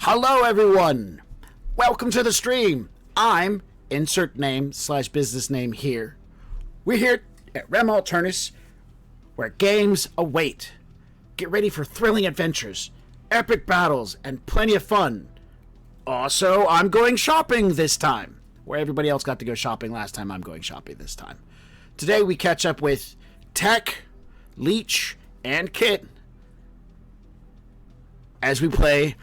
Hello, everyone. Welcome to the stream. I'm insert name / business name here. We're here at Alternis, where games await. Get ready for thrilling adventures, epic battles, and plenty of fun. Also, I'm going shopping this time. Where everybody else got to go shopping last time, I'm going shopping this time. Today we catch up with Tech, Leech, and Kit as we play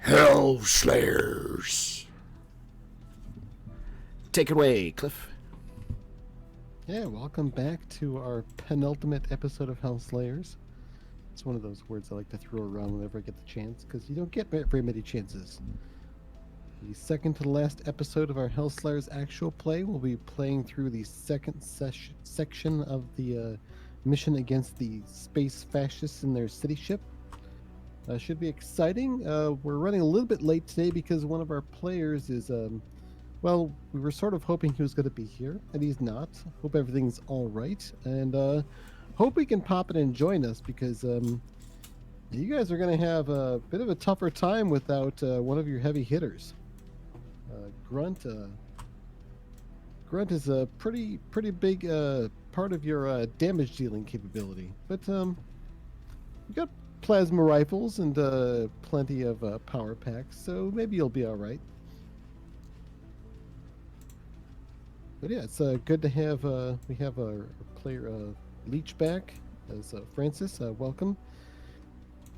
Hellslayers. Take it away, Cliff. Yeah, welcome back to our penultimate episode of Hellslayers. It's one of those words I like to throw around whenever I get the chance, because you don't get very many chances. The second to last episode of our Hellslayers actual play, we'll be playing through the second section of the mission against the space fascists in their city ship. Should be exciting. We're running a little bit late today because one of our players is, well, we were sort of hoping he was going to be here, and he's not. Hope everything's all right, and hope he can pop in and join us because you guys are going to have a bit of a tougher time without one of your heavy hitters. Grunt is a pretty big part of your damage dealing capability, but you got plasma rifles and plenty of power packs, so maybe you'll be all right. But yeah, it's good to have we have our player Leech back as Francis. Welcome.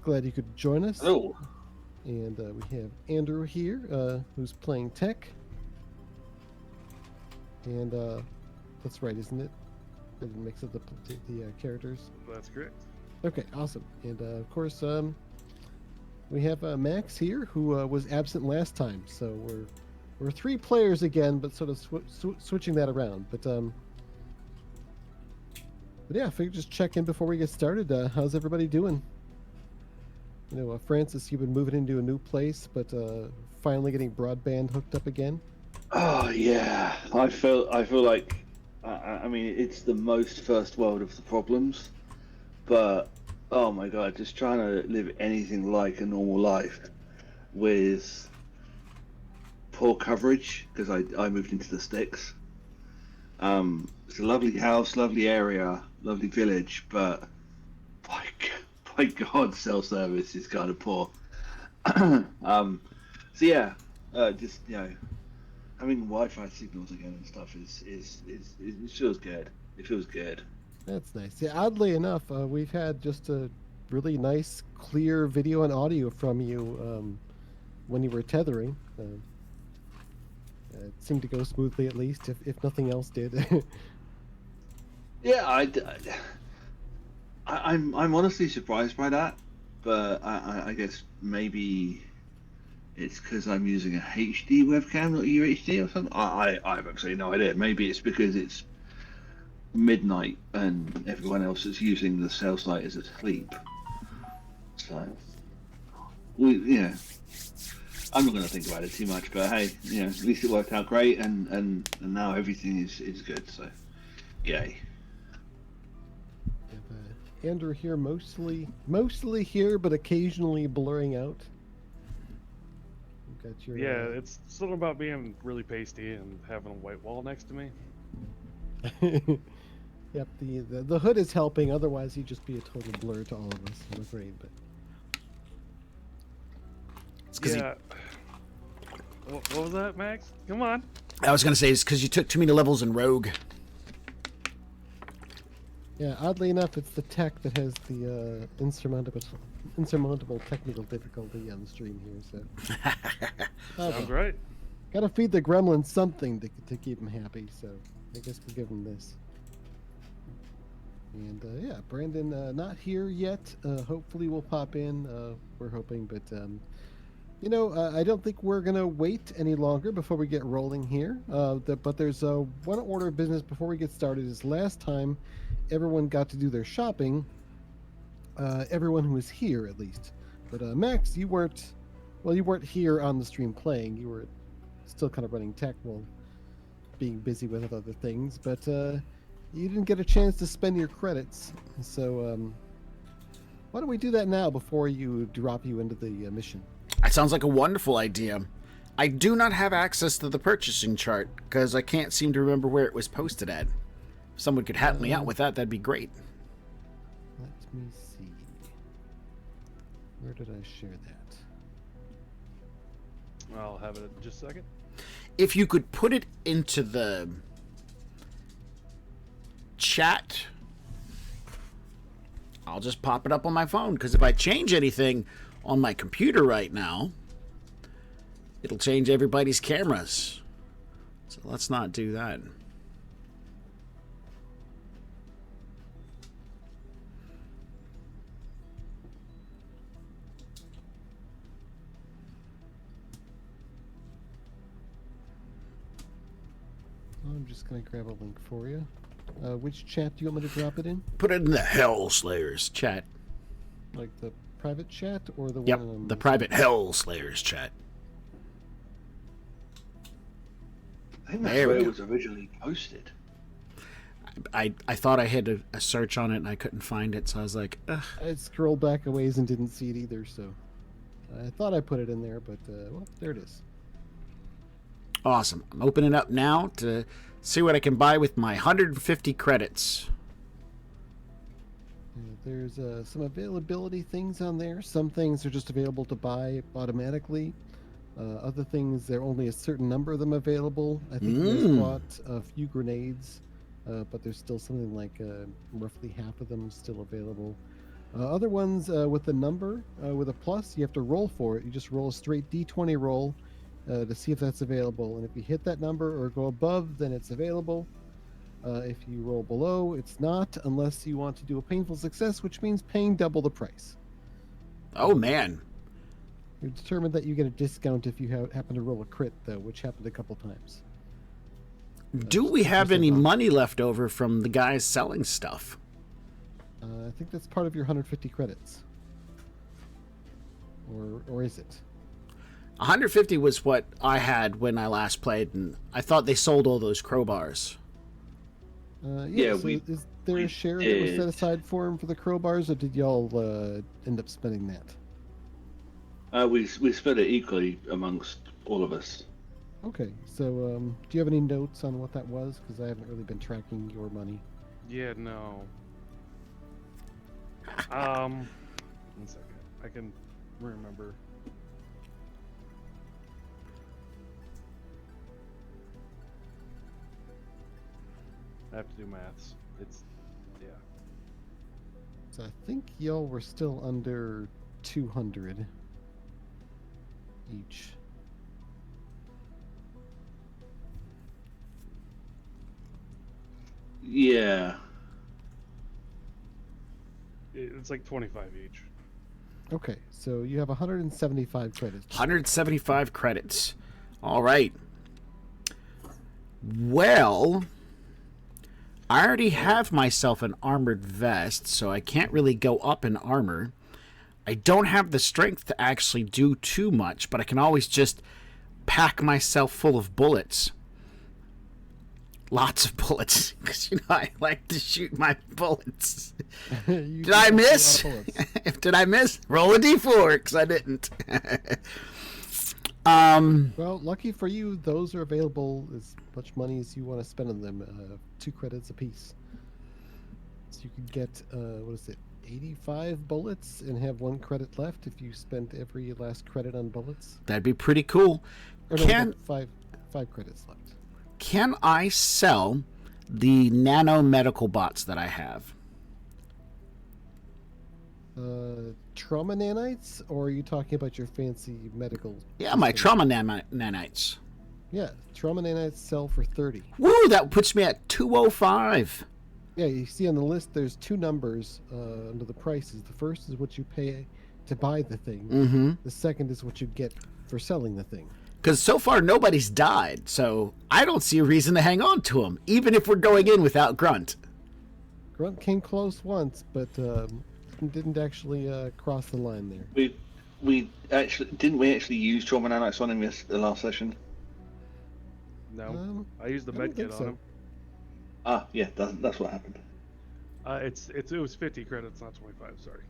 Glad you could join us. Hello. And we have Andrew here, who's playing Tech. And that's right, isn't it? I didn't mix up the characters. That's correct. Okay, awesome. And of course, we have Max here, who was absent last time. So we're three players again, but sort of switching that around. But yeah, if we could just check in before we get started. How's everybody doing? You know, Francis, you've been moving into a new place, but finally getting broadband hooked up again. Oh yeah, I feel like, I mean, it's the most first world of the problems, but oh my god, just trying to live anything like a normal life with poor coverage because I moved into the sticks. It's a lovely house, lovely area, lovely village, but my god, cell service is kind of poor. So yeah, just, you know, having Wi-Fi signals again and stuff is it feels good. It feels good. That's nice. Yeah, oddly enough, we've had just a really nice, clear video and audio from you when you were tethering. It seemed to go smoothly, at least, if nothing else did. Yeah, I'm honestly surprised by that, but I guess maybe it's because I'm using a HD webcam, not UHD or something. I have absolutely no idea. Maybe it's because it's midnight and everyone else is using the cell site is asleep. So, yeah, I'm not going to think about it too much. But hey, you know, at least it worked out great, and now everything is good. So, yay. Andrew here, mostly here, but occasionally blurring out. Got your, yeah, it's something about being really pasty and having a white wall next to me. Yep, the hood is helping. Otherwise, he'd just be a total blur to all of us. I'm afraid, but yeah. What was that, Max? Come on. I was going to say it's because you took too many levels in Rogue. Yeah, oddly enough, it's the Tech that has the insurmountable technical difficulty on the stream here. So Sounds right. Gotta feed the gremlin something to keep him happy. So I guess we'll give him this. And yeah, Brandon not here yet. Hopefully we'll pop in. We're hoping, but you know, I don't think we're gonna wait any longer before we get rolling here. But there's one order of business before we get started. Is last time everyone got to do their shopping. Everyone who was here, at least. But Max, you weren't. Well, you weren't here on the stream playing. You were still kind of running Tech while being busy with other things. But you didn't get a chance to spend your credits. So Why don't we do that now before you drop you into the mission? That sounds like a wonderful idea. I do not have access to the purchasing chart because I can't seem to remember where it was posted at. If someone could help me out with that, that'd be great. Let me see. Where did I share that? I'll have it in just a second. If you could put it into the chat, I'll just pop it up on my phone, because if I change anything on my computer right now, it'll change everybody's cameras. So let's not do that. I'm just going to grab a link for you. Which chat do you want me to drop it in? Put it in the Hellslayers chat. Like the private chat or the Yep, one on the private Hellslayers chat. I think that's There we where it go. was originally posted. I thought I had a search on it and I couldn't find it, so I was like, ugh. I scrolled back a ways and didn't see it either, so I thought I put it in there, but well, there it is. Awesome. I'm opening up now to see what I can buy with my 150 credits. There's some availability things on there. Some things are just available to buy automatically. Other things, there are only a certain number of them available. I think we just bought a few grenades, but there's still something like roughly half of them still available. Other ones with the number, with a plus, you have to roll for it. You just roll a straight D20 roll to see if that's available. And if you hit that number or go above, then it's available. If you roll below, it's not, unless you want to do a painful success, which means paying double the price. Oh, man. You're determined that you get a discount if you happen to roll a crit, though, which happened a couple times. Do we have 60% any off. money left over from the guys selling stuff? I think that's part of your 150 credits. Or is it? 150 was what I had when I last played, and I thought they sold all those crowbars. Yeah, so we- is there we a share that was did. set aside for him for the crowbars, or did y'all end up spending that? We split it equally amongst all of us. Okay, so do you have any notes on what that was? Because I haven't really been tracking your money. Yeah, no. One second. I can remember. I have to do maths. It's, yeah. So I think y'all were still under 200 each. Yeah. It's like 25 each. Okay, so you have 175 credits. 175 credits. All right. Well, I already have myself an armored vest, so I can't really go up in armor. I don't have the strength to actually do too much, but I can always just pack myself full of bullets. Lots of bullets, because I like to shoot my bullets. Did I miss? Did I miss? Roll a d4, because I didn't. Well, lucky for you, those are available as much money as you want to spend on them. 2 credits apiece. So you could get, 85 bullets and have 1 credit left if you spent every last credit on bullets. That'd be pretty cool. Or no, Can 5 credits left. Can I sell the nano medical bots that I have? Trauma nanites, or are you talking about your fancy medical? Yeah, my system? trauma nanites. Yeah, trauma nanites sell for 30. Woo, that puts me at 205. Yeah, you see on the list there's 2 numbers under the prices. The first is what you pay to buy the thing. Mm-hmm. The second is what you get for selling the thing. Because so far nobody's died, so I don't see a reason to hang on to them, even if we're going in without Grunt. Grunt came close once, but didn't actually cross the line there. We actually use trauma nanites on him the last session? No, I used the I don't med think kit so. on him. Ah, yeah, that's what happened. It was 50 credits, not 25. Sorry.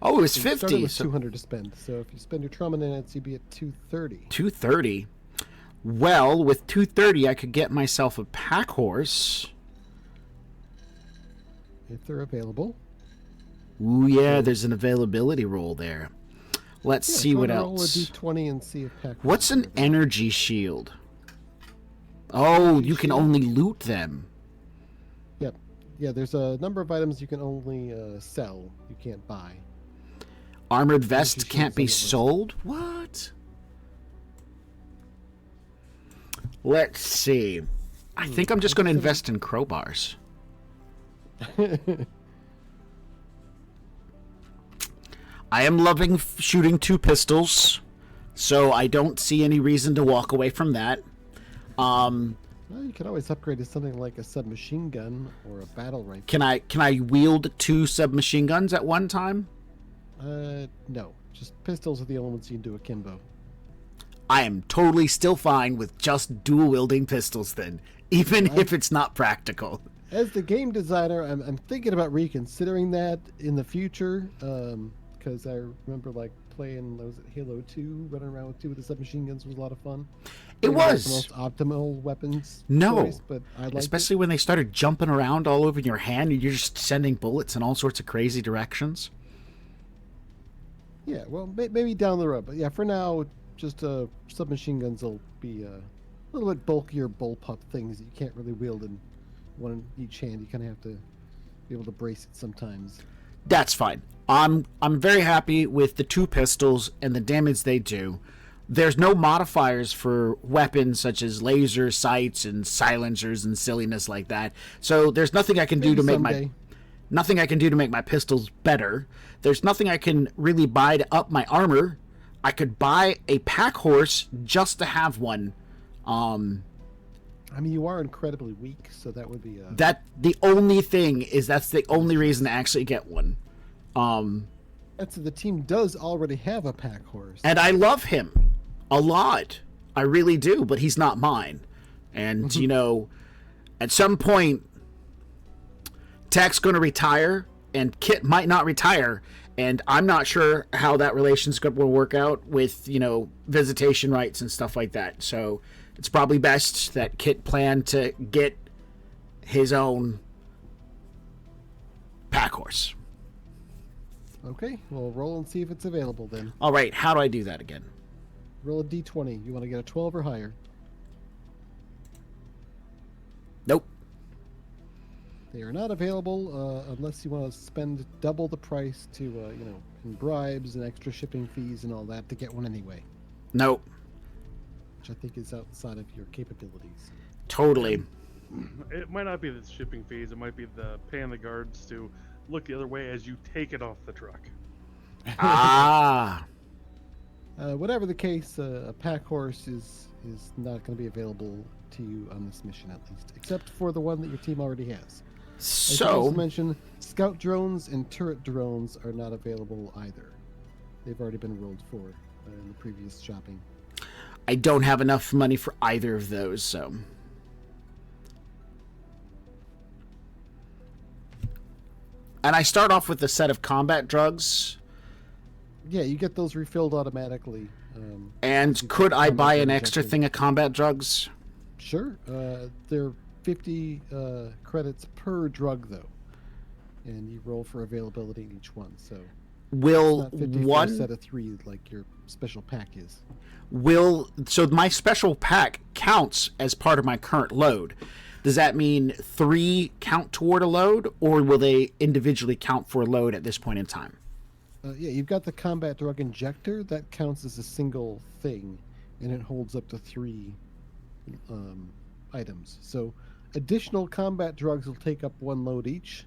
Oh, it was so you started 50. with So 200 to spend. So if you spend your trauma minutes, you'd be at 230. 230. Well, with 230, I could get myself a pack horse. If they're available. Ooh, yeah, there's an availability roll there. Let's see what roll else. a d20 and see if pack What's horses an are available. energy shield? Oh, you can only loot them. Yep. Yeah, there's a number of items you can only sell. You can't buy. Armored vest Energy can't be shield's sold? What? Let's see. I think I'm just going to invest in crowbars. I am loving shooting 2 pistols, so I don't see any reason to walk away from that. Well, you can always upgrade to something like a submachine gun or a battle rifle. Can I wield 2 submachine guns at one time? No. Just pistols are the only ones you can do akimbo. I am totally still fine with just dual wielding pistols then, even if it's not practical. As the game designer, I'm thinking about reconsidering that in the future, because I remember like playing, was it Halo 2, running around with 2 of the submachine guns was a lot of fun. It Maybe not was. the most optimal weapons No. choice, but I liked Especially when they started jumping around all over your hand and you're just sending bullets in all sorts of crazy directions. Yeah, well, maybe down the road, but yeah, for now, just submachine guns will be a little bit bulkier bullpup things that you can't really wield in one in each hand. You kind of have to be able to brace it sometimes. That's fine. I'm very happy with the 2 pistols and the damage they do. There's no modifiers for weapons such as laser sights and silencers and silliness like that. So there's nothing I can do Maybe to make someday. nothing I can do to make my pistols better. There's nothing I can really buy to up my armor. I could buy a pack horse just to have one. I mean, you are incredibly weak, so that would be That the only thing is that's the only reason to actually get one. That's the team does already have a pack horse. And I love him a lot. I really do, but he's not mine. And, you know, at some point, Tech's going to retire, and Kit might not retire. And I'm not sure how that relationship will work out with, you know, visitation rights and stuff like that. So it's probably best that Kit plan to get his own pack horse. Okay, well, roll and see if it's available then. All right, how do I do that again? Roll a d20. You want to get a 12 or higher. Nope. They are not available unless you want to spend double the price to, in bribes and extra shipping fees and all that to get one anyway, Nope. which I think is outside of your capabilities. Totally. It might not be the shipping fees. It might be the paying the guards to look the other way as you take it off the truck. Ah. Whatever the case, a pack horse is not going to be available to you on this mission, at least, except for the one that your team already has. I should also So, mention, scout drones and turret drones are not available either. They've already been rolled for in the previous shopping. I don't have enough money for either of those, so. And I start off with a set of combat drugs. Yeah, you get those refilled automatically. And could I buy an Combat extra drugs. thing of combat drugs? Sure. They're 50 credits per drug, though. And you roll for availability in each one. So Will it's not 50 for a one set of 3 like your special pack is. so my special pack counts as part of my current load. Does that mean 3 count toward a load, or will they individually count for a load at this point in time? Yeah, you've got the combat drug injector. That counts as a single thing, and it holds up to 3 items. So additional combat drugs will take up 1 load each,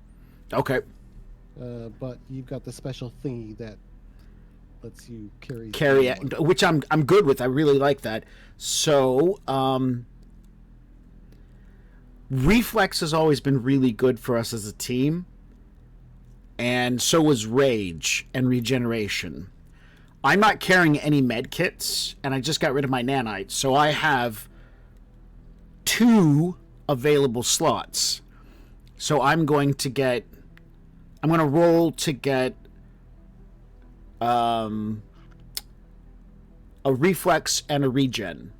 Okay. but you've got the special thingy that lets you carry It, which I'm good with. I really like that. So, reflex has always been really good for us as a team, and so was rage and regeneration. I'm not carrying any med kits, and I just got rid of my nanites, so I have 2 available slots. So I'm going to roll to get a reflex, and a regen.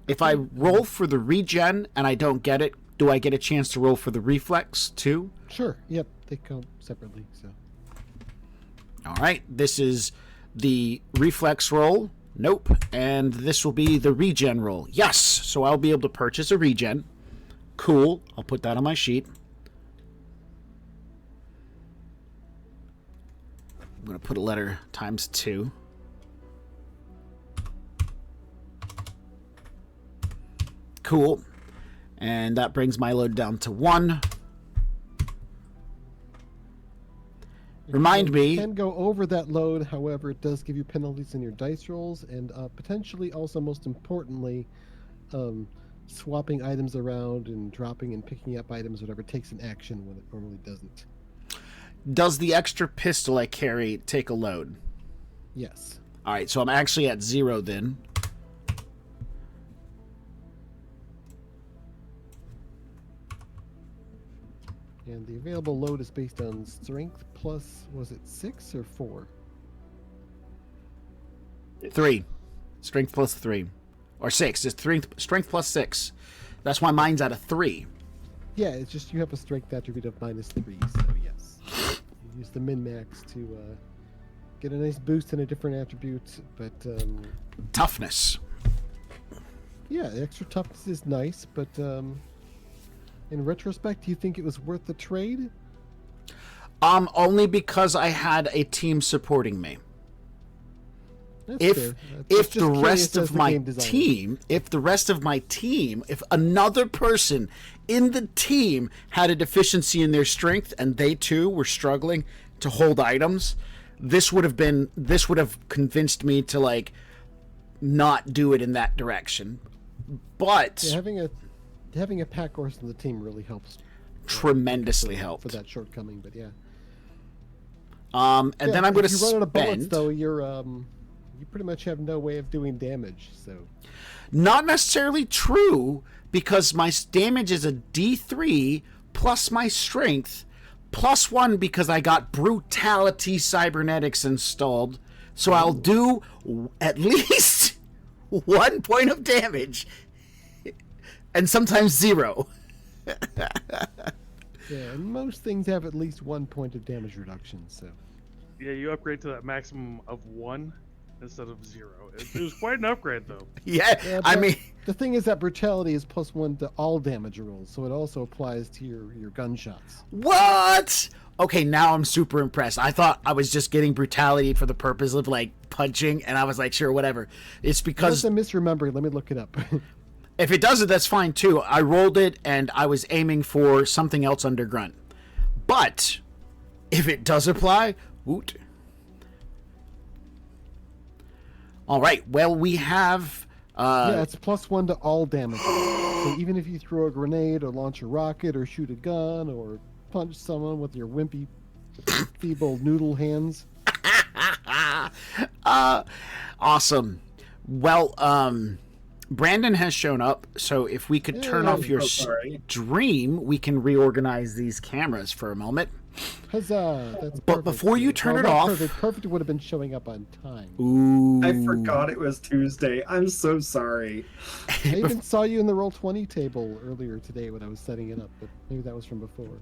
If I roll for the regen and I don't get it, do I get a chance to roll for the reflex too? Sure. Yep. They go separately. So. All right. This is the reflex roll. Nope. And this will be the regen roll. Yes. So I'll be able to purchase a regen. Cool. I'll put that on my sheet. I'm going to put a letter times 2. Cool. And that brings my load down to 1. Remind me. You can go over that load, however, it does give you penalties in your dice rolls, and potentially also, most importantly, swapping items around and dropping and picking up items, whatever, takes an action when it normally doesn't. Does the extra pistol I carry take a load? Yes. All right, so I'm actually at 0 then. And the available load is based on strength plus, was it 6 or 4? 3. Strength plus 3. Or 6. It's strength plus 6. That's why mine's at a 3. Yeah, it's just you have a strength attribute of -3, so yes. You use the min-max to get a nice boost in a different attribute, but... Toughness. Yeah, the extra toughness is nice, but in retrospect, do you think it was worth the trade? Only because I had a team supporting me. That's fair. If the rest of my team, if another person in the team had a deficiency in their strength and they too were struggling to hold items, this would have convinced me to like not do it in that direction. But yeah, having a pack horse in the team really helps. Tremendously helped for that shortcoming, but yeah. And then I'm going to spend. If you run out of bullets, though, you pretty much have no way of doing damage. So, not necessarily true, because my damage is a D3 plus my strength plus 1 because I got brutality cybernetics installed. So I'll do at least 1 point of damage, and sometimes 0. Yeah, and most things have at least 1 point of damage reduction. So. Yeah, you upgrade to that maximum of 1 instead of 0. It was quite an upgrade, though. Yeah, I mean... The thing is that brutality is +1 to all damage rolls, so it also applies to your gunshots. What? Okay, now I'm super impressed. I thought I was just getting brutality for the purpose of, like, punching, and I was like, sure, whatever. It's because... Unless I'm misremembering, let me look it up. If it does it, that's fine, too. I rolled it, and I was aiming for something else under grunt. But, if it does apply... Woot. All right. Well, we have. Yeah, it's +1 to all damage. So even if you throw a grenade or launch a rocket or shoot a gun or punch someone with your wimpy, feeble noodle hands. Awesome. Well, Brandon has shown up, so if we could turn off your stream, we can reorganize these cameras for a moment. Huzzah! That's but perfect. before you turn it off... Perfect would have been showing up on time. Ooh. I forgot it was Tuesday. I'm so sorry. I even saw you in the Roll20 table earlier today when I was setting it up, but maybe that was from before.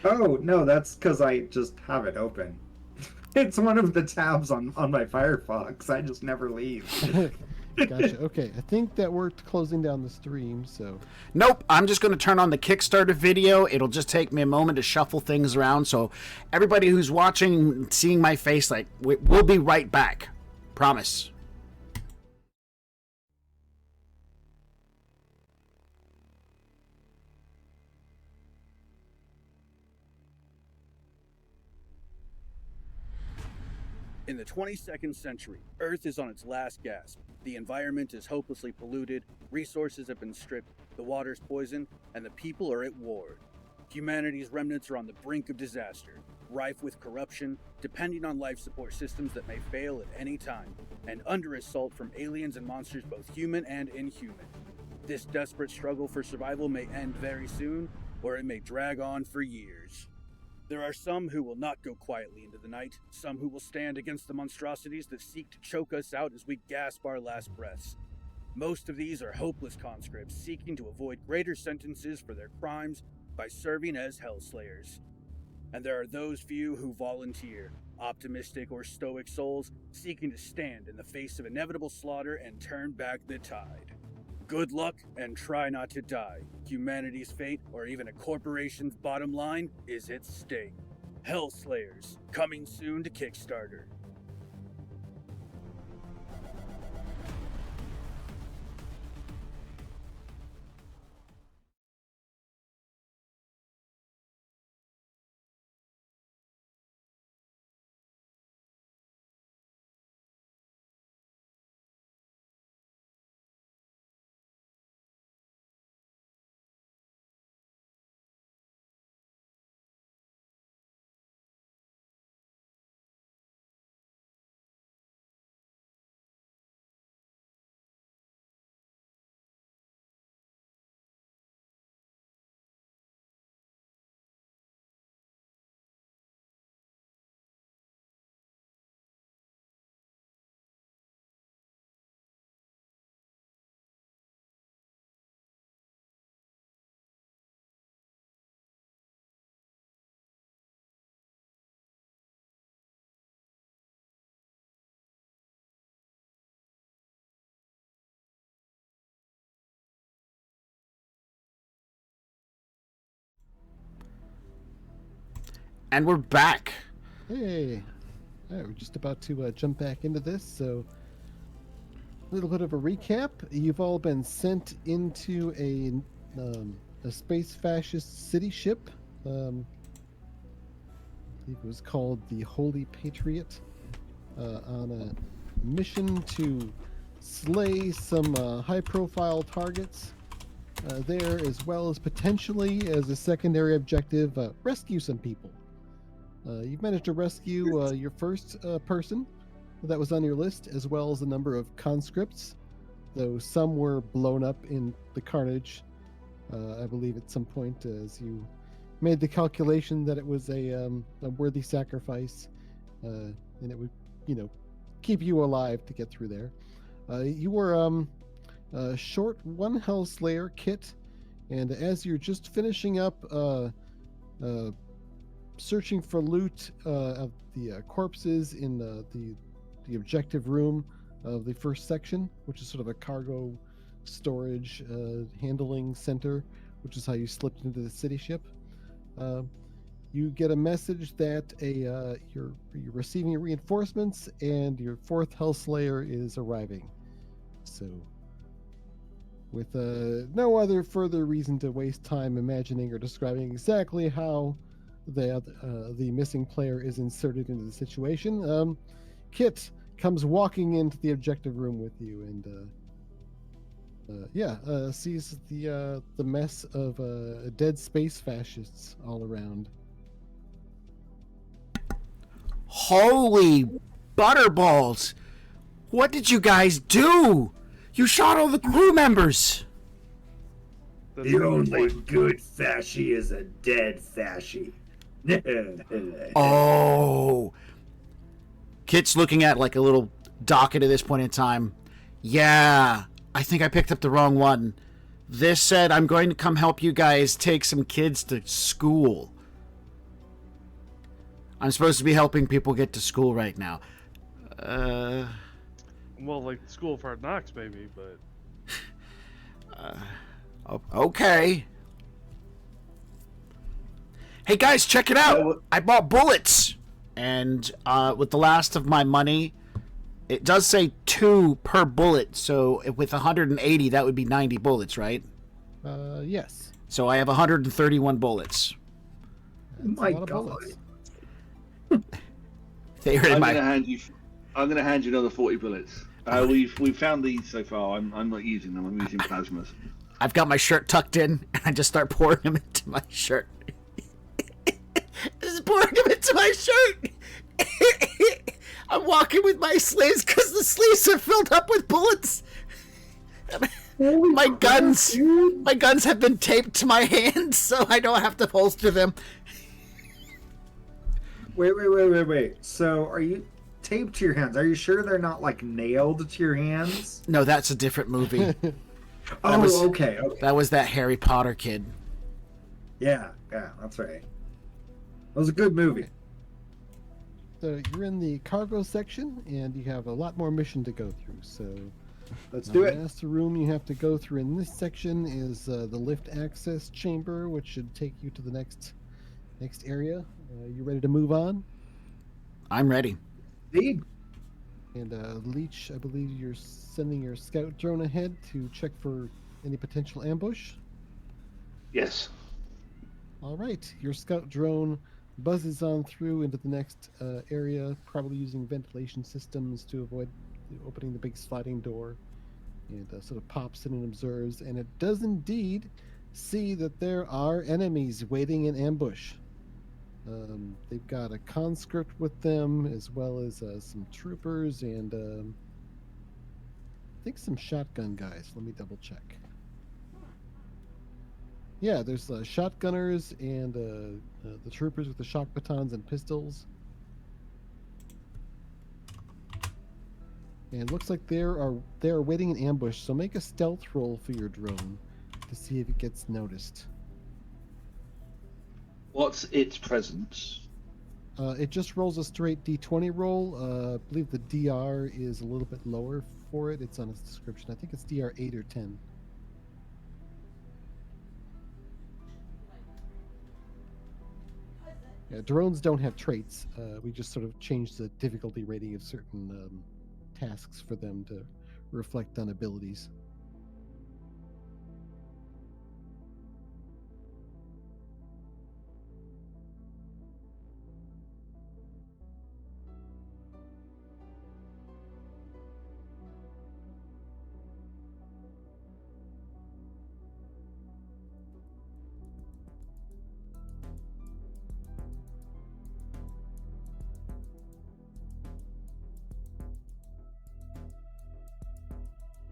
Oh, no, that's because I just have it open. It's one of the tabs on my Firefox. I just never leave. Gotcha. Okay, I think that we're closing down the stream, so... Nope, I'm just going to turn on the Kickstarter video. It'll just take me a moment to shuffle things around, so everybody who's watching, seeing my face, like, we'll be right back. Promise. In the 22nd century, Earth is on its last gasp. The environment is hopelessly polluted, resources have been stripped, the water's poisoned, and the people are at war. Humanity's remnants are on the brink of disaster, rife with corruption, depending on life support systems that may fail at any time, and under assault from aliens and monsters both human and inhuman. This desperate struggle for survival may end very soon, or it may drag on for years. There are some who will not go quietly into the night, some who will stand against the monstrosities that seek to choke us out as we gasp our last breaths. Most of these are hopeless conscripts seeking to avoid greater sentences for their crimes by serving as Hellslayers. And there are those few who volunteer, optimistic or stoic souls seeking to stand in the face of inevitable slaughter and turn back the tide. Good luck and try not to die. Humanity's fate, or even a corporation's bottom line, is at stake. Hellslayers, coming soon to Kickstarter. And we're back. Hey, all right, we're just about to jump back into this. So, a little bit of a recap. You've all been sent into a space fascist city ship. I believe it was called the Holy Patriot, on a mission to slay some high-profile targets there, as well as potentially, as a secondary objective, rescue some people. You've managed to rescue your first person that was on your list, as well as a number of conscripts, though some were blown up in the carnage, I believe, at some point, as you made the calculation that it was a worthy sacrifice, and it would, keep you alive to get through there. You were short one Hellslayer kit, and as you're just finishing up searching for loot of the corpses in the objective room of the first section, which is sort of a cargo storage handling center, which is how you slipped into the city ship. You get a message that you're receiving reinforcements and your fourth Hellslayer is arriving. So, with no other further reason to waste time imagining or describing exactly how the missing player is inserted into the situation, Kit comes walking into the objective room with you and sees the mess of dead space fascists all around. Holy butterballs! What did you guys do? You shot all the crew members! That's The a good only point. good fasci is a dead fasci. Oh. Kit's looking at like a little docket at this point in time. Yeah, I think I picked up the wrong one. This said, I'm going to come help you guys take some kids to school. I'm supposed to be helping people get to school right now. Well, like School of Hard Knocks, maybe, but Okay. Hey guys, check it out! I bought bullets! And with the last of my money, it does say 2 per bullet, so with 180, that would be 90 bullets, right? Yes. So I have 131 bullets. That's My a lot of God. bullets. They are in I'm my... gonna hand you another 40 bullets. We've found these so far. I'm not using them. I'm using plasmas. I've got my shirt tucked in, and I just start pouring them into my shirt. Just pouring them into my shirt. I'm walking with my sleeves because the sleeves are filled up with bullets. My guns have been taped to my hands, so I don't have to holster them. Wait. So are you taped to your hands? Are you sure they're not like nailed to your hands? No, that's a different movie. Oh, was- okay. That was that Harry Potter kid. Yeah, that's right. It was a good movie. So you're in the cargo section, and you have a lot more mission to go through. So Let's do it. The last room you have to go through in this section is the lift access chamber, which should take you to the next area. You ready to move on? I'm ready. Indeed. And Leech, I believe you're sending your scout drone ahead to check for any potential ambush. Yes. All right, your scout drone buzzes on through into the next area, probably using ventilation systems to avoid opening the big sliding door, and sort of pops in and observes, and it does indeed see that there are enemies waiting in ambush. They've got a conscript with them, as well as some troopers and I think some shotgun guys. Let me double check. Yeah, there's shotgunners and the troopers with the shock batons and pistols. And it looks like they are waiting in ambush, so make a stealth roll for your drone to see if it gets noticed. What's its presence? It just rolls a straight D20 roll. I believe the DR is a little bit lower for it. It's on its description. I think it's DR 8 or 10. Yeah, drones don't have traits. We just sort of changed the difficulty rating of certain tasks for them to reflect on abilities.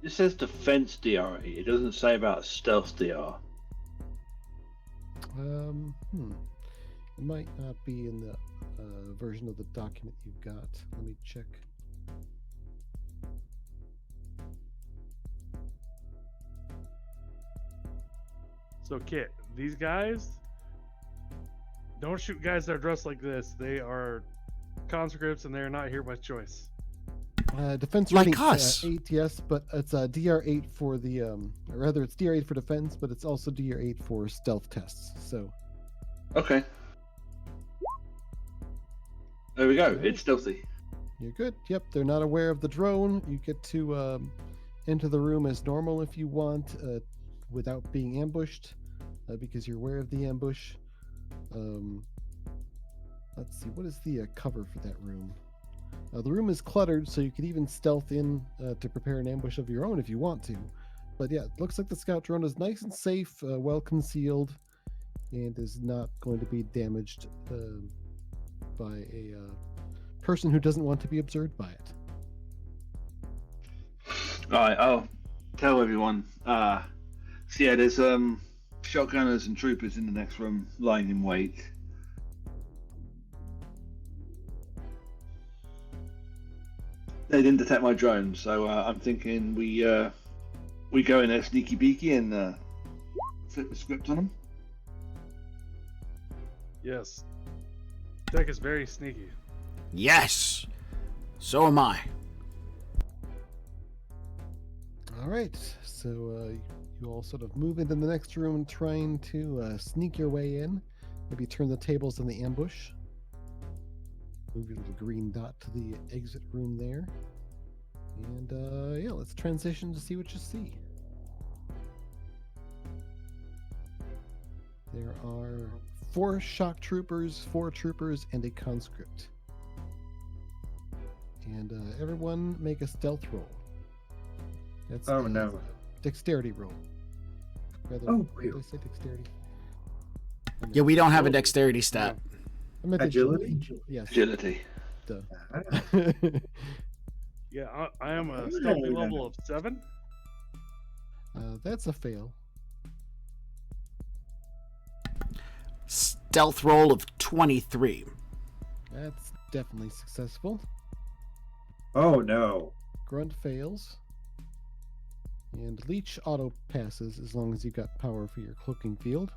It says defense DRE. It doesn't say about stealth DR. It might not be in the version of the document you've got. Let me check. So, Kit, these guys don't shoot guys that are dressed like this. They are conscripts, and they are not here by choice. Defense Like rating us. 8, yes, but it's DR8 for the or rather it's DR8 for defense, but it's also DR8 for stealth tests. So Okay. There we go. Alright. It's stealthy. you're good. Yep, they're not aware of the drone. You get to enter the room as normal if you want, without being ambushed, because you're aware of the ambush. Let's see, what is the cover for that room? The room is cluttered, so you could even stealth in to prepare an ambush of your own if you want to. But yeah, it looks like the scout drone is nice and safe, well concealed, and is not going to be damaged by a person who doesn't want to be observed by it. Alright, I'll tell everyone. So yeah, there's shotgunners and troopers in the next room lying in wait. They didn't detect my drone, so I'm thinking we go in there sneaky beaky and flip the script on them. Yes. Deck is very sneaky. Yes. So am I. All right, so you all sort of move into the next room, trying to sneak your way in. Maybe turn the tables in the ambush. Move your little green dot to the exit room there. And yeah, let's transition to see what you see. There are 4 shock troopers, 4 troopers, and a conscript. And everyone make a stealth roll. That's Oh, a no. Dexterity roll. Rather, Oh, what did whew. I say dexterity? Yeah, we don't have a dexterity stat. I meant Agility? Yes. Agility. Duh. Yeah, I am a No, stealthy no, no. level of 7. That's a fail. Stealth roll of 23. That's definitely successful. Oh no. Grunt fails. And Leech auto passes as long as you got power for your cloaking field.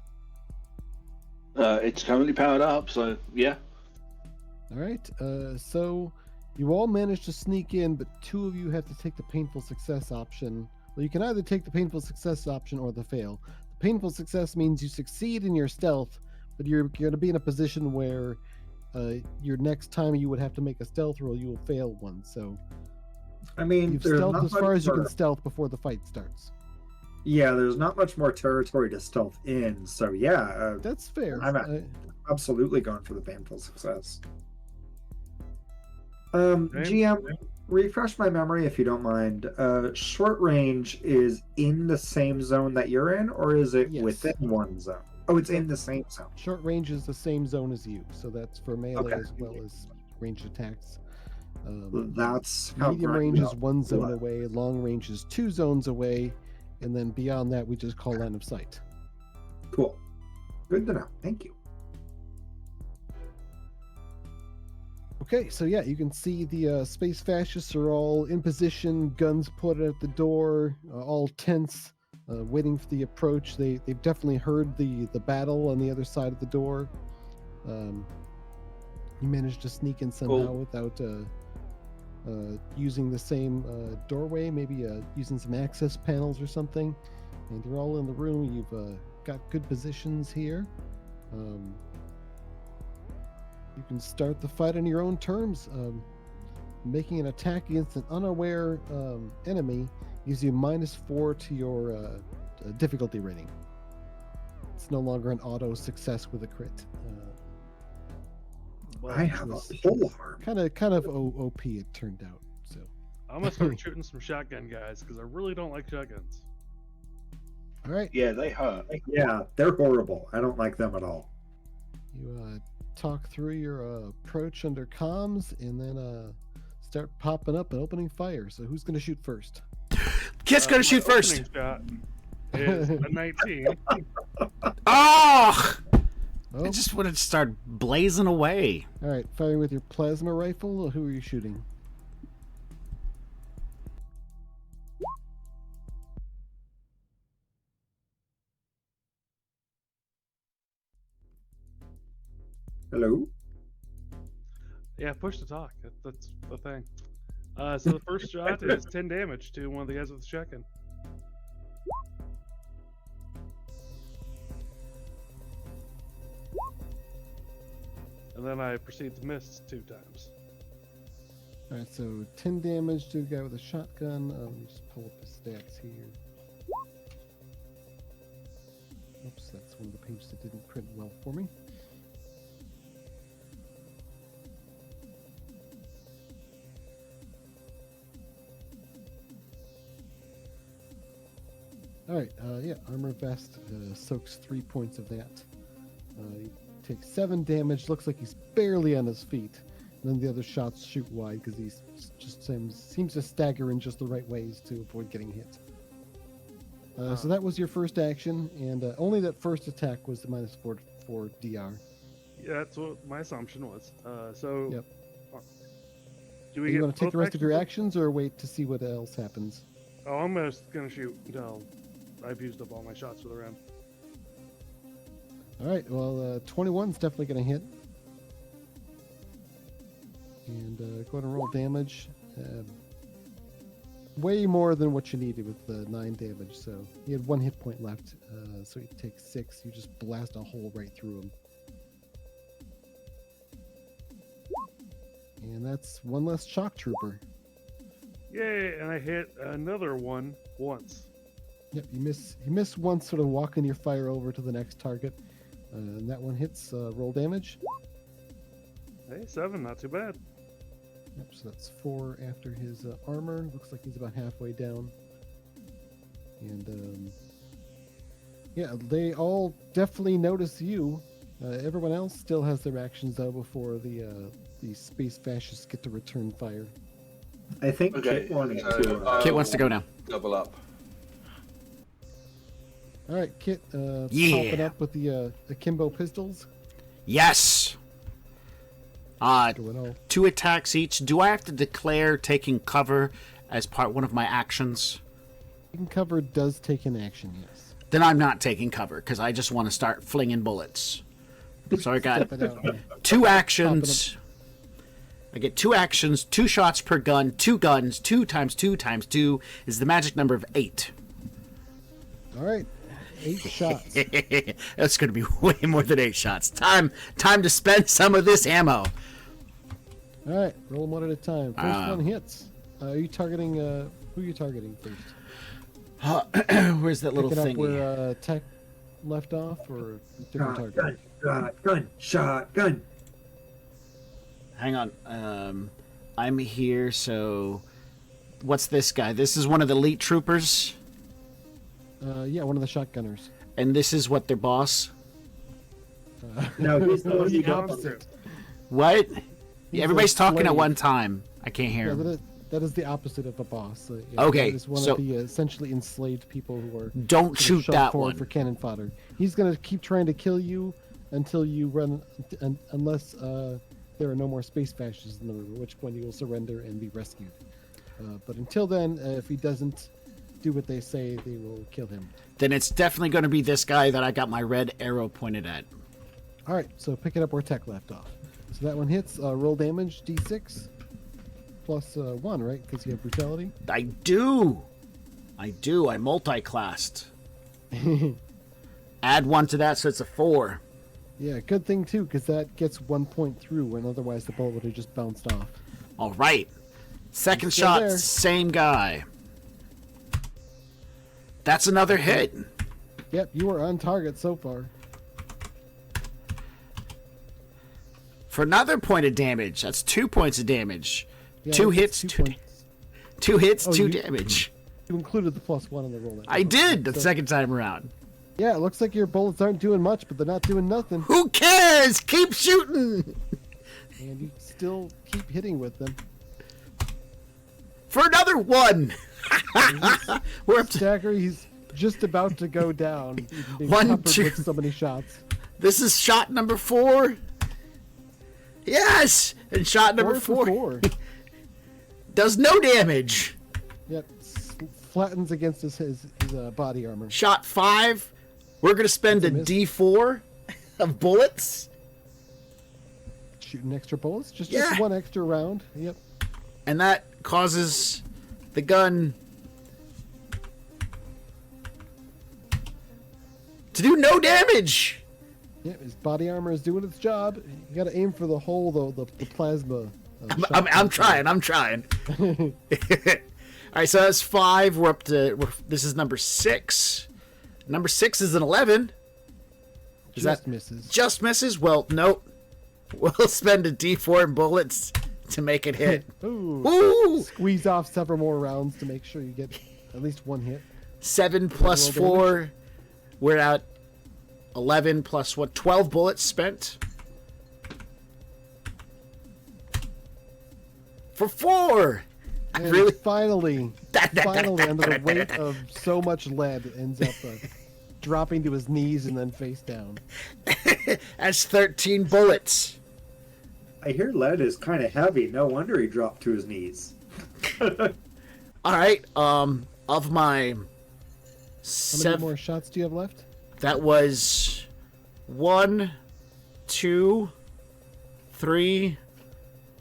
It's currently powered up, so yeah. All right. So you all managed to sneak in, but two of you have to take the painful success option. Well, you can either take the painful success option or the fail. The painful success means you succeed in your stealth, but you're going to be in a position where your next time you would have to make a stealth roll, you will fail one. So I mean, you've there's stealthed not as much far as you more- can stealth before the fight starts. Yeah, there's not much more territory to stealth in. So yeah, That's fair. I'm absolutely going for the painful success. GM, refresh my memory if you don't mind. Short range is in the same zone that you're in, or is it Yes. within one zone? Oh, it's in the same zone. Short range is the same zone as you, so that's for melee Okay. as well as ranged attacks. That's how Medium Grunt range is got 1 zone blood. away, long range is 2 zones away, and then beyond that we just call line of sight. Cool. Good to know. Thank you. Okay, so yeah, you can see the space fascists are all in position, guns pointed at the door, all tense, waiting for the approach. They've definitely heard the battle on the other side of the door. You managed to sneak in somehow without using the same doorway, maybe using some access panels or something. And you're all in the room. You've got good positions here. You can start the fight on your own terms. Making an attack against an unaware enemy gives you -4 to your difficulty rating. It's no longer an auto success with a crit. I have a full arm. Kind of OP it turned out. So I'm gonna start shooting some shotgun guys because I really don't like shotguns. all right, Yeah, they hurt. Yeah, they're horrible. I don't like them at all. you talk through your approach under comms, and then start popping up and opening fire. So who's gonna shoot first? Kit's gonna shoot My first. opening shot is a 19. Oh! Oh, I just wanted to start blazing away. all right, firing with your plasma rifle. Who are you shooting? Hello? Yeah, push to talk. That's the thing. So the first shot is 10 damage to one of the guys with the shotgun. And then I proceed to miss 2 times. All right, so 10 damage to the guy with a shotgun. Let me just pull up his stats here. Oops, that's one of the pages that didn't print well for me. All right, yeah, armor vest soaks 3 points of that. He takes 7 damage. Looks like he's barely on his feet. And then the other shots shoot wide because he just seems to stagger in just the right ways to avoid getting hit. So that was your first action, and only that first attack was the -4 for DR. Yeah, that's what my assumption was. So, Yep. do Are we you get going to take both the rest of your actions? actions or wait to see what else happens? Oh, I'm just gonna shoot until I've used up all my shots for the round. All right, well, 21's definitely going to hit. And go ahead and roll damage. Way more than what you needed with the 9 damage. So he had 1 hit point left. So he takes 6. You just blast a hole right through him. And that's one less shock trooper. Yay! And I hit another one once. Yep, you miss once, sort of walking your fire over to the next target. And that one hits. Roll damage. Hey, 7, not too bad. Yep, so that's 4 after his armor. Looks like he's about halfway down. And yeah, they all definitely notice you. Everyone else still has their actions though before the space fascists get to return fire. I think Okay, Kit wanted so, to. Kit wants to go now. Double up. All right, Kit, Yeah. popping up with the akimbo pistols. Yes! Going all. 2 attacks each. Do I have to declare taking cover as one of my actions? Taking cover does take an action, yes. Then I'm not taking cover because I just want to start flinging bullets. So I got Step it out. 2 actions. I get 2 actions, 2 shots per gun, 2 guns, 2 times 2 times 2 is the magic number of 8. All right. 8 shots. That's going to be way more than 8 shots. Time to spend some of this ammo. All right. Roll them one at a time. First one hits. Are you targeting? Who are you targeting first? Where's that little Picking thing? up where Tech left off, or different target? Shotgun, shotgun. Hang on. I'm here, so... What's this guy? This is one of the elite troopers, Yeah, one of the shotgunners. and this is what their boss... No, he's the one the you got. opposite. What? He's Everybody's a talking at slave. one time. I can't hear Yeah, him. that is the opposite of a boss. Yeah, Okay, that is one so- of the essentially enslaved people who are Don't sort of shoot shoved that forward one. for cannon fodder. He's gonna keep trying to kill you until you run, unless there are no more space fascists in the room, at which point you will surrender and be rescued. But until then, if he doesn't do what they say, they will kill him. Then it's definitely going to be this guy that I got my red arrow pointed at. All right, so pick it up where Tech left off. So that one hits. Roll damage, d6 plus 1, right? Because you have brutality. I do. I multi-classed. Add 1 to that, so it's a 4. Yeah, good thing too, because that gets 1 point through, when otherwise the bullet would have just bounced off. All right. Second He's still shot, there. same guy. That's another hit. Yep, you are on target so far. For another point of damage. That's 2 points of damage. Yeah, 2 it's hits, 2 2 points. 2 hits, Oh, 2 you- damage. You included the +1 in the roll. I did the So- second time around. Yeah, it looks like your bullets aren't doing much, but they're not doing nothing. Who cares? Keep shooting. And you still keep hitting with them. For another 1. We're up to, Stacker, he's just about to go down. He's being 1, peppered 2. with so many shots. This is shot number 4. Yes! And shot number 4 4. does no damage. Yep, flattens against his body armor. Shot 5. We're going to spend a That's a miss. D4 of bullets. Shooting extra bullets, just Yeah. 1 extra round. Yep. And that causes the gun to do no damage. Yep, his body armor is doing its job. You gotta aim for the hole, though, the plasma. I'm trying. All right, so that's 5. We're up to. This is number 6. Number 6 is an 11. Is Just that misses. just misses? Well, nope. We'll spend a D4 in bullets to make it hit. Ooh. Woo! Squeeze off several more rounds to make sure you get at least 1 hit. 7 plus roll 4. We're at 11 plus what? 12 bullets spent. For 4. I And really. finally, under the weight of so much lead, ends up dropping to his knees and then face down. That's 13 bullets. I hear lead is kind of heavy. No wonder he dropped to his knees. All right. Of my How many 7, more shots do you have left? that was 1, 2, 3,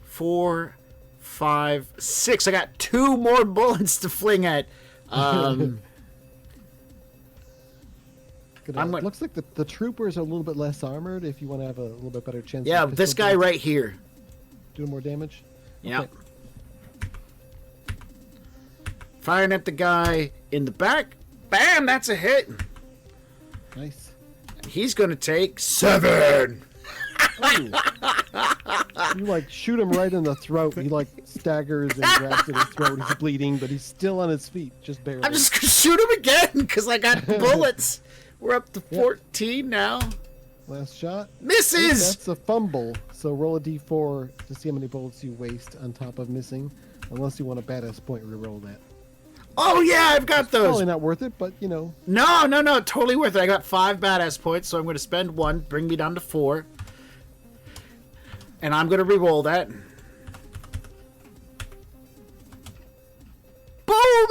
4, 5, 6. I got 2 more bullets to fling at. Good, I'm gonna- looks like the troopers are a little bit less armored. If you want to have a little bit better chance. Yeah, with this pistol guy bullets, right here. doing more damage. Yeah. Okay. Firing at the guy in the back. Bam! That's a hit. Nice. He's gonna take 7. You like shoot him right in the throat. He like staggers and grabs at his throat. He's bleeding, but he's still on his feet, just barely. I'm just gonna shoot him again because I got bullets. We're up to 14 now. Last shot. Misses. That's a fumble. So roll a d4 to see how many bullets you waste on top of missing. Unless you want a badass point, reroll that. Oh yeah, I've got those. Probably not worth it, but you know. No, totally worth it. I got 5 badass points, so I'm going to spend 1, bring me down to 4. And I'm going to re-roll that. Boom!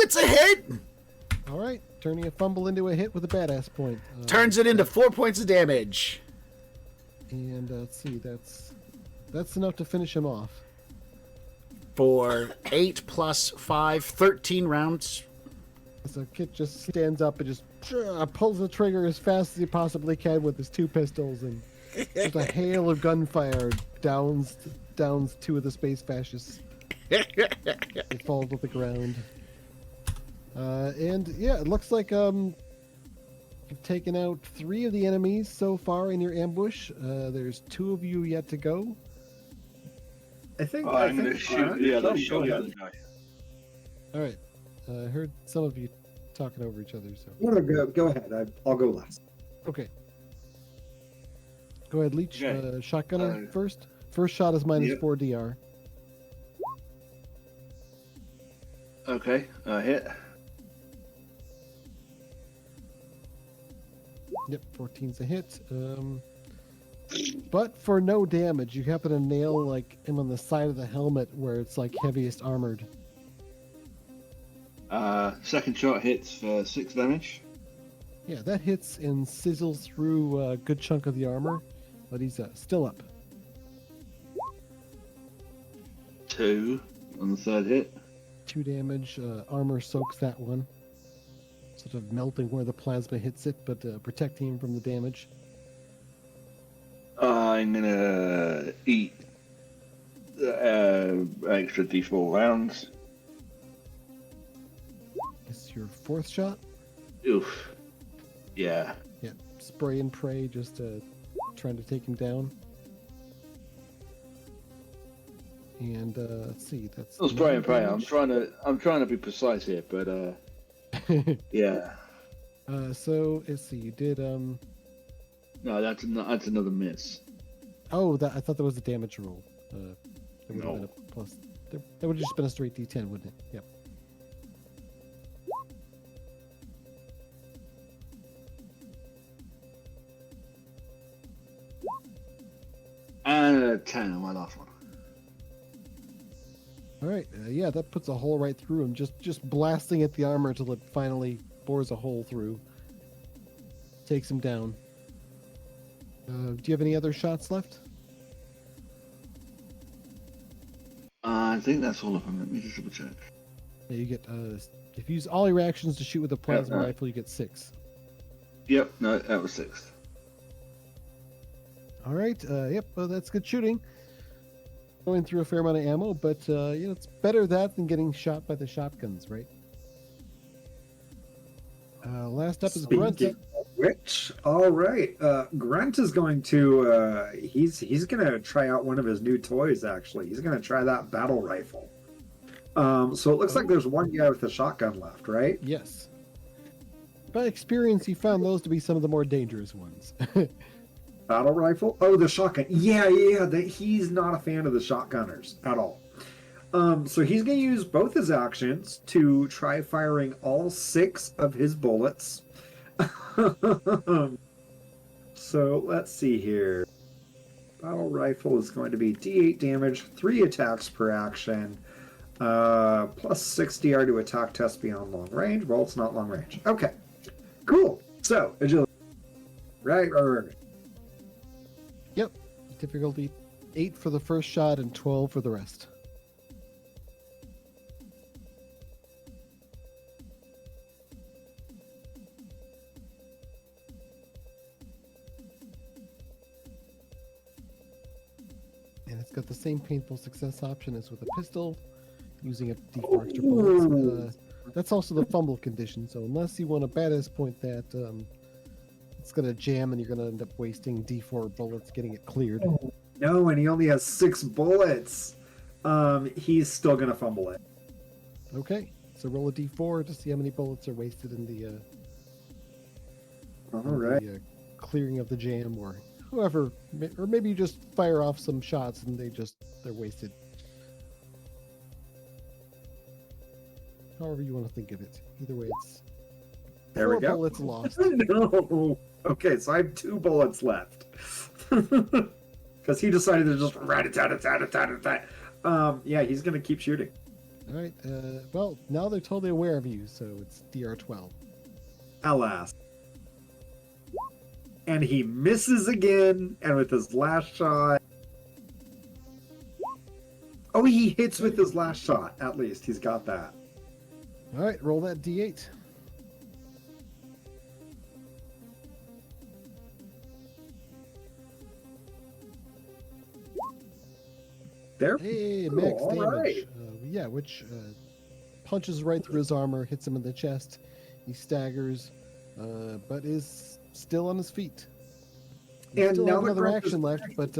It's a hit! All right, turning a fumble into a hit with a badass point. Turns it into 4 points of damage. And let's see, that's enough to finish him off. For 8 plus 5, 13 rounds. So Kit just stands up and just pulls the trigger as fast as he possibly can with his 2 pistols, and just a hail of gunfire downs 2 of the space fascists. They fall to the ground. And yeah, it looks like you've taken out 3 of the enemies so far in your ambush. There's 2 of you yet to go. I'm going to shoot the other shotgun guy. All right. I heard some of you talking over each other. So No, go ahead. I'll go last. okay. Go ahead, Leech. Okay. Shotgunner first. First shot is minus 4 DR. Okay, hit. Yep, 14's a hit. But for no damage, you happen to nail like him on the side of the helmet where it's like heaviest armored. Second shot hits for 6 damage. Yeah, that hits and sizzles through a good chunk of the armor, but he's still up. 2 on the third hit. 2 damage. Armor soaks that one, sort of melting where the plasma hits it, but protecting him from the damage. I'm gonna eat extra D4 rounds. This is your 4th shot. Oof. Yeah. Yeah, spray and pray, just trying to take him down. And let's see, that's. I'll spray and pray. I'm trying to be precise here, but yeah. So let's see, you did No, that's another miss. Oh, I thought that was a damage roll. That would have No. been a plus. That would have just been a straight D10, wouldn't it? Yep. And a 10 on my last one. All right. Yeah, that puts a hole right through him. Just blasting at the armor until it finally bores a hole through. Takes him down. Do you have any other shots left? I think that's all of them. Let me just double check. Yeah, you get if you use all your actions to shoot with a plasma Yeah, rifle, you get 6. Yep, no, that was 6. All right. Yep. Well, that's good shooting. Going through a fair amount of ammo, but it's better that than getting shot by the shotguns, right? Last up is Grunt. Speaking of which, all right, Grunt is going to he's gonna try out one of his new toys. Actually, he's gonna try that battle rifle. So it looks like there's one guy with a shotgun left, right? Yes. By experience, you found those to be some of the more dangerous ones. Battle rifle? Oh, the shotgun. Yeah. He's not a fan of the shotgunners at all. So he's going to use both his actions to try firing all 6 of his bullets. So let's see here. Battle rifle is going to be D8 damage, 3 attacks per action, plus 6 DR to attack test beyond long range. Well, it's not long range. Okay, cool. So agility. Right. Yep. Difficulty 8 for the first shot and 12 for the rest. And it's got the same painful success option as with a pistol, using a D4 extra bullets. That's also the fumble condition, so unless you want a badass point that it's going to jam and you're going to end up wasting D4 bullets getting it cleared. No, and he only has 6 bullets. He's still going to fumble it. Okay, so roll a D4 to see how many bullets are wasted in the, All right. clearing of the jam, or whoever, or maybe you just fire off some shots and they're wasted. However you want to think of it. Either way, it's There we 4 go. bullets lost. No. Okay, so I have 2 bullets left. because he decided to just rat-a-tat-a-tat-a-tat-a-tat. Yeah, he's gonna keep shooting. All right. Well, now they're totally aware of you, so it's DR12. Alas. And he misses again, and with his last shot. Oh, he hits with his last shot. At least he's got that. All right, roll that D8. There. Hey, Cool, max all damage. right. Yeah, which punches right through his armor, hits him in the chest. He staggers, but is still on his feet. He And still now have that another Grunt is action left, but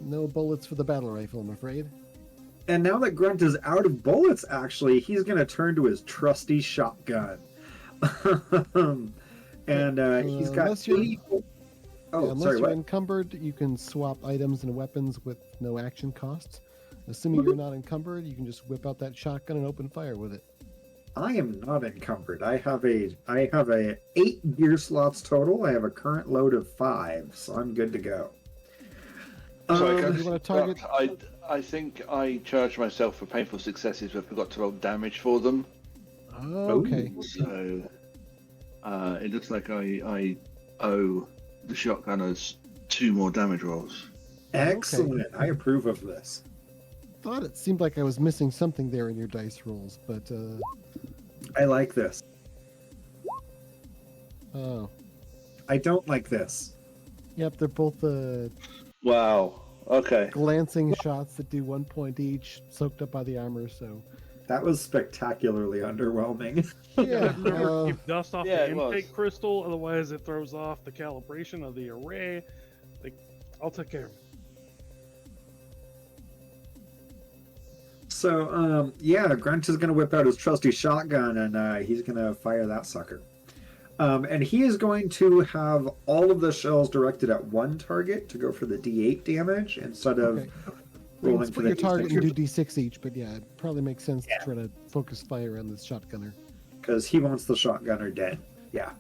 no bullets for the battle rifle, I'm afraid. And now that Grunt is out of bullets, actually, he's going to turn to his trusty shotgun. And he's got unless you're- 80... Oh, Yeah, unless sorry, you're what? encumbered, you can swap items and weapons with no action costs. Assuming you're not encumbered, you can just whip out that shotgun and open fire with it. I am not encumbered. I have a 8 gear slots total. I have a current load of 5, so I'm good to go. Sorry, you wanna target- I think I charged myself for painful successes, but forgot to roll damage for them. Okay. So it looks like I owe the shotgunners 2 more damage rolls. Excellent. I approve of this. Thought it seemed like I was missing something there in your dice rolls, but I like this. oh, I don't like this. yep, they're both Wow. Okay. glancing shots that do 1 point each, soaked up by the armor. So That was spectacularly underwhelming. yeah, Remember, keep dust off yeah, the it was. intake crystal, otherwise it throws off the calibration of the array. Like, I'll take care of it. So, yeah, Grunt is going to whip out his trusty shotgun, and he's going to fire that sucker. And he is going to have all of the shells directed at one target to go for the D8 damage instead of okay. rolling Split for the your target and D6. do D6 each, but yeah, it probably makes sense to try to focus fire on this shotgunner. Because he wants the shotgunner dead. Yeah.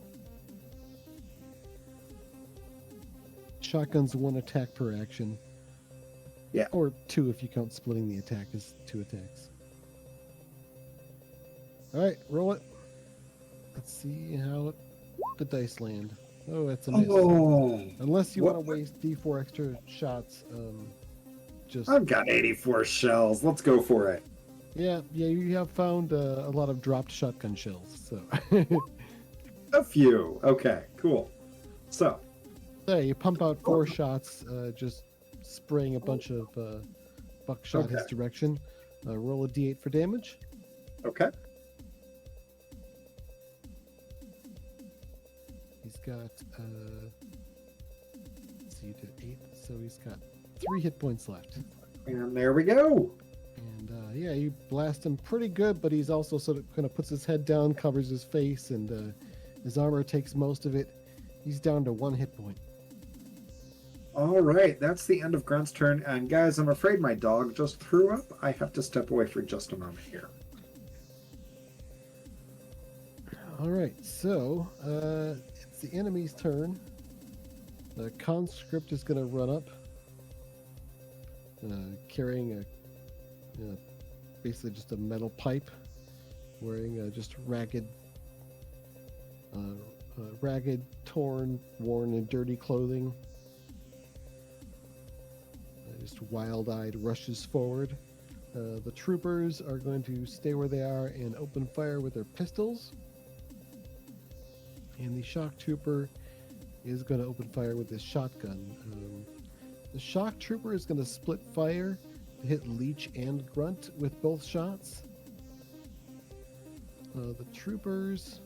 Shotgun's 1 attack per action. Yeah. Or 2 if you count splitting the attack as 2 attacks. Alright, roll it. Let's see how the dice land. Oh, that's a miss. Oh, Unless you what- want to waste D4 extra shots, just... I've got 84 shells. Let's go for it. Yeah, you have found a lot of dropped shotgun shells, so... A few. Okay, cool. So, There, you pump out 4 shots, just spraying a bunch of buckshot his Okay. direction. Roll a D8 for damage. okay. He's got, let's see, you did 8, so he's got 3 hit points left. And there we go. And yeah, you blast him pretty good, but he's also sort of kind of puts his head down, covers his face, and his armor takes most of it. He's down to 1 hit point. All right, that's the end of Grunt's turn. And guys, I'm afraid my dog just threw up. I have to step away for just a moment here. All right, so it's the enemy's turn. The conscript is going to run up, carrying basically just a metal pipe, wearing just ragged, torn, worn, and dirty clothing. Just wild-eyed rushes forward. The troopers are going to stay where they are and open fire with their pistols. And the shock trooper is going to open fire with his shotgun. The shock trooper is going to split fire to hit Leech and Grunt with both shots. The troopers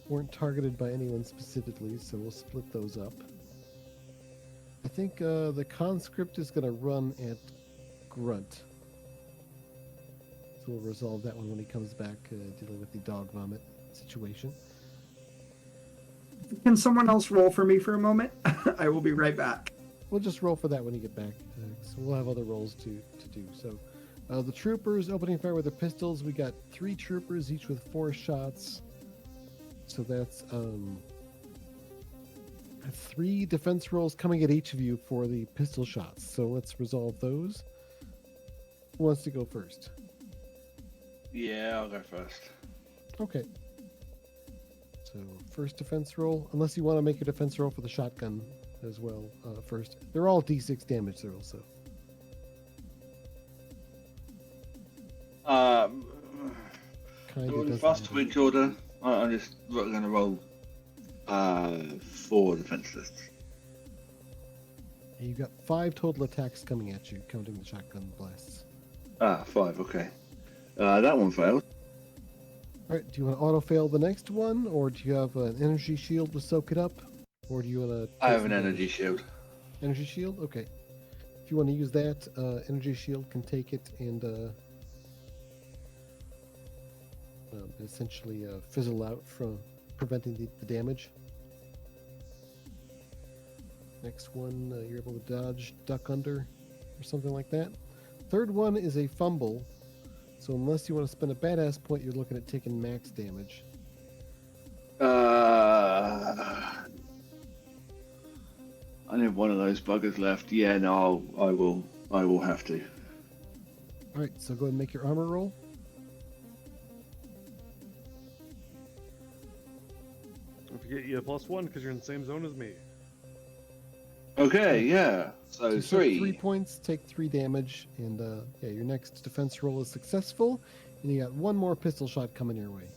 weren't targeted by anyone specifically, so we'll split those up. I think the conscript is going to run at Grunt. So we'll resolve that one when he comes back, dealing with the dog vomit situation. Can someone else roll for me for a moment? I will be right back. We'll just roll for that when you get back. So we'll have other rolls to do. So the troopers opening fire with their pistols. We got 3 troopers, each with 4 shots. So that's 3 defense rolls coming at each of you for the pistol shots. So let's resolve those. Who wants to go first? Yeah, I'll go first. Okay. So first defense roll, unless you want to make a defense roll for the shotgun as well first. They're all d6 damage rolls, so. Kind of In doesn't fast matter. which order? I'm just going to roll 4 defense lists. And you've got 5 total attacks coming at you, counting the shotgun blasts. 5, okay. That one failed. All right, do you want to auto-fail the next one, or do you have an energy shield to soak it up? Or do you want to... I have an energy shield. Energy shield? Okay. If you want to use that, energy shield can take it and essentially fizzle out from preventing the damage. Next one, you're able to dodge, duck under, or something like that. Third one is a fumble. So unless you want to spend a badass point, you're looking at taking max damage. I have one of those buggers left. Yeah, no, I will have to. All right, so go ahead and make your armor roll. Don't forget you have +1 because you're in the same zone as me. Okay, yeah. So You take 3. 3 points, take 3 damage, and yeah, your next defense roll is successful, and you got 1 more pistol shot coming your way.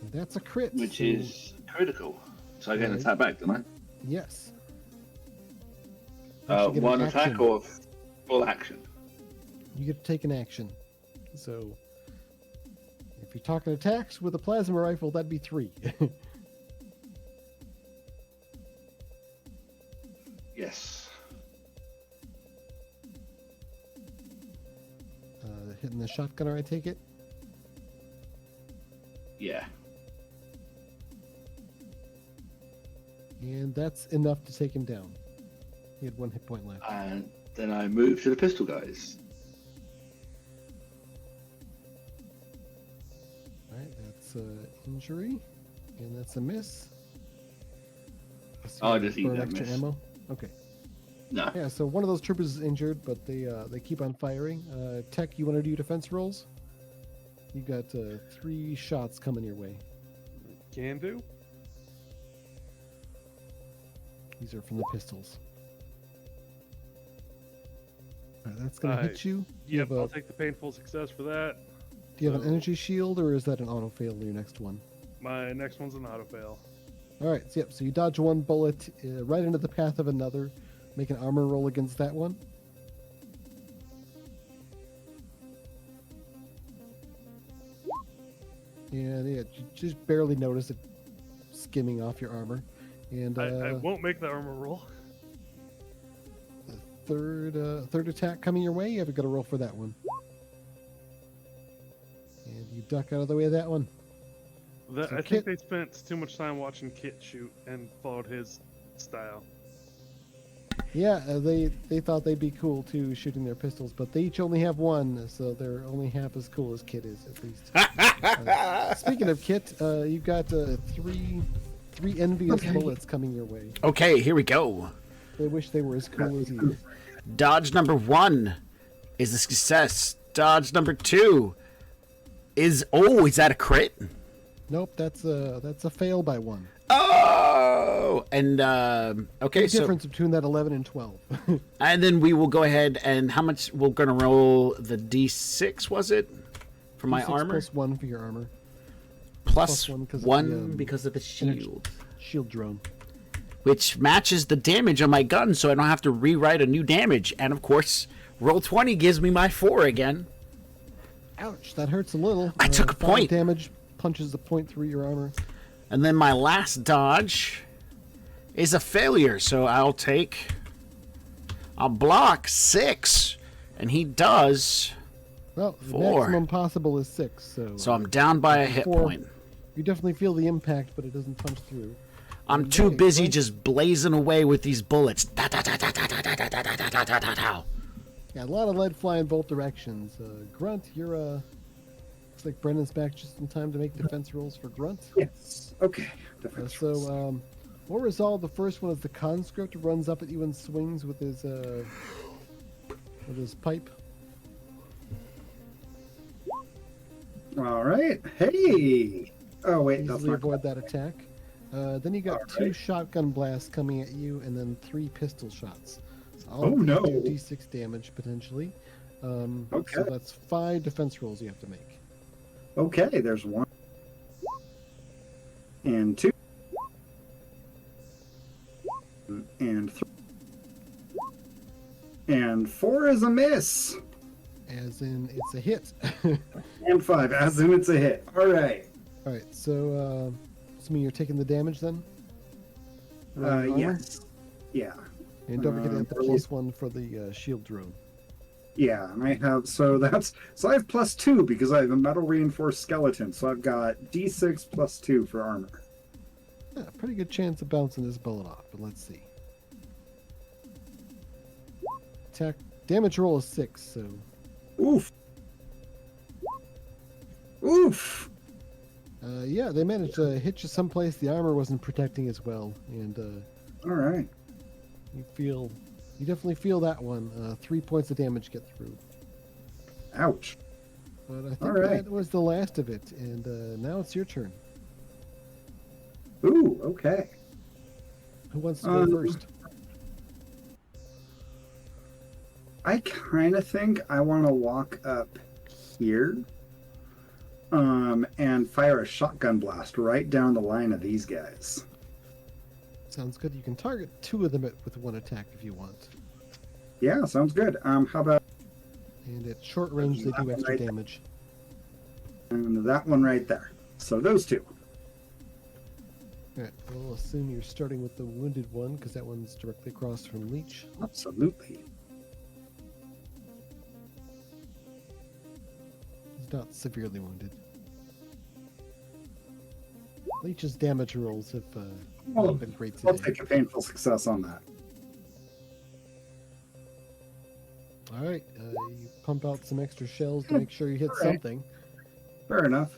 And that's a crit. Which so- is critical. So I get an Right. attack back, don't I? Yes. Actually get an 1 attack action. or full action? You get to take an action. So if you're talking attacks with a plasma rifle, that'd be 3. Yes. Hitting the shotgunner, I take it. Yeah. And that's enough to take him down. He had 1 hit point left. And then I move to the pistol guys. Alright, that's injury. And that's a miss. So I'll you just eat burn that extra miss. ammo. Okay. No. Yeah, so one of those troopers is injured, but they keep on firing. Tech, you want to do defense rolls? You got 3 shots coming your way. Can do. These are from the pistols. Alright, that's gonna hit you. Do you Yep, have a- I'll take the painful success for that. Do you have an So- energy shield, or is that an auto fail in your next one? My next one's an auto fail. All right, so, yep. So you dodge 1 bullet right into the path of another. Make an armor roll against that one. And yeah, you just barely notice it skimming off your armor. And I won't make the armor roll. third attack coming your way. You have got to roll for that one. And you duck out of the way of that one. So I Kit- think they spent too much time watching Kit shoot and followed his style. Yeah, they thought they'd be cool too, shooting their pistols, but they each only have 1, so they're only half as cool as Kit is, at least. Speaking of Kit, you've got 3 envious bullets coming your way. Okay, here we go. They wish they were as cool as you. Dodge number 1 is a success. Dodge number 2 is that a crit? Nope, that's a fail by 1. Oh, and okay, Big so difference between that 11 and 12. and then we will go ahead and how much we're gonna roll the d6 was it for my 6 armor plus 1 for your armor. plus plus 1 'cause of one the, because of the energy. shield, Shield drone. which matches the damage on my gun, so I don't have to rewrite a new damage. And of course, roll 20 gives me my 4 again. Ouch, that hurts a little. I took a 5 point. damage punches the point through your armor. And then my last dodge is a failure, so I'll block 6, and he does. Well, the 4. maximum possible is 6, so So I'm down by a hit 4. point. You definitely feel the impact, but it doesn't punch through. I'm too Okay, busy right. just blazing away with these bullets. Da, da, da, da, da, da, da, da, da, da, da, da, da. Yeah, a lot of lead flying both directions. Grunt, you're looks like Brendan's back just in time to make defense rolls for Grunt. Yes. Okay. Defense rolls. We'll resolve the first one as the conscript runs up at you and swings with his pipe. All right. Hey. Oh wait, that's Easily not avoid that attack. Then you got All two right. shotgun blasts coming at you, and then 3 pistol shots. So all Oh, of these no. do D6 damage potentially. Okay. So that's 5 defense rolls you have to make. Okay. There's 1 and 2 and 3 and 4 is a miss. As in, it's a hit. And 5, as in it's a hit. All right. All right, so assuming you're taking the damage then. Armor? Yes. Yeah. And don't forget to add the Really- +1 for the shield drone. Yeah, and I have I have +2 because I have a metal reinforced skeleton. So I've got D6 +2 for armor. Yeah, pretty good chance of bouncing this bullet off, but let's see. Attack damage roll is 6, so Oof. Oof. yeah, they managed to hit you someplace the armor wasn't protecting as well, and All right. you definitely feel that one. 3 points of damage get through. Ouch. But I think All right. that was the last of it, and now it's your turn. Ooh. Okay. Who wants to go first? I kind of think I want to walk up here, and fire a shotgun blast right down the line of these guys. Sounds good. You can target 2 of them with 1 attack if you want. Yeah, sounds good. How about And at short range, they do extra Right. damage. and that one right there? So those 2. All right, we'll assume you're starting with the wounded one because that one's directly across from Leech. Absolutely. He's not severely wounded. Leech's damage rolls have not been great I'll today. take a painful success on that. All right, you pump out some extra shells to make sure you hit All right. something, Fair enough.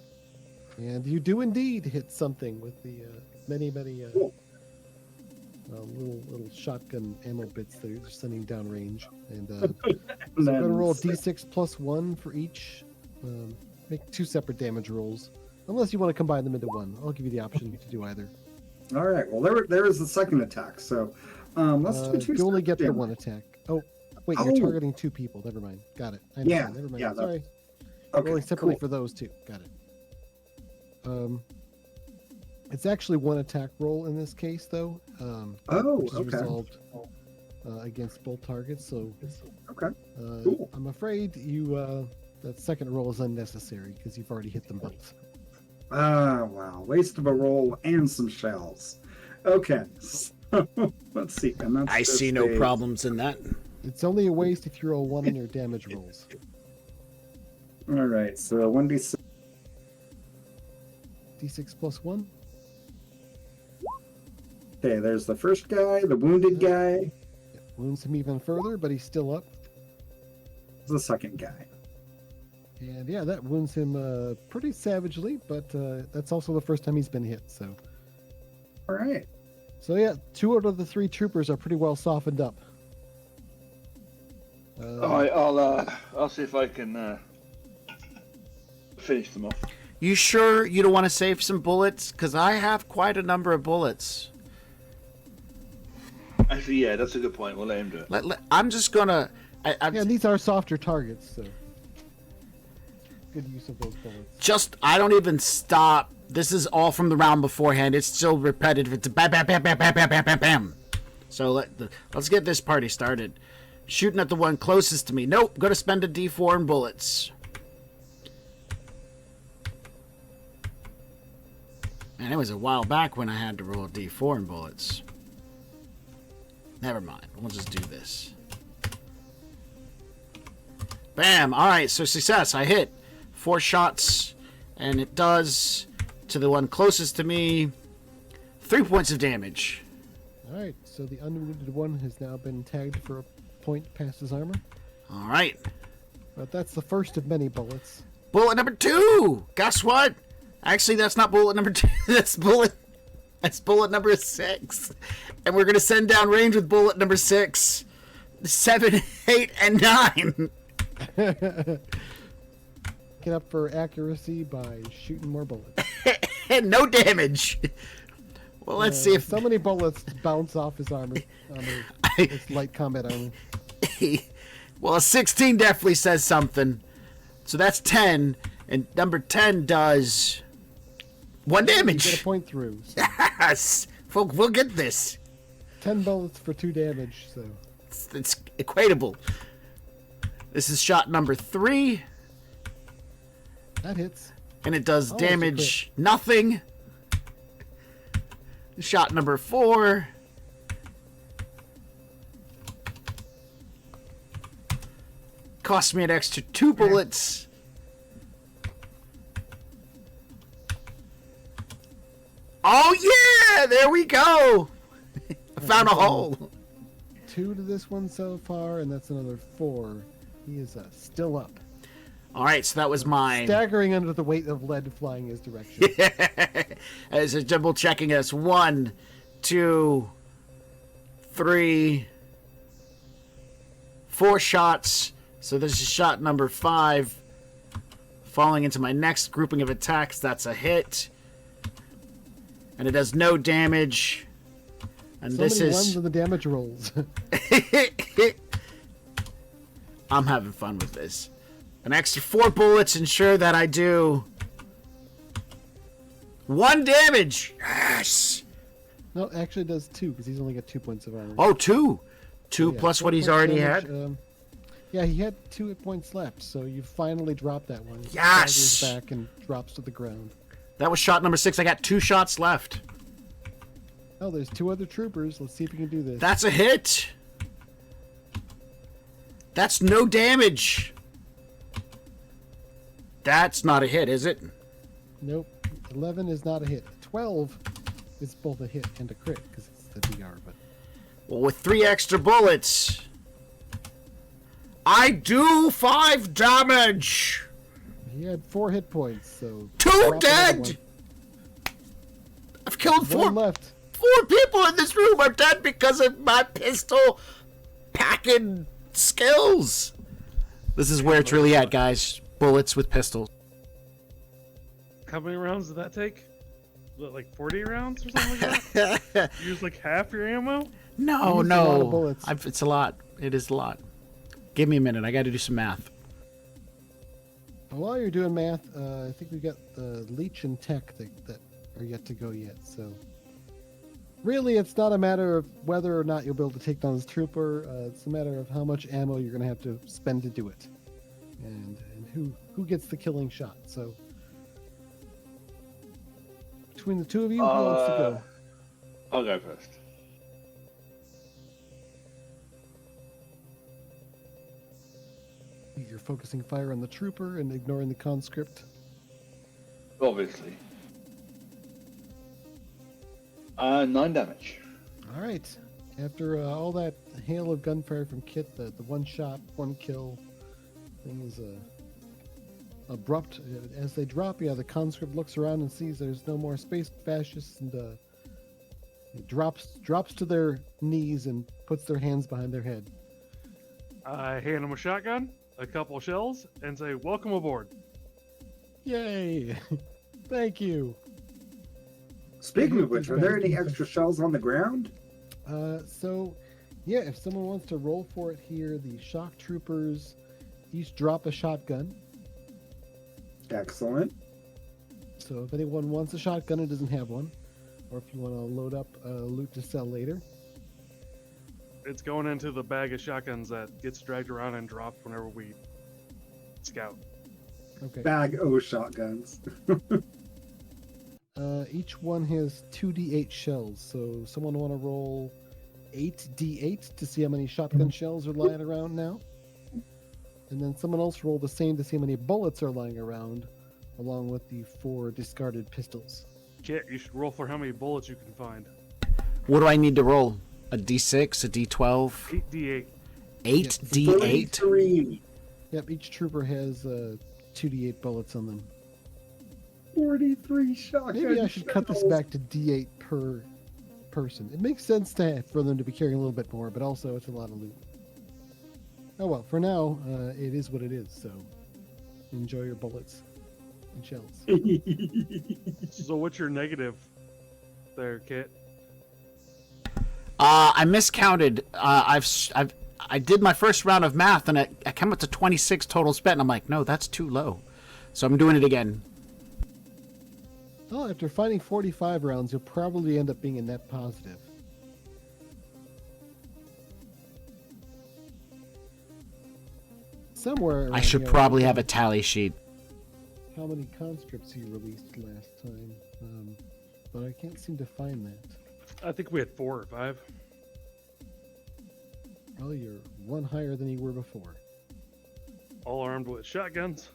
and you do indeed hit something with the many Cool. little shotgun ammo bits that are sending down range. And so And I'm then going to roll D6 +1 for each. Make 2 separate damage rolls, unless you want to combine them into one. I'll give you the option to do either. All right. Well, there is the second attack. So let's do 2. You only get the damage. 1 attack. Oh, wait, you're Oh. targeting 2 people. Never mind. Got it. I Yeah, understand. Never mind. yeah, that- Sorry. Okay. Rolling separately Cool. for those 2. Got it. It's actually 1 attack roll in this case, though. Oh, Which is okay. resolved against both targets. So Okay. Cool. I'm afraid you that second roll is unnecessary because you've already hit them both. Ah, wow. Waste of a roll and some shells. Okay. So, let's see. And that's I see just no a- problems in that. It's only a waste if you roll 1 on your damage rolls. All right. So 1d6. D6 +1. Okay. There's the first guy, the wounded guy. Wounds him even further, but he's still up. The second guy. And yeah, that wounds him pretty savagely, but that's also the first time he's been hit. So All right. yeah, 2 out of the 3 troopers are pretty well softened up. All right, I'll see if I can finish them off. You sure you don't want to save some bullets? Because I have quite a number of bullets. Actually, yeah, that's a good point. We'll let him do it. I'm just gonna. Yeah, these are softer targets, so good use of those bullets. I don't even stop. This is all from the round beforehand. It's still repetitive. It's bam, bam, bam, bam, bam, bam, bam, bam, bam. So let's get this party started. Shooting at the one closest to me. Nope, gonna spend a D4 in bullets. And it was a while back when I had to roll a D4 in bullets. Never mind. We'll just do this. Bam! Alright, so success. I hit 4 shots, and it does, to the one closest to me, 3 points of damage. All right, so the unwounded one has now been tagged for a point past his armor. All right. But that's the first of many bullets. Bullet number 2. Guess what? Actually, that's not bullet number 2. That's bullet number 6. And we're going to send down range with bullet number 6. 7, 8, and 9. Get up for accuracy by shooting more bullets. And no damage. Well, let's see if... So many bullets bounce off his armor. His light combat armor. Well, a 16 definitely says something. So that's 10. And number 10 does 1 damage. You get a point through. So. Yes. We'll get this. 10 bullets for 2 damage, so... It's equatable. This is shot number 3. That hits. And it does damage nothing. Shot number 4. Cost me an extra 2 bullets. Oh yeah! There we go! I found a hole. 2 to this one so far, and that's another 4. He is still up. Alright, so that was mine. Staggering under the weight of lead flying his direction. As a double checking us. 1, 2, 3, 4 shots. So this is shot number 5. Falling into my next grouping of attacks. That's a hit. And it does no damage. And this is... ones in the damage rolls. I'm having fun with this. An extra 4 bullets ensure that I do 1 damage. Yes. No, actually it does 2, because he's only got 2 points of armor. Oh, 2. 2 Yeah, plus 4 what he's points already damage, had. Yeah, he had 2 hit points left, so you finally dropped that one. He Yes! staggers back and drops to the ground. That was shot number 6. I got 2 shots left. Oh, there's 2 other troopers. Let's see if we can do this. That's a hit. That's no damage. That's not a hit, is it? Nope. 11 is not a hit. 12 is both a hit and a crit, because it's the DR, but... Well, with 3 extra bullets, I do 5 damage. He had 4 hit points, so... 2 drop another dead. one. I've killed 4 1 left. 4 people in this room are dead because of my pistol packing skills. This is where it's really at, guys. Bullets with pistols. How many rounds did that take? Was it like 40 rounds or something like that? You used like half your ammo? No, Used a lot of no. bullets. It's a lot. It is a lot. Give me a minute. I got to do some math. While you're doing math, I think we got the leech and tech that are yet to go yet, so... Really, it's not a matter of whether or not you'll be able to take down this trooper. It's a matter of how much ammo you're going to have to spend to do it. And who gets the killing shot. So, between the 2 of you, who wants to go? I'll go first. You're focusing fire on the trooper and ignoring the conscript. Obviously. 9 damage. All right. After all that hail of gunfire from Kit, the 1 shot, 1 kill thing is abrupt. As they drop, the conscript looks around and sees there's no more space fascists, and he drops to their knees and puts their hands behind their head. I hand him a shotgun, a couple shells, and say, "Welcome aboard." Yay! Thank you. Speaking of which, are there any extra shells on the ground? If someone wants to roll for it here, the shock troopers each drop a shotgun. Excellent. So if anyone wants a shotgun and doesn't have one, or if you want to load up loot to sell later. It's going into the bag of shotguns that gets dragged around and dropped whenever we scout. Okay. Bag O shotguns. Each one has 2d8 shells, so someone want to roll 8d8 to see how many shotgun shells are lying around now? And then someone else roll the same to see how many bullets are lying around, along with the 4 discarded pistols. Kit, you should roll for how many bullets you can find. What do I need to roll? A D6, a D12? 8d8. 8d8? 43. Yep, each trooper has 2d8 bullets on them. 43 shotgun Maybe I should cut this shells. back to d8 per person. It makes sense for them to be carrying a little bit more, but also it's a lot of loot. Oh well, for now, it is what it is, so enjoy your bullets and shells. So what's your negative there, Kit? I miscounted. I did my first round of math, and I came up to 26 total spent. And I'm like, no, that's too low. So I'm doing it again. Well, after finding 45 rounds, you'll probably end up being a net positive. Somewhere I around should here, probably have a tally sheet. how many conscripts you released last time, but I can't seem to find that. I think we had 4 or 5. Well, you're one higher than you were before. All armed with shotguns.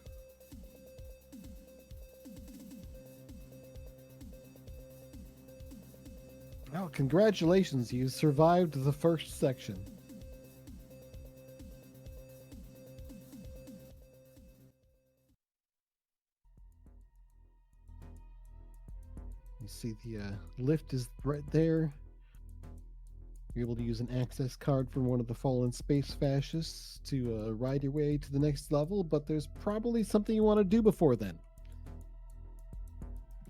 Well, congratulations, you survived the first section. You see the lift is right there. You're able to use an access card from one of the fallen space fascists to ride your way to the next level, but there's probably something you want to do before then.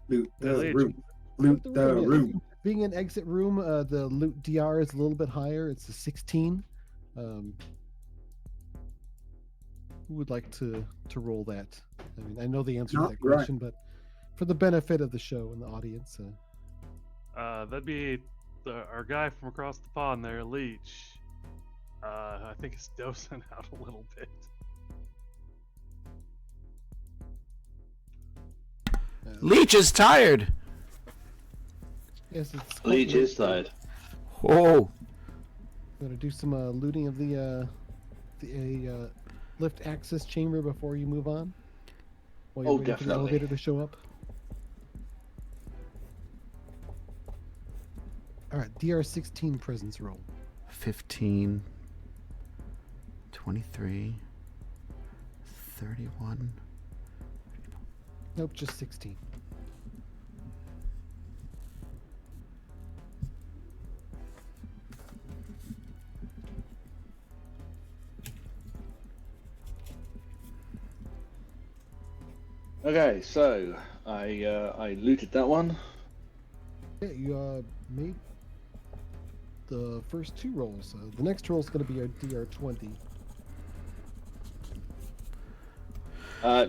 Loot the Village. room. Loot the yes. room. Being an exit room, the loot DR is a little bit higher. It's a 16. Who would like to roll that? I mean, I know the answer to Not that right. question, but for the benefit of the show and the audience, That'd be our guy from across the pond there, Leech. I think it's dosing out a little bit. Leech is tired. yes, it's Leech is tired. Oh, Going to do some looting of the lift access chamber before you move on. While you're Oh, waiting for the definitely. elevator to show up. All right, DR16 presence roll. 15, 23, 31. Nope, just 16. Okay, so I looted that one. Yeah, you made the first 2 rolls. The next roll is going to be a DR20.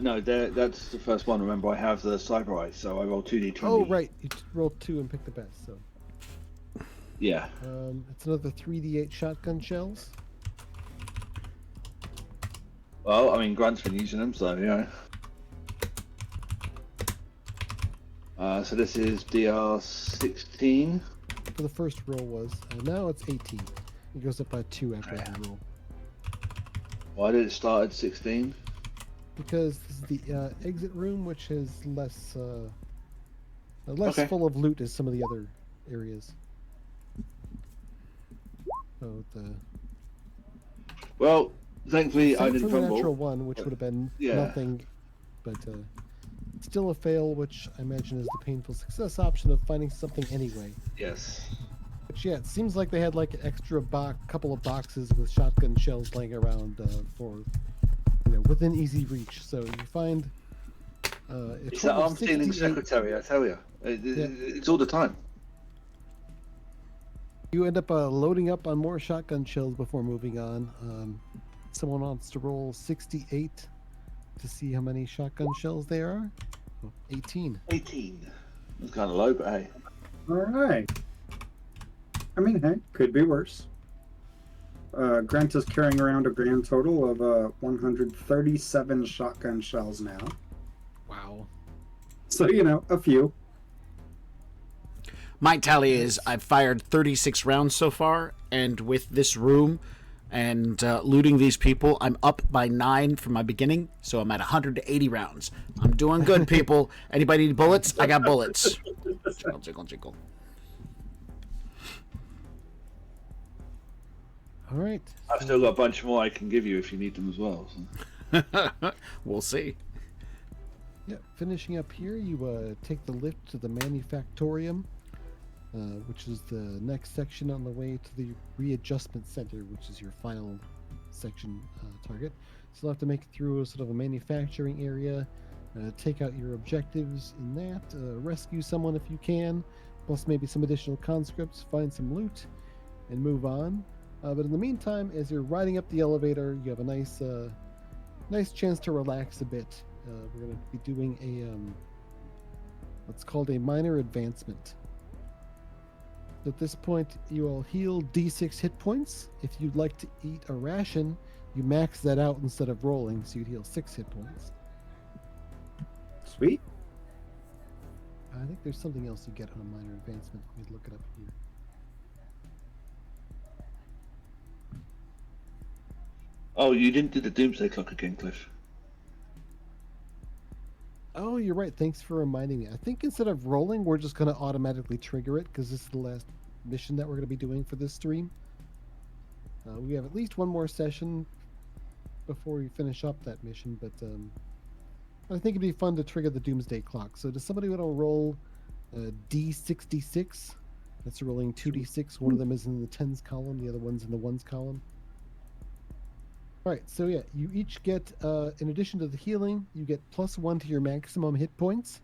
No, that's the first one. Remember, I have the cyber eye, so I roll 2d20. Oh, right. You rolled 2 and picked the best. So Yeah. it's another 3d8 shotgun shells. Well, I mean, Grant's been using them, so yeah. So this is DR16. For the first roll was. Now it's 18. It goes up by 2 after every roll. Why did it start at 16? Because this is the exit room, which is less Okay. full of loot as some of the other areas. So Well, thankfully I except didn't for the fumble. natural 1, which would have been Yeah. nothing, but still a fail, which I imagine is the painful success option of finding something anyway. Yes. But yeah, it seems like they had like an extra couple of boxes with shotgun shells laying around for, within easy reach. So you find a It's that total of arm stealing 68 secretary, I tell you. It's all the time. You end up loading up on more shotgun shells before moving on. Someone wants to roll 68 to see how many shotgun shells there are. 18. 18. It's kind of low, but hey. All right. I mean, hey, could be worse. Grant is carrying around a grand total of 137 shotgun shells now. Wow. So, a few. My tally is I've fired 36 rounds so far, and with this room and looting these people, I'm up by 9 from my beginning, so I'm at 180 rounds. I'm doing good, people. Anybody need bullets? I got bullets. Jiggle, jiggle, jiggle. All right. I've still got a bunch more I can give you if you need them as well. So. We'll see. Yeah, finishing up here, you take the lift to the Manufactorium, which is the next section on the way to the Readjustment Center, which is your final section target. So you'll have to make it through a sort of a manufacturing area, take out your objectives in that, rescue someone if you can, plus maybe some additional conscripts, find some loot, and move on. But in the meantime, as you're riding up the elevator, you have a nice chance to relax a bit. We're going to be doing a what's called a minor advancement. At this point, you will heal D6 hit points. If you'd like to eat a ration, you max that out instead of rolling, so you'd heal 6 hit points. Sweet. I think there's something else you get on a minor advancement. Let me look it up here. Oh, you didn't do the Doomsday Clock again, Cliff. Oh, you're right. Thanks for reminding me. I think instead of rolling, we're just going to automatically trigger it because this is the last mission that we're going to be doing for this stream. We have at least one more session before we finish up that mission, but I think it'd be fun to trigger the Doomsday Clock. So does somebody want to roll D66? That's rolling 2d6. One of them is in the tens column, the other one's in the ones column. All right, so yeah, you each get, in addition to the healing, you get +1 to your maximum hit points.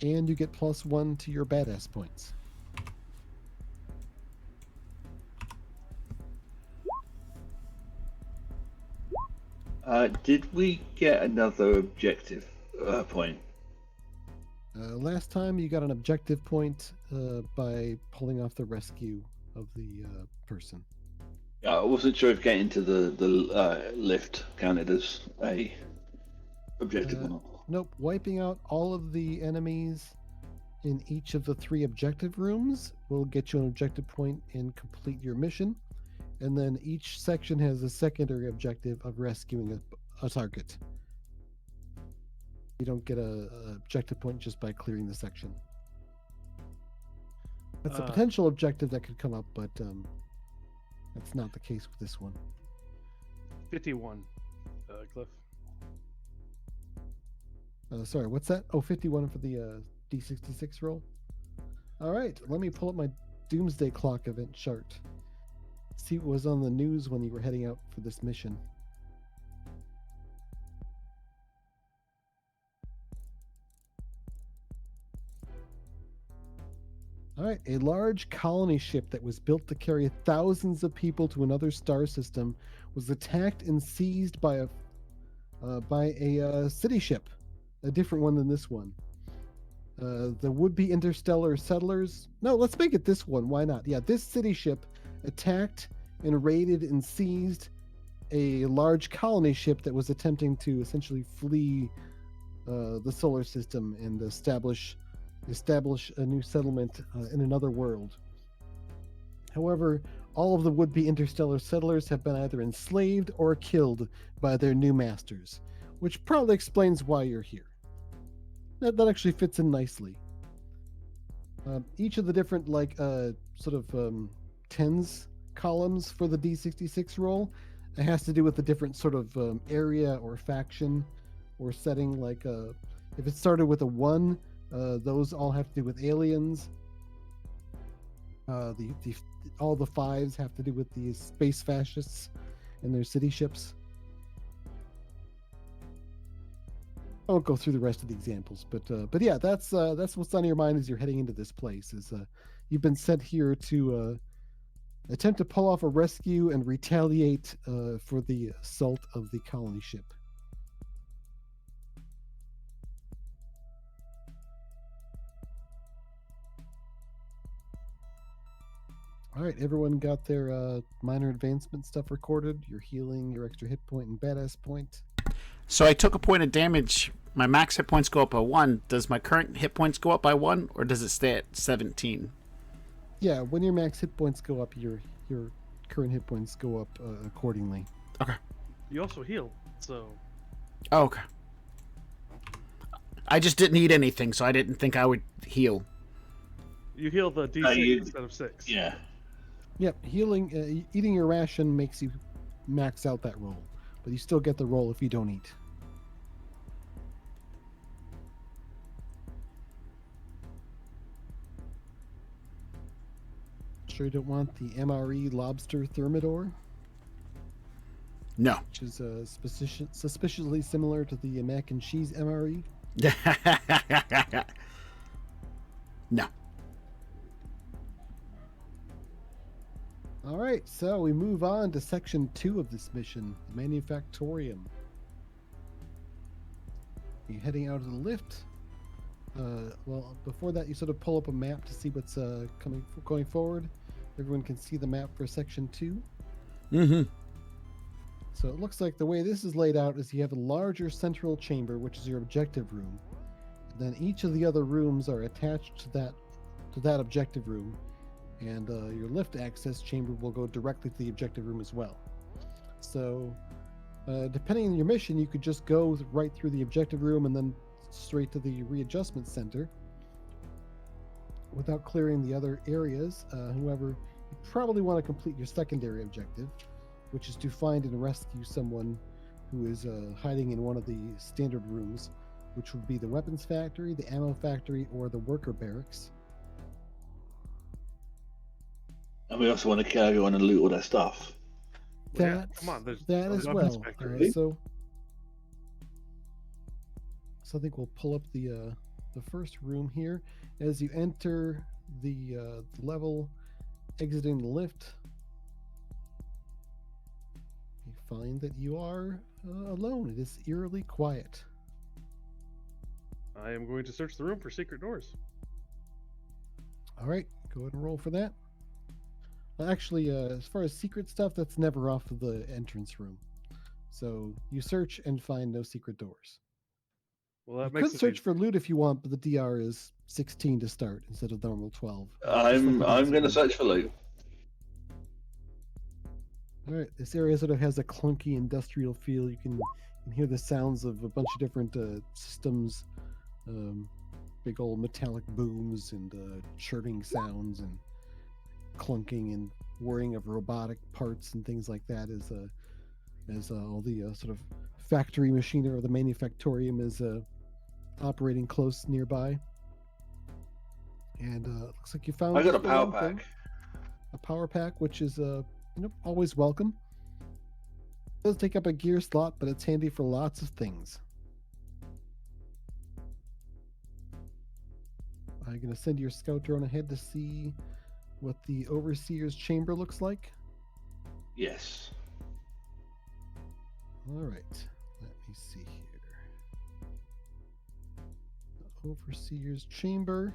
And you get +1 to your badass points. Did we get another objective point? Last time you got an objective point by pulling off the rescue of the person. I wasn't sure if getting to the lift counted as a objective or not. Nope. Wiping out all of the enemies in each of the 3 objective rooms will get you an objective point and complete your mission. And then each section has a secondary objective of rescuing a target. You don't get a objective point just by clearing the section. That's a potential objective that could come up, but that's not the case with this one. 51, Cliff. Sorry, what's that? Oh, 51 for the D66 roll. All right, let me pull up my Doomsday Clock event chart. See what was on the news when you were heading out for this mission. All right, a large colony ship that was built to carry thousands of people to another star system was attacked and seized by a city ship, a different one than this one. The would-be interstellar settlers. No, let's make it this one. Why not? Yeah, this city ship attacked and raided and seized a large colony ship that was attempting to essentially flee the solar system and establish a new settlement in another world. However, all of the would-be interstellar settlers have been either enslaved or killed by their new masters, which probably explains why you're here. That actually fits in nicely. Each of the different tens columns for the D66 roll, it has to do with a different sort of area or faction or setting. Like if it started with a 1, those all have to do with aliens. All the 5s have to do with the space fascists and their city ships. I won't go through the rest of the examples, but yeah, that's what's on your mind as you're heading into this place. Is you've been sent here to attempt to pull off a rescue and retaliate for the assault of the colony ship. All right, everyone got their minor advancement stuff recorded, your healing, your extra hit point, and badass point. So I took a point of damage. My max hit points go up by 1. Does my current hit points go up by 1, or does it stay at 17? Yeah, when your max hit points go up, your current hit points go up accordingly. Okay. You also healed, so... Oh, okay. I just didn't eat anything, so I didn't think I would heal. You heal the D6 you- instead of 6. Yeah. Yep, eating your ration makes you max out that roll, but you still get the roll if you don't eat. Sure you don't want the MRE lobster thermidor, No. which is suspiciously similar to the mac and cheese MRE. No. All right, so we move on to section 2 of this mission, Manufactorium. You're heading out of the lift. Well, before that, you sort of pull up a map to see what's going forward. Everyone can see the map for section 2. Mm-hmm. So it looks like the way this is laid out is you have a larger central chamber, which is your objective room. Then each of the other rooms are attached to that objective room, and your lift access chamber will go directly to the objective room as well. So, depending on your mission, you could just go right through the objective room and then straight to the readjustment center without clearing the other areas. However, you probably want to complete your secondary objective, which is to find and rescue someone who is hiding in one of the standard rooms, which would be the weapons factory, the ammo factory, or the worker barracks. And we also want to kill everyone and loot all their stuff. Well, yeah, That, come on, there's that a as weapons well. factory. All right, so I think we'll pull up the first room here. As you enter the level, exiting the lift, you find that you are alone. It is eerily quiet. I am going to search the room for secret doors. All right, go ahead and roll for that. Actually, as far as secret stuff, that's never off of the entrance room. So you search and find no secret doors. Well, that You makes could it search easy. for loot if you want, but the DR is 16 to start instead of normal 12. I'm going to to search for loot. All right, this area sort of has a clunky industrial feel. You can hear the sounds of a bunch of different systems, big old metallic booms and churning sounds and clunking and whirring of robotic parts and things like that as all the sort of factory machinery or the manufactorium is operating close nearby. And looks like you found I got a just the power one thing. pack. A power pack, which is always welcome. It does take up a gear slot, but it's handy for lots of things. I'm going to send your scout drone ahead to see what the overseer's chamber looks like. Yes. All right, let me see here. The overseer's chamber.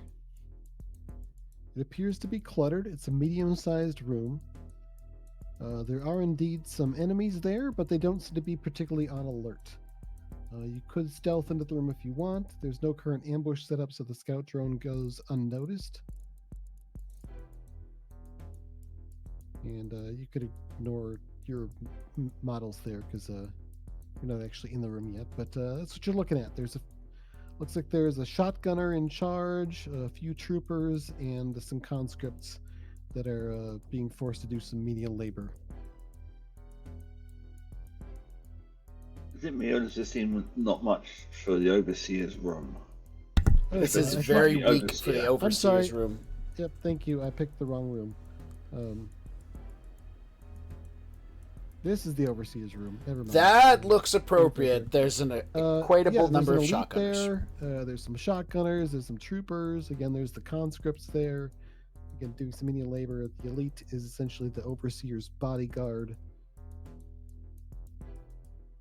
It appears to be cluttered. It's a medium-sized room. There are indeed some enemies there, but they don't seem to be particularly on alert. You could stealth into the room if you want. There's no current ambush set up, so the scout drone goes unnoticed. And you could ignore your models there because you're not actually in the room yet. But that's what you're looking at. Looks like there's a shotgunner in charge, a few troopers, and some conscripts that are being forced to do some menial labor. Is it me or does this seem not much for the overseer's room? This Okay, is I very thought- weak for the I'm overseer's sorry. room. Yep, thank you. I picked the wrong room. This is the overseer's room. Never mind. That looks appropriate. There's an equatable there's number an of elite shotgunners. there. There's some shotgunners. There's some troopers. Again, there's the conscripts there. Again, doing some menial labor. The elite is essentially the overseer's bodyguard.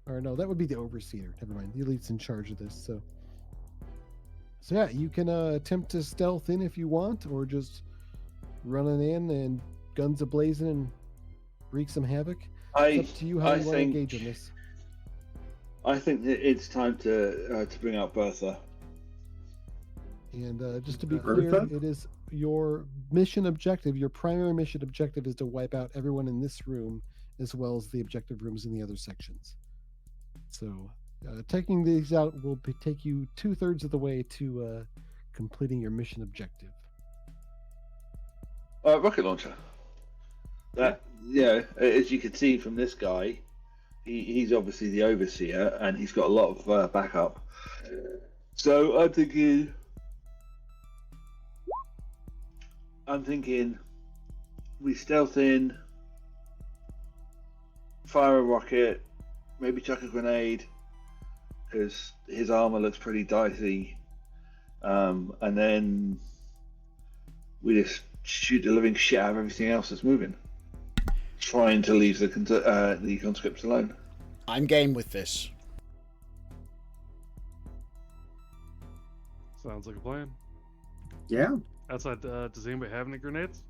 Or no, that would be the overseer. Never mind. The elite's in charge of this. So yeah, you can attempt to stealth in if you want, or just running in and guns ablazing and wreak some havoc. It's up to you how you want to engage in this. I think that it's time to bring out Bertha. And just to be Bertha? clear, it is your mission objective. Your primary mission objective is to wipe out everyone in this room, as well as the objective rooms in the other sections. So, taking these out take you 2/3 of the way to completing your mission objective. Rocket launcher. That as you can see from this guy, he's obviously the overseer, and he's got a lot of backup. So I'm thinking, we stealth in, fire a rocket, maybe chuck a grenade, because his armor looks pretty dicey, and then we just shoot the living shit out of everything else that's moving, trying to leave the conscripts alone. I'm game with this. Sounds like a plan. Yeah. Outside, does anybody have any grenades?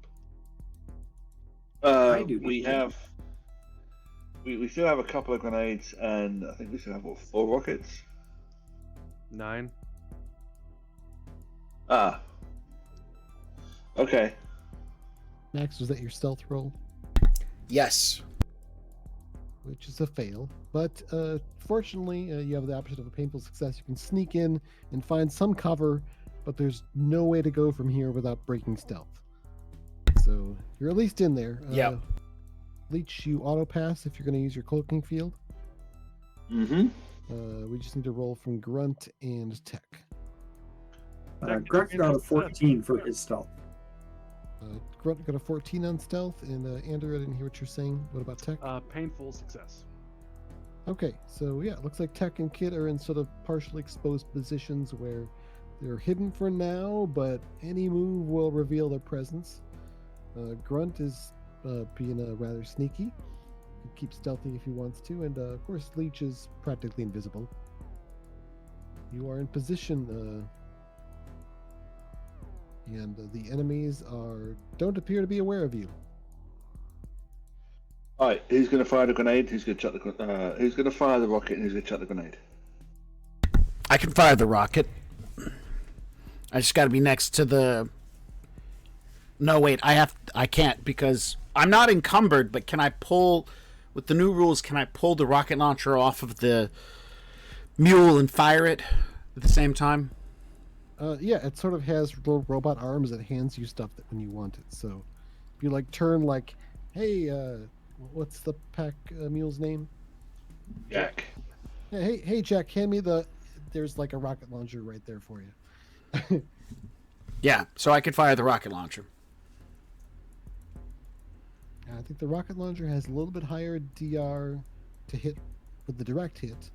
I do. We still have a couple of grenades, and I think we still have 4 rockets. 9. Ah. Okay. Max, was that your stealth roll? Yes. Which is a fail. But fortunately, you have the option of a painful success. You can sneak in and find some cover, but there's no way to go from here without breaking stealth. So you're at least in there. Yep. Leech, you auto pass if you're going to use your cloaking field. Mm-hmm. We just need to roll from Grunt and Tech. Grunt got a 14 for his stealth. Grunt got a 14 on stealth, and Andrew, I didn't hear what you're saying. What about Tech? Painful success. Okay, so yeah, it looks like Tech and Kit are in sort of partially exposed positions where they're hidden for now, but any move will reveal their presence. Grunt is being rather sneaky. He can keep stealthing if he wants to, and of course Leech is practically invisible. You are in position, and the enemies don't appear to be aware of you. All right. Who's going to fire the grenade? Who's going to chuck the? Who's going to fire the rocket? And who's going to chuck the grenade? I can fire the rocket. I just got to be next to the. No, wait. I can't because I'm not encumbered. But can I pull? With the new rules, can I pull the rocket launcher off of the mule and fire it at the same time? Yeah, it sort of has little robot arms that hands you stuff that when you want it. So if you like turn like, hey, what's the pack mule's name? Jack. Yeah, hey, Jack, hand me there's like a rocket launcher right there for you. Yeah, so I could fire the rocket launcher. I think the rocket launcher has a little bit higher DR to hit with the direct hit,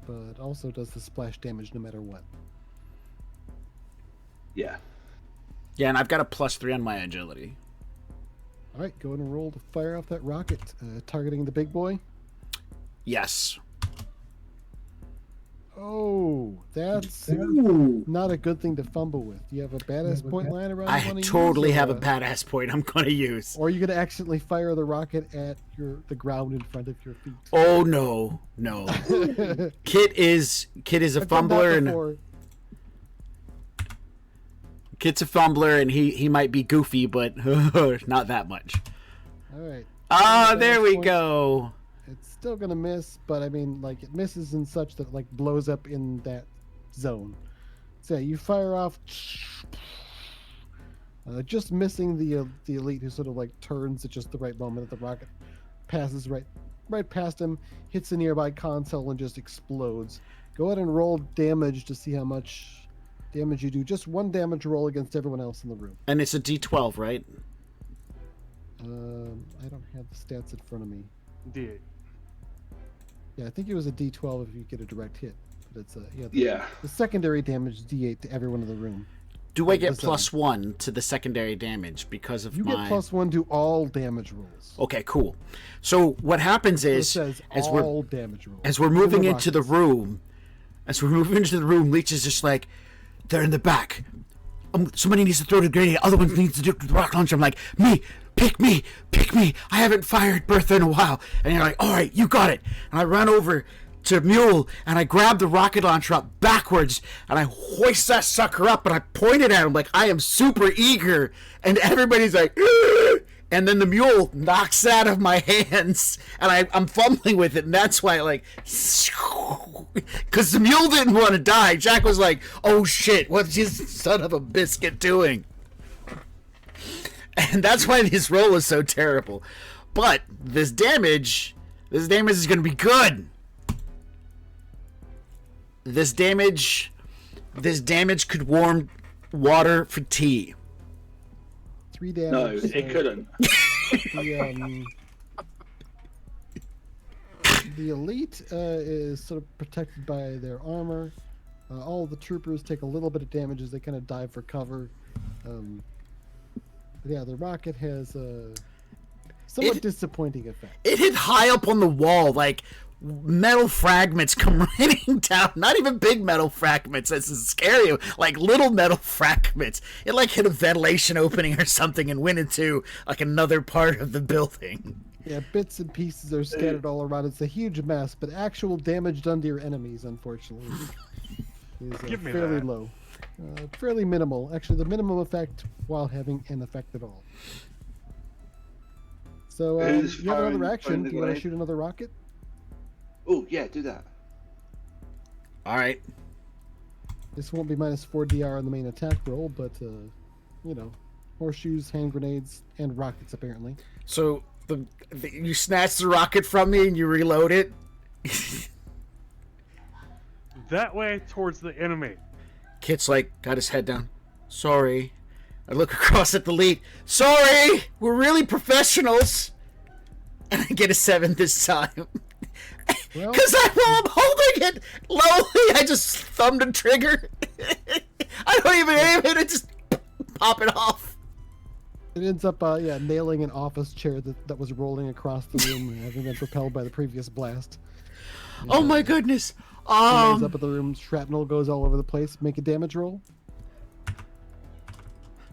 but also does the splash damage no matter what. Yeah. Yeah, and I've got a +3 on my agility. All right, go ahead and roll to fire off that rocket, targeting the big boy. Yes. Oh, that's Ooh. not a good thing to fumble with. Do you have a badass point line around? I you wanna totally use, have or, a badass point I'm going to use. Or are you going to accidentally fire the rocket at the ground in front of your feet? Oh, no. Kit is a fumbler, and Kit's a fumbler, and he might be goofy, but not that much. All right. Ah, there we go. It's still gonna miss, but I mean, like, it misses in such that it, like, blows up in that zone. So yeah, you fire off, just missing the elite, who sort of like turns at just the right moment. That the rocket passes right past him, hits a nearby console, and just explodes. Go ahead and roll damage to see how much damage you do. Just one damage roll against everyone else in the room. And it's a D12, right? I don't have the stats in front of me. D8. Yeah, I think it was a D12 if you get a direct hit. But it's Yeah. The secondary damage is D8 to everyone in the room. Do I get Listen. +1 to the secondary damage because of You my... get +1 to all damage rolls. Okay, cool. So what happens So it is, says as all damage rolls. we're moving into the room, Leech is just like, they're in the back. Somebody needs to throw the grenade. Other one needs to do the rocket launcher. I'm like, pick me. I haven't fired Bertha in a while. And you're like, all right, you got it. And I run over to Mule, and I grab the rocket launcher up backwards, and I hoist that sucker up, and I point it at him like I am super eager. And everybody's like, "Ugh!" And then the mule knocks it out of my hands, and I'm fumbling with it, and that's why, like, because the mule didn't want to die. Jack was like, oh shit, what's this son of a biscuit doing? And that's why this roll is so terrible. But this damage is going to be good. This damage could warm water for tea. 3 No, damage. it couldn't. The elite is sort of protected by their armor. All the troopers take a little bit of damage as they kind of dive for cover. But yeah, the rocket has a somewhat disappointing effect. It hit high up on the wall, like metal fragments come raining down. Not even big metal fragments. This is scary. Like little metal fragments. It like hit a ventilation opening or something and went into like another part of the building. Yeah, bits and pieces are scattered all around. It's a huge mess, but actual damage done to your enemies, unfortunately, is fairly low. Fairly minimal. Actually, the minimum effect while having an effect at all. So, you have another action. Do you want to shoot another rocket? Oh, yeah, do that. All right. This won't be -4 DR on the main attack roll, but, you know, horseshoes, hand grenades, and rockets, apparently. So, you snatch the rocket from me and you reload it? That way towards the enemy. Kit's like, got his head down. Sorry. I look across at the lead. Sorry! We're really professionals! And I get a 7 this time. Well, Because while I'm holding it lowly, I just thumbed a trigger. I don't even aim it, I just pop it off. it ends up, nailing an office chair that was rolling across the room, having been propelled by the previous blast. Oh my goodness. Goes up at the room, shrapnel goes all over the place. Make a damage roll.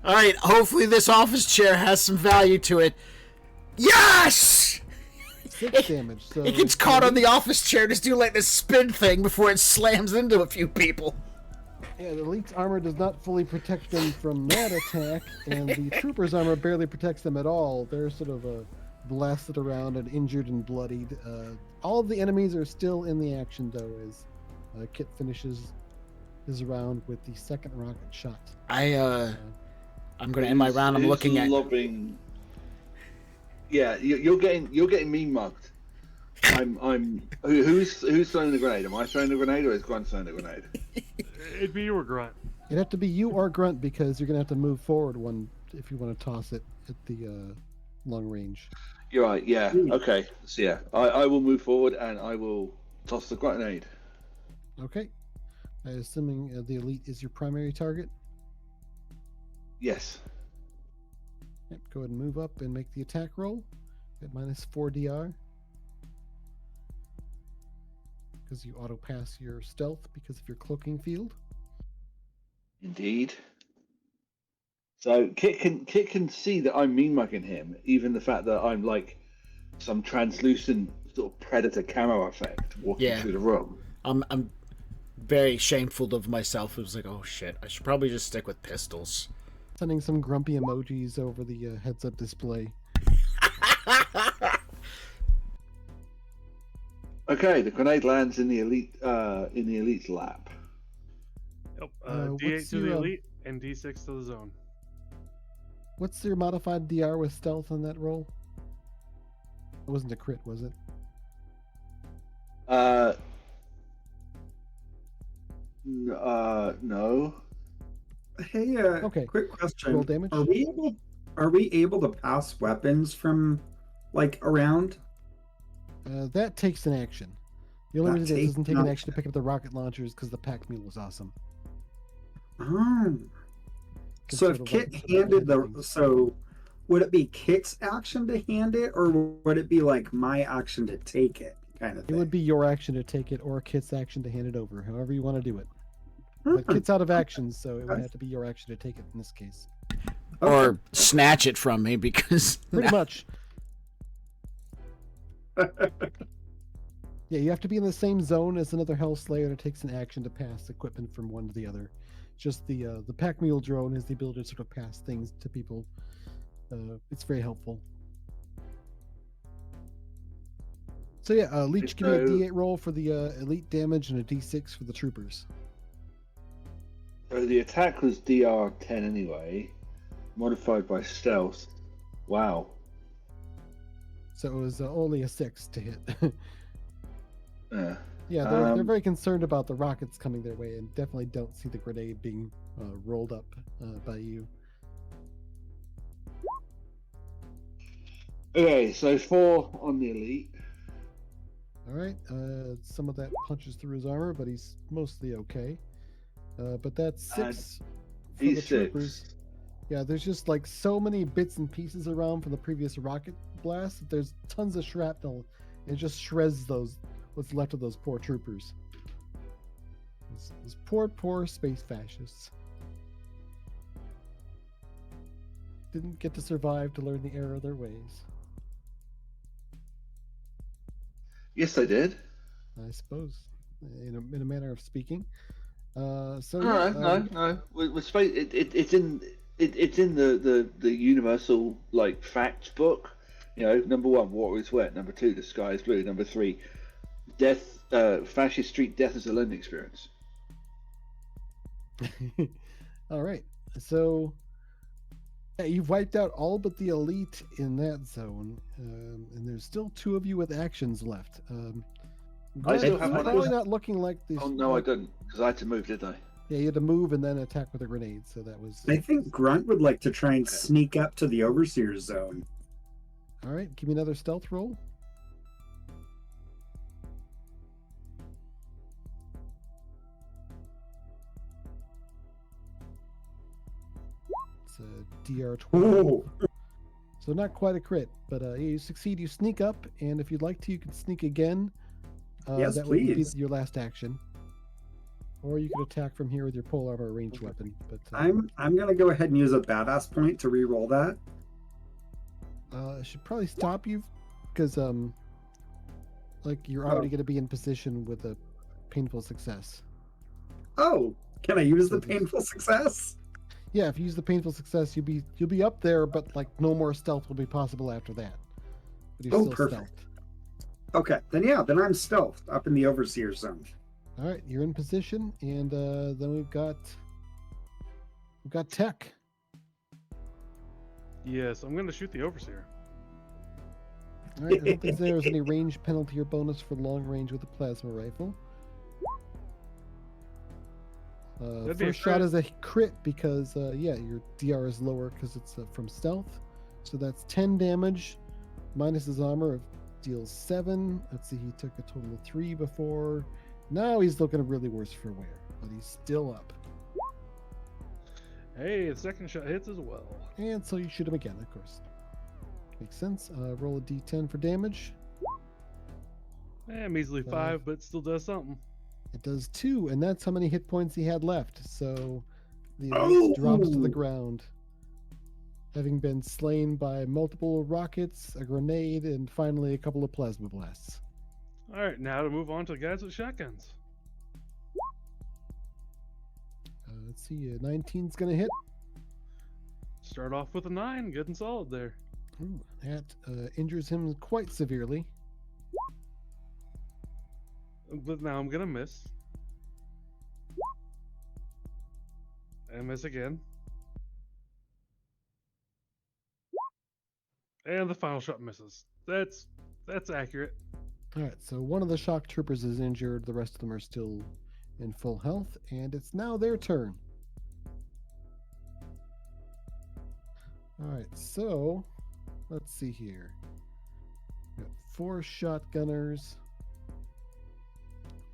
Alright, hopefully this office chair has some value to it. Yes! 6 damage. So It gets caught on the office chair, just do like this spin thing before it slams into a few people. Yeah, the elite's armor does not fully protect them from that attack, and the trooper's armor barely protects them at all. They're sort of blasted around and injured and bloodied. All of the enemies are still in the action, though, as Kit finishes his round with the second rocket shot. I'm gonna end my round. I'm looking at. Lobbing... Yeah, you're getting me mugged. Who's throwing the grenade? Am I throwing the grenade, or is Grunt throwing the grenade? It'd be you or Grunt. It'd have to be you or Grunt, because you're gonna have to move forward one if you want to toss it at the long range. You're right. Yeah. Okay. So yeah, I will move forward and I will toss the grenade. Okay. Assuming the elite is your primary target. Yes. Yep, go ahead and move up and make the attack roll at -4 DR. Because you auto pass your stealth because of your cloaking field. Indeed. So Kit can see that I'm mean mugging him, even the fact that I'm like some translucent sort of predator camo effect walking through the room. I'm very shameful of myself. It was like, oh shit, I should probably just stick with pistols. Sending some grumpy emojis over the heads-up display. Okay, the grenade lands in the elite's lap. Yep. What's D8 to the your, elite and D6 to the zone. What's your modified DR with stealth on that roll? It wasn't a crit, was it? No. Hey, Okay. quick question. Roll damage. Are we able to pass weapons from like around? That takes an action. The only That reason it takes doesn't take an an action to pick up the rocket launcher is because the pack mule was awesome. Oh. Can So sort if of Kit like handed things. so would it be Kit's action to hand it, or would it be like my action to take it, kind of It thing? would be your action to take it or Kit's action to hand it over, however you want to do it. But Kit's out of actions, so it would have to be your action to take it in this case. Or snatch it from me because Pretty much. Yeah, you have to be in the same zone as another Hellslayer that takes an action to pass equipment from one to the other. Just the pack mule drone has the ability to sort of pass things to people. It's very helpful. So yeah, Leech, give me a D8 roll for the elite damage and a D6 for the troopers. So the attack was DR 10 anyway, modified by stealth. Wow. So it was only a 6 to hit. Yeah. Yeah, they're very concerned about the rockets coming their way and definitely don't see the grenade being rolled up by you. Okay, so 4 on the elite. All right, some of that punches through his armor, but he's mostly okay. But that's 6 for the He's 6. troopers. Yeah, there's just like so many bits and pieces around from the previous rocket blast. There's tons of shrapnel. It just shreds what's left of those poor troopers. Those poor space fascists. Didn't get to survive to learn the error of their ways. Yes, I did. I suppose, in a manner of speaking. So No. With space, it's in the universal like facts book. You know, number 1, water is wet. Number 2, the sky is blue. Number 3, death. Fascists treat death as a learning experience. All right. So yeah, you've wiped out all but the elite in that zone, and there's still 2 of you with actions left. I still have it's one. probably not looking like this. Oh no, I didn't, because I had to move, didn't I? Yeah, you had to move and then attack with a grenade. So that was. I think Grunt would like to try and sneak up to the Overseer zone. All right, give me another stealth roll. It's a DR12. Ooh. So not quite a crit, but you succeed. You sneak up, and if you'd like to, you can sneak again. Yes, that would be please. your last action. Or you could attack from here with your pole armor ranged weapon. But I'm gonna go ahead and use a badass point to re-roll that. it should probably stop you because like you're already going to be in position with a painful success. Oh, can I use the So painful success? Yeah, if you use the painful success, you'll be up there, but like no more stealth will be possible after that. But you're Oh, still perfect. stealthed. Okay, then I'm stealthed up in the Overseer zone. All right, you're in position, and then we've got Tech. Yes, I'm going to shoot the Overseer. All right, I don't think there's any range penalty or bonus for long range with a plasma rifle. That'd be a First shot crit. is a crit because your DR is lower because it's from stealth. So that's 10 damage minus his armor deals 7. Let's see, he took a total of 3 before. Now he's looking really worse for wear, but he's still up. Hey, the second shot hits as well. And so you shoot him again, of course. Makes sense. Roll a d10 for damage. Measly 5, but still does something. It does 2, and that's how many hit points he had left. So the Oh! elite drops to the ground, having been slain by multiple rockets, a grenade, and finally a couple of plasma blasts. All right, now to move on to the guys with shotguns. Let's see, 19's going to hit. Start off with a 9, good and solid there. Ooh, that injures him quite severely. But now I'm gonna miss. And miss again. And the final shot misses. That's accurate. All right, so one of the shock troopers is injured. The rest of them are still in full health, and it's now their turn. All right, so let's see here. We got 4 shotgunners,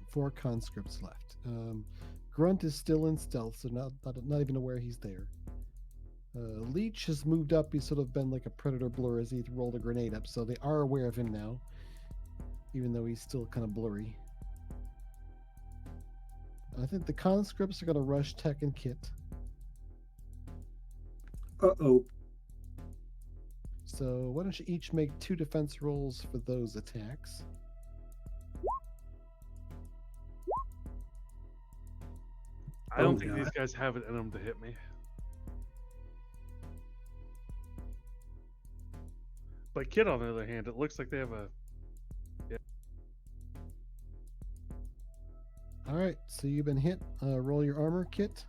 4 conscripts left. Grunt is still in stealth, so not even aware he's there. Leech has moved up. He's sort of been like a predator blur as he rolled a grenade up, so they are aware of him now, even though he's still kind of blurry. I think the conscripts are going to rush Tech and Kit. Uh-oh. So why don't you each make 2 defense rolls for those attacks? I don't Oh, think God. these guys have it in them to hit me. But Kid, on the other hand, it looks like they have a... All right, so you've been hit. Roll your armor, Kit.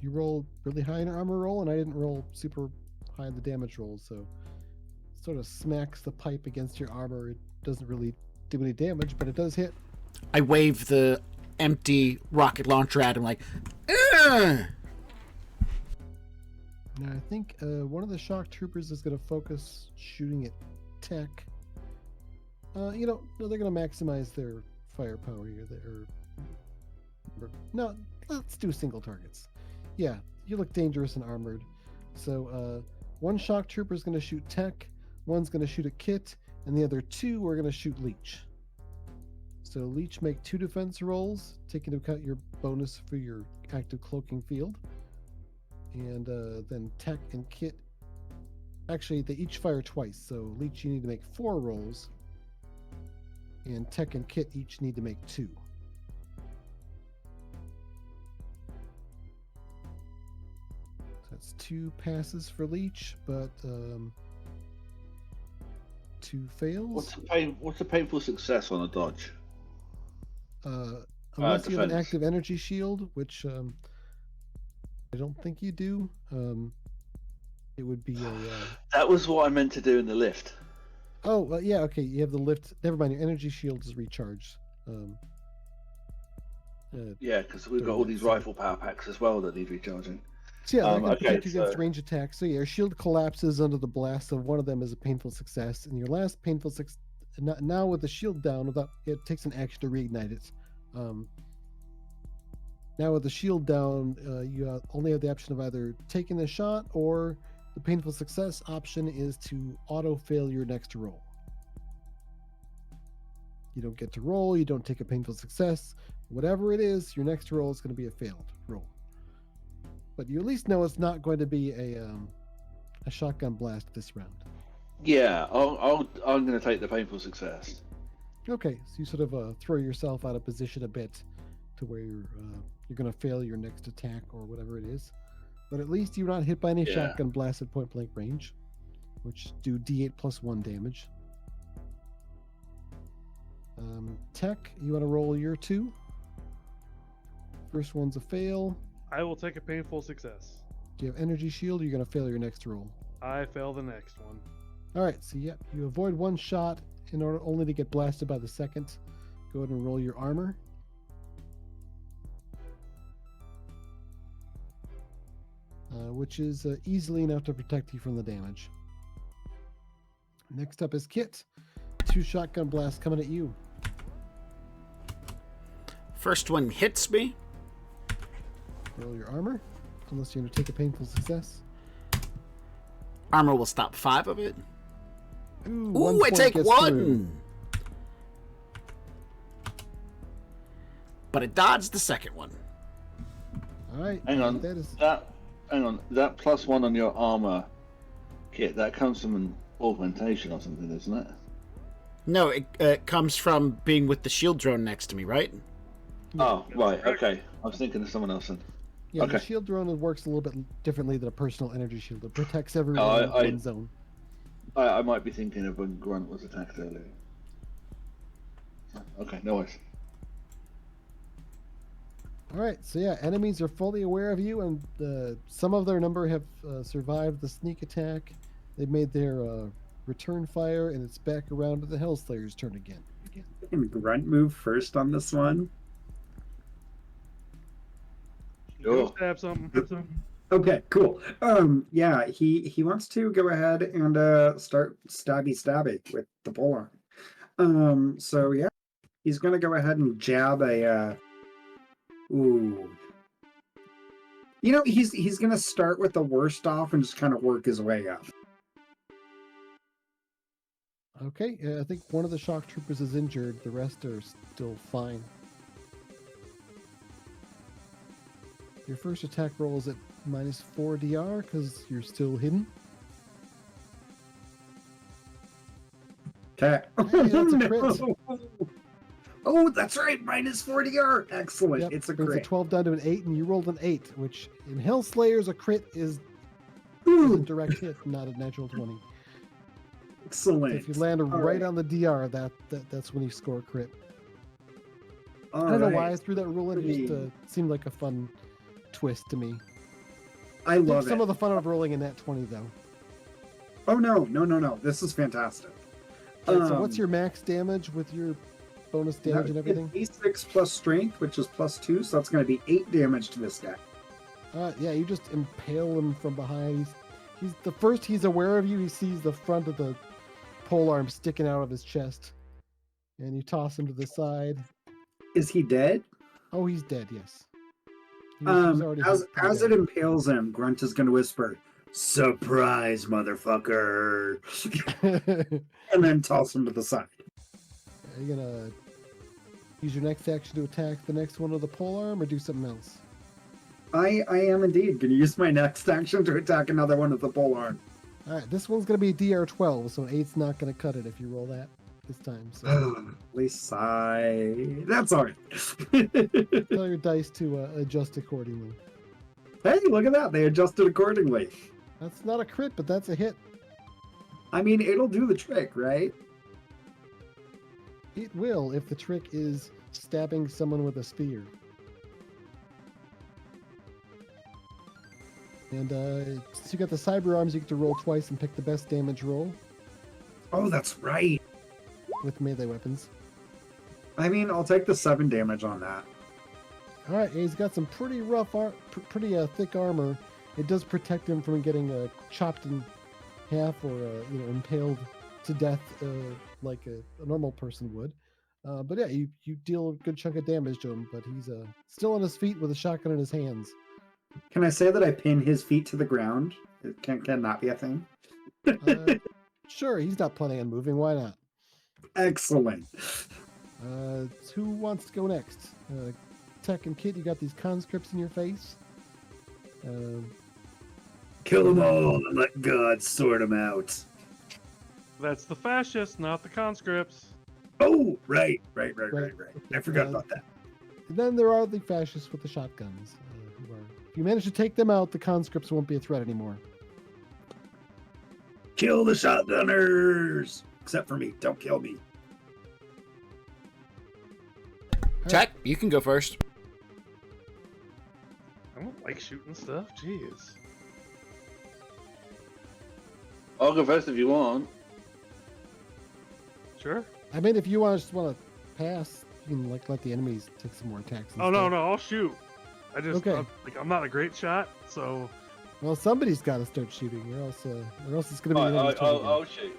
you roll really high in your armor roll, and I didn't roll super high in the damage roll, so sort of smacks the pipe against your armor. It doesn't really do any damage, but it does hit. I wave the empty rocket launcher at him like, ugh! Now I think one of the shock troopers is going to focus shooting at Tech. No, they're going to maximize their firepower here. No, let's do single targets. Yeah, you look dangerous and armored. So one shock trooper is going to shoot Tech, one's going to shoot a Kit, and the other two are going to shoot Leech. So Leech, make 2 defense rolls, taking into account your bonus for your active cloaking field. And then Tech and Kit, actually they each fire twice. So Leech, you need to make 4 rolls, and Tech and Kit each need to make 2. So that's 2 passes for Leech, but 2 fails. What's the painful success on a dodge? Unless you have an defense. active energy shield, which I don't think you do. It would be a. That was what I meant to do in the lift. Oh, yeah, okay. You have the lift. Never mind. Your energy shield is recharged. Yeah, because we've got all these rifle power packs as well that need recharging. So yeah, they're going to okay, protect you against range attacks. So yeah, your shield collapses under the blast, so one of them is a painful success. And your last painful success, now with the shield down, it takes an action to reignite it. Now with the shield down, you only have the option of either taking the shot, or the painful success option is to auto-fail your next roll. You don't get to roll, you don't take a painful success. Whatever it is, your next roll is going to be a failed roll. But you at least know it's not going to be a shotgun blast this round. Yeah, I'm going to take the painful success. Okay, so you sort of throw yourself out of position a bit to where you're going to fail your next attack or whatever it is. But at least you're not hit by any shotgun blasts at point blank range, which do D8 plus 1 damage. Tech, you want to roll your 2? First one's a fail. I will take a painful success. Do you have energy shield, or you're going to fail your next roll? I fail the next one. All right, so yeah, you avoid 1 shot in order only to get blasted by the second. Go ahead and roll your armor. Which is easily enough to protect you from the damage. Next up is Kit. 2 shotgun blasts coming at you. First one hits me. Roll your armor, unless you're going to take a painful success. Armor will stop 5 of it. Ooh, I take 1! But it dodged the second one. All right. Hang on. That plus 1 on your armor Kit, that comes from an augmentation or something, isn't it? No, it comes from being with the shield drone next to me, right? Oh, right, okay. I was thinking of someone else then. Yeah, Okay. the shield drone works a little bit differently than a personal energy shield. It protects everyone in one zone. I might be thinking of when Grunt was attacked earlier. Okay, no worries. All right, so yeah, enemies are fully aware of you, and some of their number have survived the sneak attack. They've made their return fire, and it's back around to the Hellslayers' turn again. Can Grunt move first on this one? Go Sure. stab something. Okay, cool. Yeah, he wants to go ahead and start stabby with the polearm. So yeah, he's gonna go ahead and jab a ooh. He's gonna start with the worst off and just kind of work his way up. Okay, I think one of the shock troopers is injured. The rest are still fine. Your first attack roll is at -4 DR because you're still hidden. Okay. Hey, that's a crit. Oh, that's right. -4 DR. Excellent. Yep, It's a brings crit. the 12 down to an 8, and you rolled an 8, which in Hellslayers, a crit is a Ooh, direct hit, not a natural 20. excellent. If you land All right on the DR, that's when you score a crit. All I don't know right. why I threw that rule in. It just seemed like a fun twist to me. I Take love some it. of the fun of rolling in that 20 though. Oh no! This is fantastic. All right, so what's your max damage with your bonus damage and everything? D6 plus strength, which is +2, so that's going to be 8 damage to this guy. Yeah, you just impale him from behind. He's the first he's aware of you. He sees the front of the pole arm sticking out of his chest, and you toss him to the side. Is he dead? Oh, he's dead. Yes. He was already hit pretty As it bad. impales him, Grunt is going to whisper, "Surprise, motherfucker!" and then toss him to the side. Are you gonna use your next action to attack the next one with the pole arm, or do something else? I am indeed going to use my next action to attack another one with the pole arm. All right, this one's gonna be a DR12, so an 8's not gonna cut it if you roll that this time. So At least that's all right. tell your dice to adjust accordingly. Hey, look at that. They adjusted accordingly. That's not a crit, but that's a hit. I mean, it'll do the trick, right? It will if the trick is stabbing someone with a spear. And since you got the cyber arms, you get to roll twice and pick the best damage roll Oh, that's right. with melee weapons. I mean, I'll take the 7 damage on that. All right, he's got some pretty rough, pretty thick armor. It does protect him from getting chopped in half or impaled to death like a normal person would. But yeah, you deal a good chunk of damage to him, but he's still on his feet with a shotgun in his hands. Can I say that I pin his feet to the ground? Can that be a thing? Sure, he's not planning on moving. Why not? Excellent. Who wants to go next? Tech and Kit, you got these conscripts in your face. Kill them all and let God sort them out. That's the fascists, not the conscripts. Oh, right. I forgot Uh, about that. And then there are the fascists with the shotguns. If you manage to take them out, the conscripts won't be a threat anymore. Kill the shotgunners! Except for me. Don't kill me. Tech, you can go first. I don't like shooting stuff. Jeez. I'll go first if you want. Sure. I mean, if you just want to pass, you can let the enemies take some more attacks. Oh no, I'll shoot. I just Okay. I'm not a great shot, so Well, somebody's got to start shooting, or else it's going to be. your enemy's turn again. I'll shoot.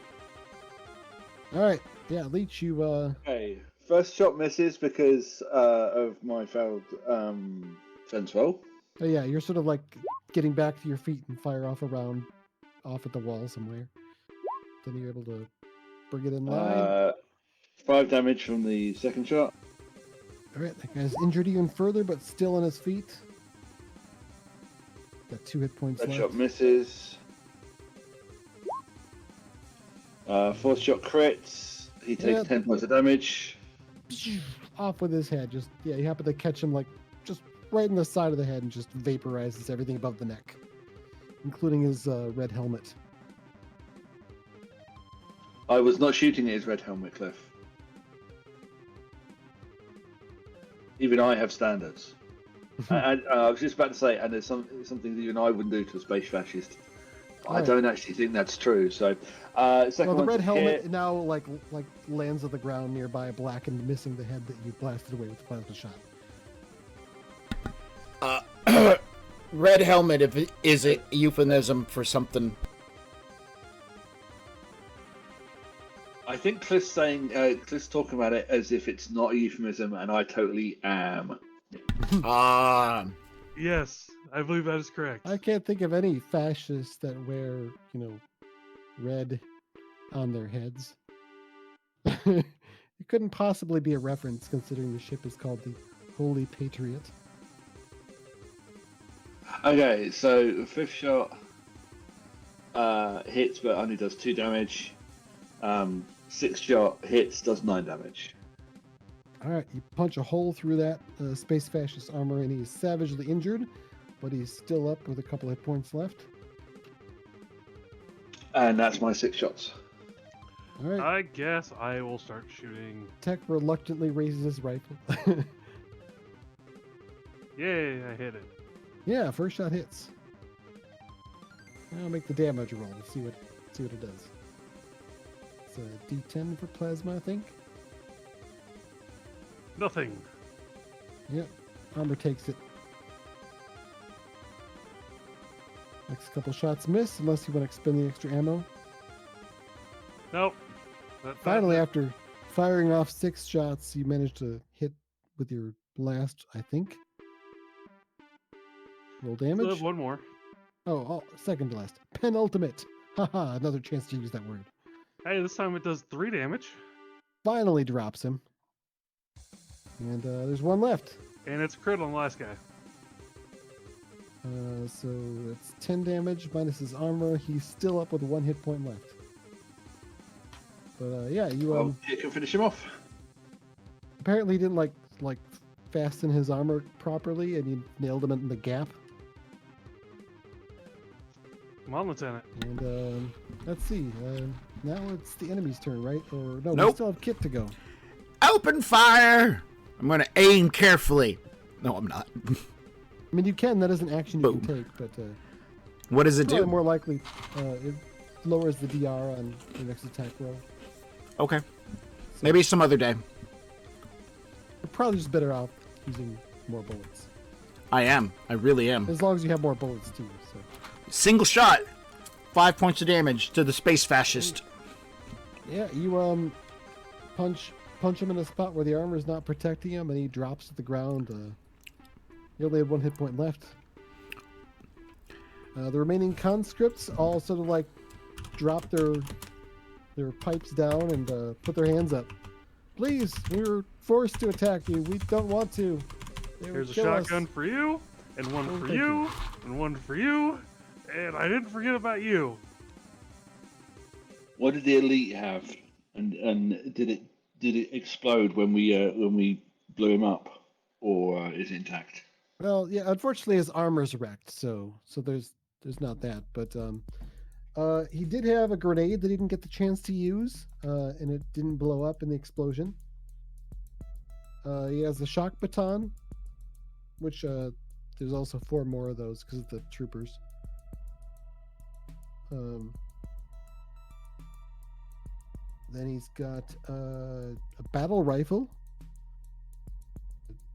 All right, yeah, Leech, you. Okay, first shot misses because of my failed fence roll. Oh yeah, you're sort of like getting back to your feet and fire off a round off at the wall somewhere. Then you're able to bring it in line. 5 damage from the second shot. All right, that guy's injured even further, but still on his feet. Got 2 hit points Third left. shot misses. Fourth shot crits. He takes Yeah. 10 points of damage. Off with his head. You happen to catch him just right in the side of the head and just vaporizes everything above the neck, including his red helmet. I was not shooting at his red helmet, Cliff. Even I have standards. And I was just about to say, and there's something that even I wouldn't do to a space fascist. I Right. don't actually think that's true. So, second Well, the one's red a helmet hit. now lands on the ground nearby, blackened, missing the head that you blasted away with the plasma shot. Red helmet is a euphemism for something. I think Cliff's saying, Cliff's talking about it as if it's not a euphemism, and I totally am. yes, I believe that is correct. I can't think of any fascists that wear, red on their heads. It couldn't possibly be a reference, considering the ship is called the Holy Patriot. Okay, so fifth shot hits, but only does 2 damage. Sixth shot hits, does 9 damage. All right, you punch a hole through that space fascist armor, and he's savagely injured, but he's still up with a couple hit points left. And that's my 6 shots. All right, I guess I will start shooting. Tech reluctantly raises his rifle. Yay, I hit it. Yeah, first shot hits. I'll make the damage roll and see what it does. It's a D10 for plasma, I think. Nothing. Yep, armor takes it. Next couple shots miss, unless you want to expend the extra ammo. Nope. Finally, after firing off 6 shots, you managed to hit with your last, I think. Roll Still damage. have one more. Oh, second to last. Penultimate. Haha, another chance to use that word. Hey, this time it does 3 damage. Finally drops him. And there's one left. And it's a crit on the last guy. So it's 10 damage minus his armor. He's still up with 1 hit point left. But yeah, you Well, you can finish him off. apparently didn't like fasten his armor properly, and you nailed him in the gap. Come on, Lieutenant. And let's see. Now it's the enemy's turn, right? Or no? We Nope. still have Kit to go. Open fire! I'm going to aim carefully. No, I'm not. I mean, you can. That is an action you Boom. can take, but What does it probably do? more likely it lowers the DR on your next attack roll. Okay. So Maybe some other day. you're probably just better off using more bullets, I am. I really am. as long as you have more bullets too. So Single shot. 5 points of damage to the space fascist. yeah, you punch him in a spot where the armor is not protecting him, and he drops to the ground. You only have 1 hit point left. The remaining conscripts all sort of like drop their pipes down and put their hands up. Please, we were forced to attack you. We don't want to. They would Here's a kill us." shotgun for you, and one Oh, for thank you, and one for you, and I didn't forget about you. What did the elite have? And did it explode when we blew him up, or is it intact? Well, yeah. Unfortunately, his armor's wrecked, so there's not that. But he did have a grenade that he didn't get the chance to use, and it didn't blow up in the explosion. He has a shock baton, which there's also 4 more of those because of the troopers. Then he's got a battle rifle.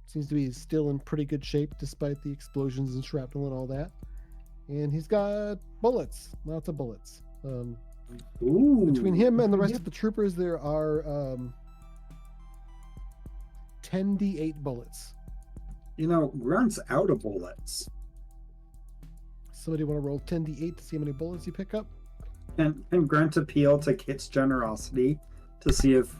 Seems to be still in pretty good shape despite the explosions and shrapnel and all that. And he's got bullets, lots of bullets. Ooh. Between him and the rest of the troopers, there are 10d8 bullets. You know, Grunt's out of bullets. Somebody want to roll 10d8 to see how many bullets you pick up? Can Grunt appeal to Kit's generosity to see if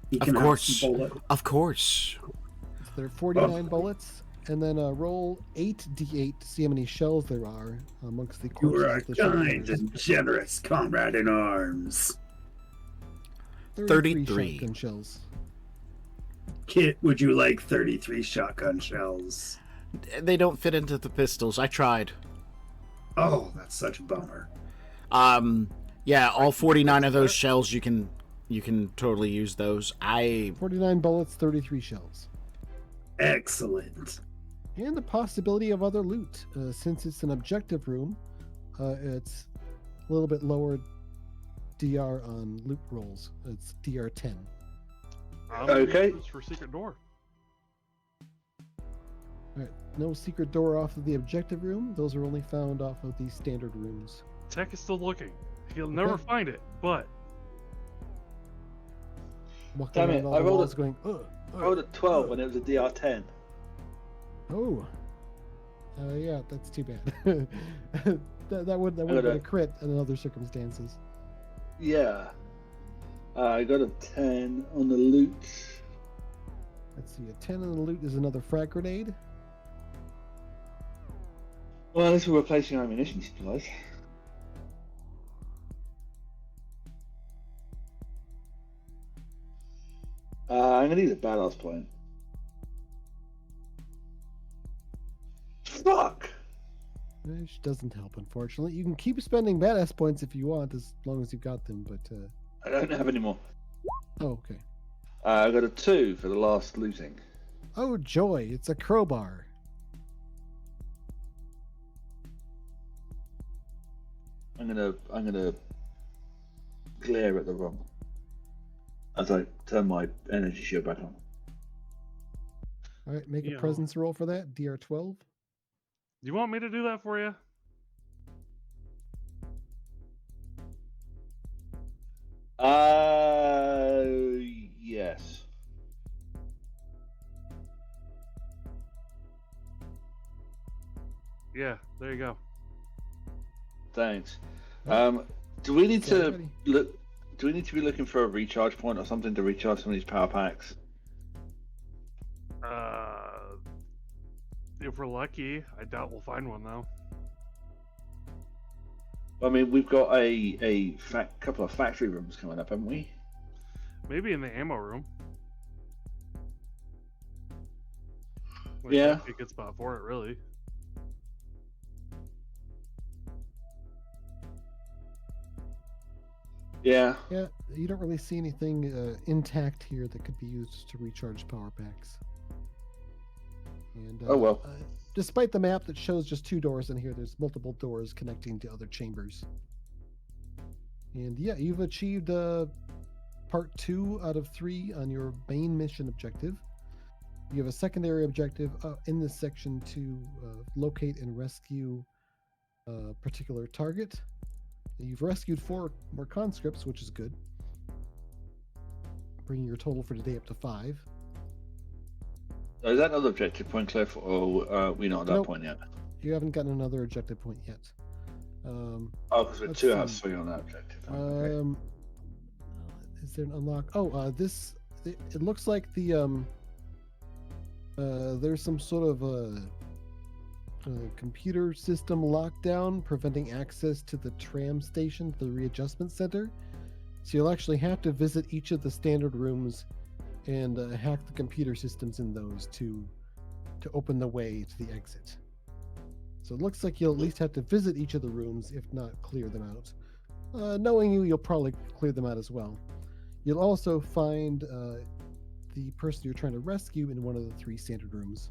he Of can course. have bullet? Of course. So there are 49 bullets. And then roll 8d8 to see how many shells there are amongst the You corpses are of the kind shotgunners. and generous comrade in arms. 33. shotgun shells. Kit, would you like 33 shotgun shells? They don't fit into the pistols. I tried. Oh, that's such a bummer. Yeah, all 49 of those shells, you can totally use those. 49 bullets, 33 shells. Excellent. And the possibility of other loot. Since it's an objective room, it's a little bit lower DR on loot rolls. It's DR 10. Okay. It's for secret door. Alright, no secret door off of the objective room. Those are only found off of the standard rooms. Tech is still looking. He'll never find it, but Walking Damn around it, all I the rolled walls a- going, I rolled a 12 when it was a DR10. Oh. Yeah, that's too bad. that would have been a crit in other circumstances. Yeah. I got a 10 on the loot. Let's see, a 10 on the loot is another frag grenade. Well, this is replacing ammunition supplies. I'm gonna need a badass point. Fuck! Which doesn't help, unfortunately. You can keep spending badass points if you want, as long as you've got them, but... I don't have any more. Oh, okay. I got a 2 for the last looting. Oh, joy, it's a crowbar. I'm gonna glare at the room as I turn my energy shield back on. All right, make a Yeah. presence roll for that. DR12. Do you want me to do that for you? Yes. Yeah, there you go. Thanks. Right. Do we need So to ready. look? Do we need to be looking for a recharge point or something to recharge some of these power packs? If we're lucky, I doubt we'll find one though. I mean, we've got a couple of factory rooms coming up, haven't we? Maybe in the ammo room. Like, Yeah. that'd be a good spot for it, really. Yeah. Yeah, you don't really see anything intact here that could be used to recharge power packs. And Oh, well. Despite the map that shows just 2 doors in here, there's multiple doors connecting to other chambers. And yeah, you've achieved part 2 out of 3 on your main mission objective. You have a secondary objective in this section to locate and rescue a particular target. You've rescued 4 more conscripts, which is good, bringing your total for today up to 5. Is that another objective point, Cliff, or we're not at that Nope. point yet? You haven't gotten another objective point yet. Oh, because we're Let's 2 out of see. 3 on that objective. Okay. Is there an unlock? Oh, it looks like the there's some sort of computer system lockdown preventing access to the tram station, the readjustment center. So you'll actually have to visit each of the standard rooms and hack the computer systems in those to open the way to the exit. So it looks like you'll at least have to visit each of the rooms, if not clear them out. Knowing you'll probably clear them out as well. You'll also find the person you're trying to rescue in one of the 3 standard rooms,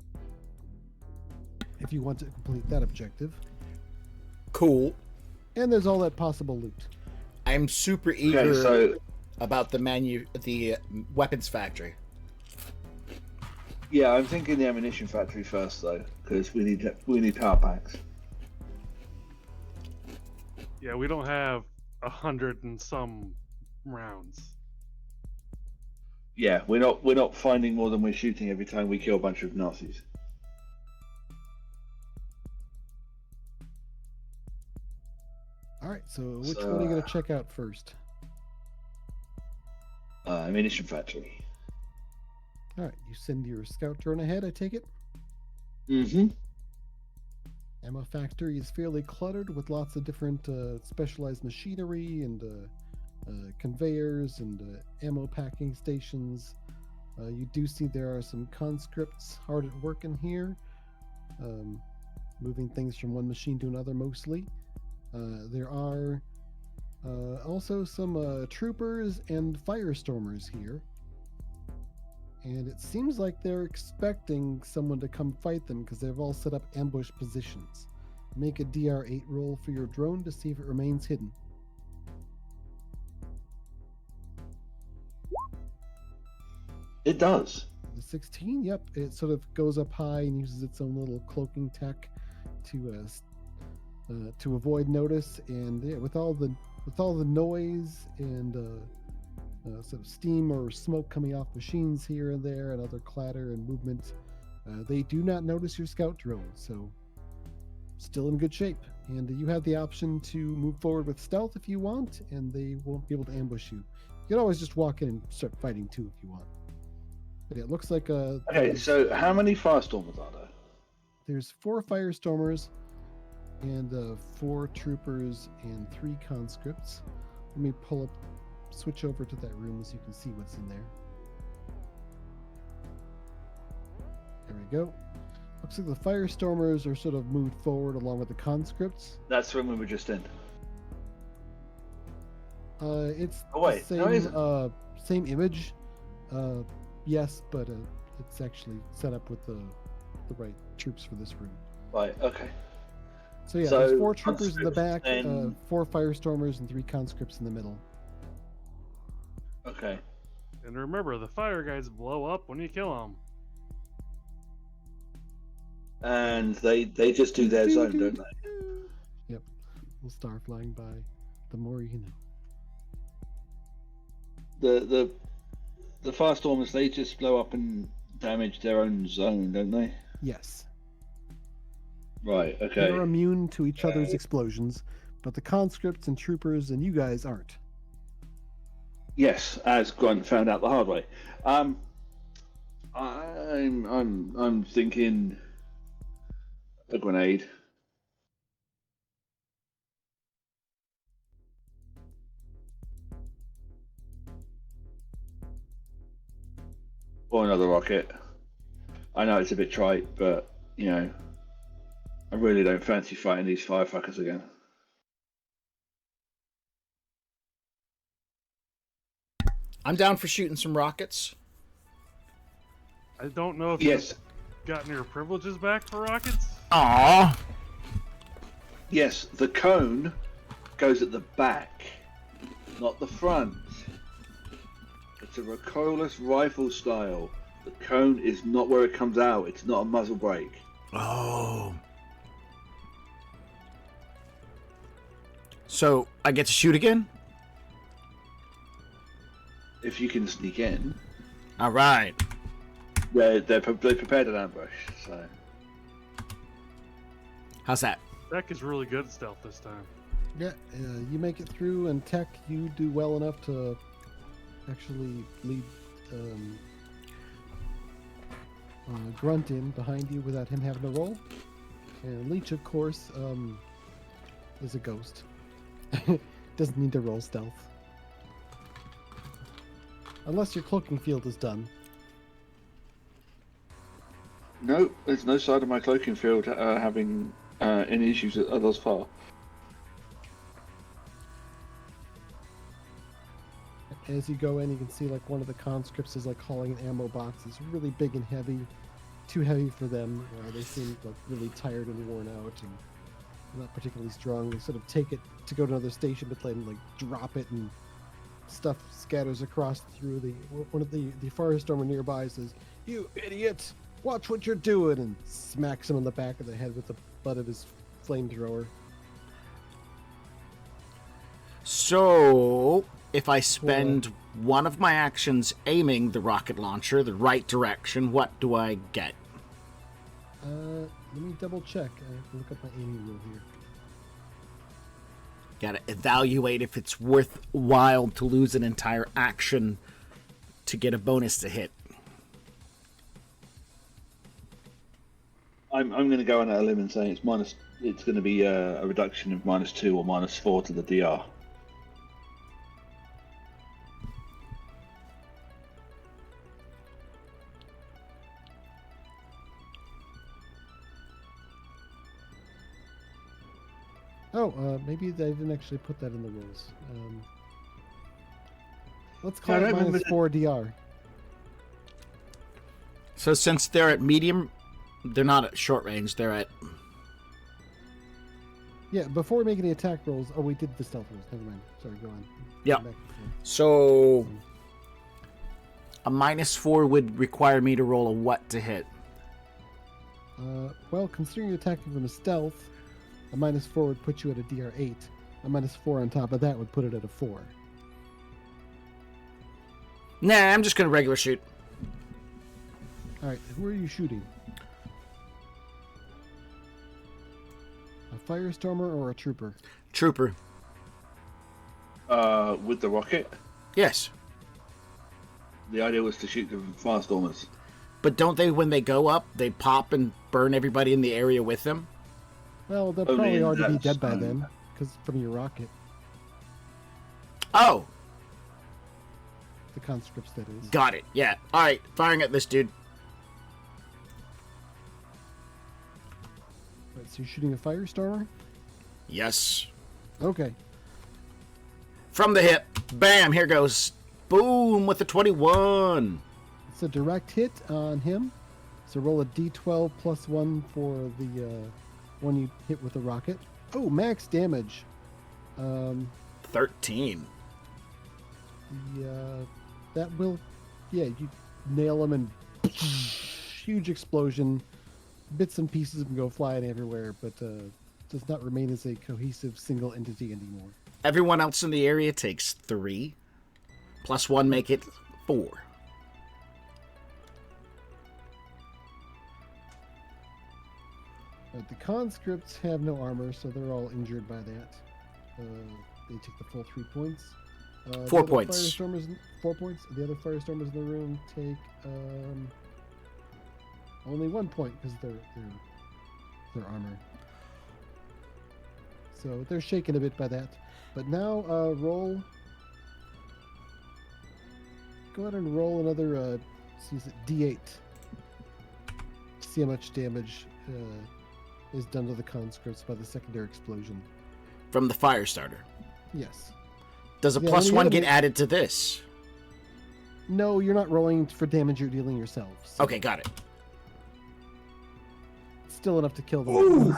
if you want to complete that objective. Cool. And there's all that possible loot. I'm super eager Okay, so about the weapons factory. yeah, I'm thinking the ammunition factory first though, because we need power packs. Yeah, we don't have 100 and some rounds. Yeah, we're not finding more than we're shooting every time we kill a bunch of Nazis. All right, so which one are you going to check out first? Ammunition factory. All right, you send your scout drone ahead, I take it? Mm-hmm. Ammo factory is fairly cluttered with lots of different specialized machinery and conveyors and ammo packing stations. You do see there are some conscripts hard at work in here, moving things from one machine to another mostly. There are also some troopers and firestormers here. And it seems like they're expecting someone to come fight them because they've all set up ambush positions. Make a DR8 roll for your drone to see if it remains hidden. It does. The 16, yep, it sort of goes up high and uses its own little cloaking tech to avoid notice. And yeah, with all the noise and sort of steam or smoke coming off machines here and there and other clatter and movement, they do not notice your scout drone, so still in good shape. And you have the option to move forward with stealth if you want, and they won't be able to ambush you. You can always just walk in and start fighting too if you want. But yeah, it looks like Okay, so how many firestormers are there? there's 4 firestormers and 4 troopers and 3 conscripts. Let me switch over to that room so you can see what's in there. There we go. Looks like the firestormers are sort of moved forward along with the conscripts. That's when we were just in. It's Oh, wait, the no, it isn't. same image. Yes, but it's actually set up with the right troops for this room. Right, okay. So yeah, So, there's 4 troopers in the back, conscripts then- 4 firestormers, and 3 conscripts in the middle. Okay. And remember, the fire guys blow up when you kill them. And they just do their zone, don't they? Yep. Little star flying by. The more you know. The firestormers, they just blow up and damage their own zone, don't they? Yes. Right. Okay. They're immune to each other's explosions, but the conscripts and troopers and you guys aren't. Yes, as Grunt found out the hard way. I'm thinking a grenade. Or another rocket. I know it's a bit trite, but you know, I really don't fancy fighting these firefuckers again. I'm down for shooting some rockets. I don't know if Yes, you've gotten your privileges back for rockets. Aww. yes, the cone goes at the back, not the front. It's a recoilless rifle style. The cone is not where it comes out. It's not a muzzle brake. Oh. So I get to shoot again? If you can sneak in, All right. they prepared an ambush. So How's that? Tech is really good at stealth this time. Yeah, you make it through, and Tech, you do well enough to actually lead Grunt in behind you without him having to roll. And Leech, of course, is a ghost. Doesn't need to roll stealth. Unless your cloaking field is done. no, there's no side of my cloaking field having any issues thus far. As you go in, you can see like one of the conscripts is like hauling an ammo box. It's really big and heavy, too heavy for them. They seem like really tired and worn out and not particularly strong. They sort of take it to go to another station, but then like drop it and stuff scatters across through the. One of the firestormer nearby says, "You idiot! Watch what you're doing!" and smacks him on the back of the head with the butt of his flamethrower. So if I spend one of my actions aiming the rocket launcher the right direction, what do I get? Let me double check. I have to look up my aiming rule here. Gotta evaluate if it's worthwhile to lose an entire action to get a bonus to hit. I'm going to go on a limb and say it's minus. It's going to be a reduction of -2 or -4 to the DR. Oh, maybe they didn't actually put that in the rules. Let's call I it don't remember -4 DR. So since they're at medium, they're not at short range, they're at... Yeah, before we make any attack rolls. Oh, we did the stealth rolls. Never mind. Sorry, go on. Yeah. Go back before. So a -4 would require me to roll a what to hit? Well, considering you're attacking from a stealth, a -4 would put you at a DR 8. A -4 on top of that would put it at a 4. Nah, I'm just gonna regular shoot. All right, who are you shooting? A firestormer or a trooper? Trooper. With the rocket, Yes. the idea was to shoot the firestormers. But don't they, when they go up, they pop and burn everybody in the area with them? Well, they'll Only probably in already be that dead by zone. then, because from your rocket, Oh, the conscripts, that is. got it. Yeah. All right, firing at this dude. Right, so you're shooting a firestormer? Yes. Okay. From the hip. Bam, here goes. Boom, with the 21. It's a direct hit on him. So roll a d12 plus 1 for the one you hit with a rocket. Oh, max damage. 13. Yeah, that will. Yeah, you nail him and huge explosion. Bits and pieces can go flying everywhere, but does not remain as a cohesive single entity anymore. Everyone else in the area takes 3. Plus 1 make it 4. The conscripts have no armor, so they're all injured by that. They take the full 3 points. 4 points. 4 points. The other firestormers in the room take only 1 point because their armor. So they're shaken a bit by that. But now roll. Go ahead and roll another D8. See how much damage is done to the conscripts by the secondary explosion. From the fire starter. Yes. Does a plus 1 get added to this? No, you're not rolling for damage you're dealing yourself. So Okay, got it. it's still enough to kill them.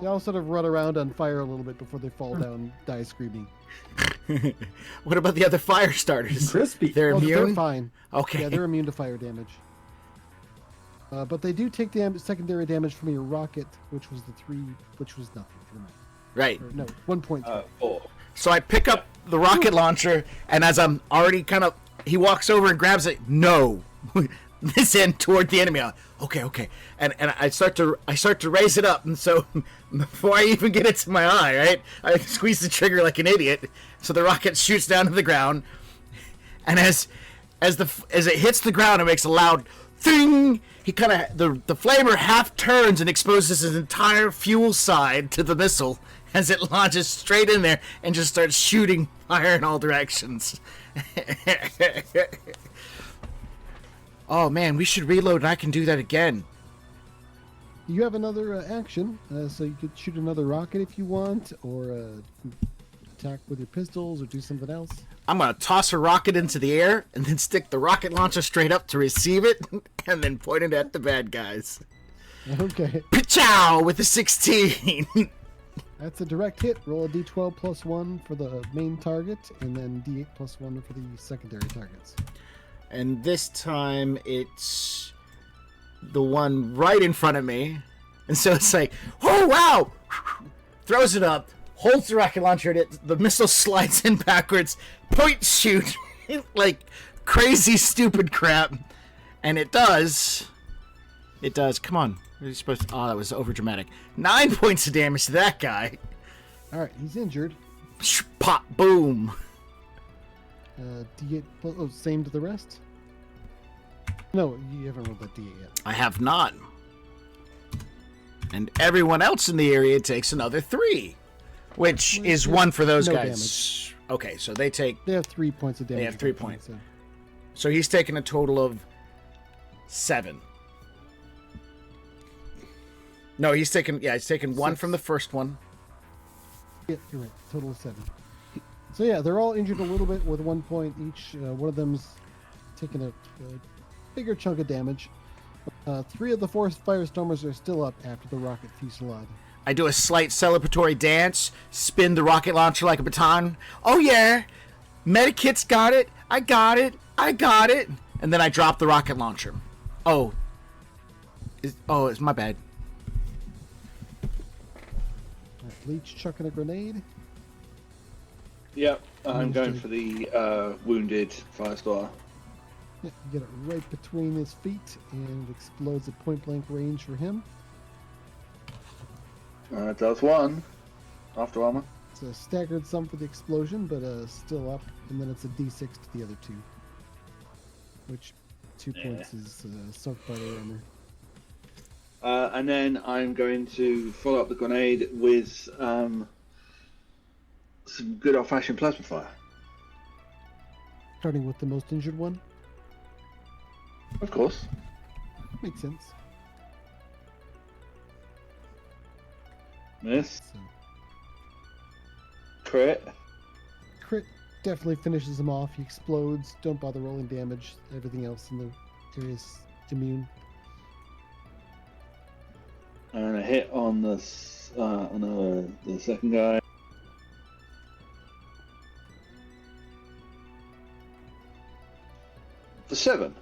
They all sort of run around on fire a little bit before they fall down, die screaming. What about the other fire starters? Crispy. They're Oh, immune? they're fine. Okay. Yeah, they're immune to fire damage. But they do take secondary damage from your rocket, which was which was nothing. Right. Or, no, 1 point. 4. So I pick up the rocket launcher, and as I'm already he walks over and grabs it. No, this end toward the enemy. Okay, and I start to raise it up, and so before I even get it to my eye, right, I squeeze the trigger like an idiot. So the rocket shoots down to the ground, and as it hits the ground, it makes a loud thing. He the flamer half turns and exposes his entire fuel side to the missile as it launches straight in there and just starts shooting fire in all directions. Oh man, we should reload and I can do that again. You have another action, so you could shoot another rocket if you want, or attack with your pistols, or do something else. I'm going to toss a rocket into the air and then stick the rocket launcher straight up to receive it and then point it at the bad guys. Okay. Pachow with a 16. That's a direct hit. Roll a d12 plus 1 for the main target, and then d8 plus 1 for the secondary targets. And this time it's the one right in front of me. And so it's like, oh wow! Throws it up, holds the rocket launcher at it, the missile slides in backwards, point shoot, like crazy stupid crap. And it does. Come on. What are you supposed to... Oh, that was overdramatic. 9 points of damage to that guy. Alright, he's injured. Pop, boom. D8 plus... same to the rest? No, you haven't rolled that D8 yet. I have not. And everyone else in the area takes another 3. Which is 1 for those guys. Damage. Okay, so they have 3 points of damage. They have 3 points. So. So he's taken a total of 7. No, he's taken 1 6. from the first one. Yeah, you're right. Total of 7. So yeah, they're all injured a little bit with 1 point each. One of them's taken a bigger chunk of damage. 3 of the 4 firestormers are still up after the rocket fusillade. I do a slight celebratory dance, spin the rocket launcher like a baton. Oh yeah, Medikit's got it. I got it. And then I drop the rocket launcher. It's my bad. Leech chucking a grenade. Yep, I'm going for the wounded Firestar. Yeah, you get it right between his feet, and it explodes at point blank range for him. It does 1. After armor. It's a staggered sum for the explosion, but still up, and then it's a d6 to the other 2. Which 2 points is soaked by the armor. And then I'm going to follow up the grenade with some good old-fashioned plasma fire. Starting with the most injured one. Of course. Makes sense. Miss. So, Crit. crit definitely finishes him off. He explodes. Don't bother rolling damage. Everything else in the area is immune. And a hit on the second guy. For 7.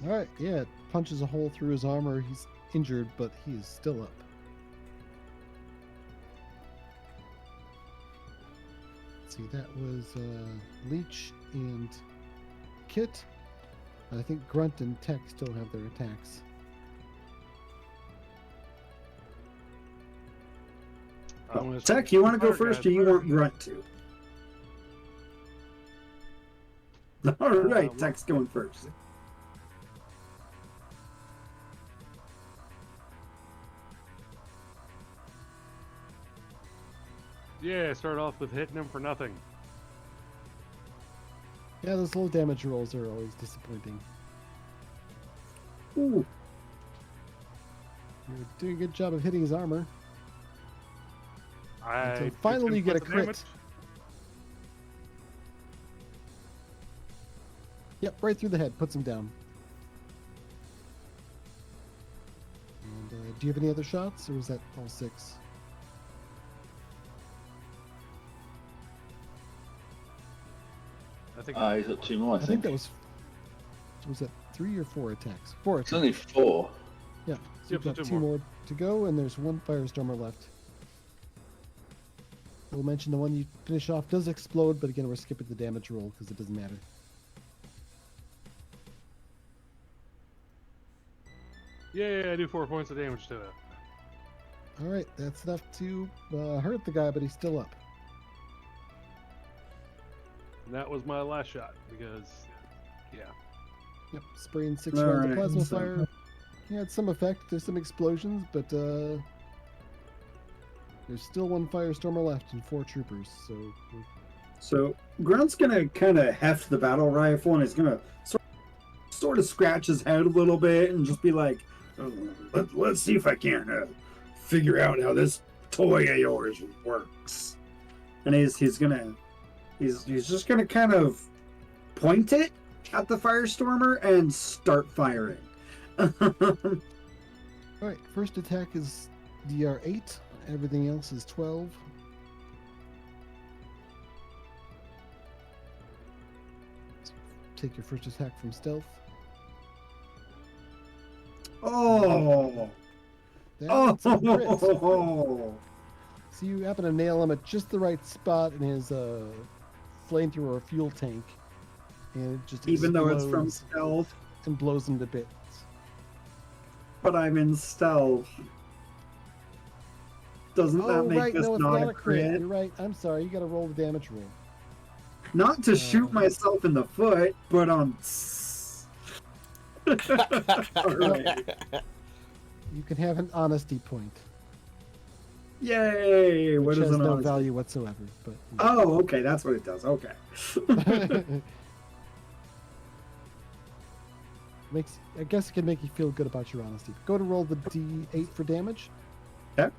All right, yeah, it punches a hole through his armor. He's injured, but he is still up. Let's see, that was Leech and Kit. I think Grunt and Tech still have their attacks. Tech, you want to go first, or you want Grunt to? All right, Tech's going first. Yeah, start off with hitting him for nothing. Yeah, those low damage rolls are always disappointing. Ooh. You're doing a good job of hitting his armor. I Until took finally 10 you get a points of crit. damage. Yep, right through the head. Puts him down. And do you have any other shots, or was that all 6? I think He's got 2 more, I I think that was that 3 or 4 attacks? 4 It's attacks. only 4. Yeah, so Yep, you've got so 2 more to go, and there's 1 Firestormer left. We'll mention the one you finish off does explode, but again, we're skipping the damage roll because it doesn't matter. Yeah, I do 4 points of damage to it. All right, that's enough to hurt the guy, but he's still up. And that was my last shot because, yeah. Yep, spraying 6 All rounds of right, plasma so- fire. Yeah, it's some effect. There's some explosions, but there's still 1 Firestormer left and 4 troopers. So Grunt's gonna kind of heft the battle rifle, and he's gonna sort of scratch his head a little bit and just be like, let's see if I can figure out how this toy of yours works." And he's just gonna kind of point it at the Firestormer and start firing. All right, first attack is DR8. Everything else is 12. So take your first attack from stealth. Oh! That's a crit. Oh! So you happen to nail him at just the right spot in his flamethrower fuel tank, and it just Even though it's from explodes stealth, and blows him to bits. but I'm in stealth. Doesn't Oh, that make right, this no, it's not not a a crit. crit? You're right. I'm sorry. You got to roll the damage roll. Not to shoot myself in the foot, but on. Alright. You can have an honesty point, Yay! which What has is an no honesty? value whatsoever. But Oh, okay, that's what it does. Okay. I guess it can make you feel good about your honesty. Go to roll the D8 for damage. Okay.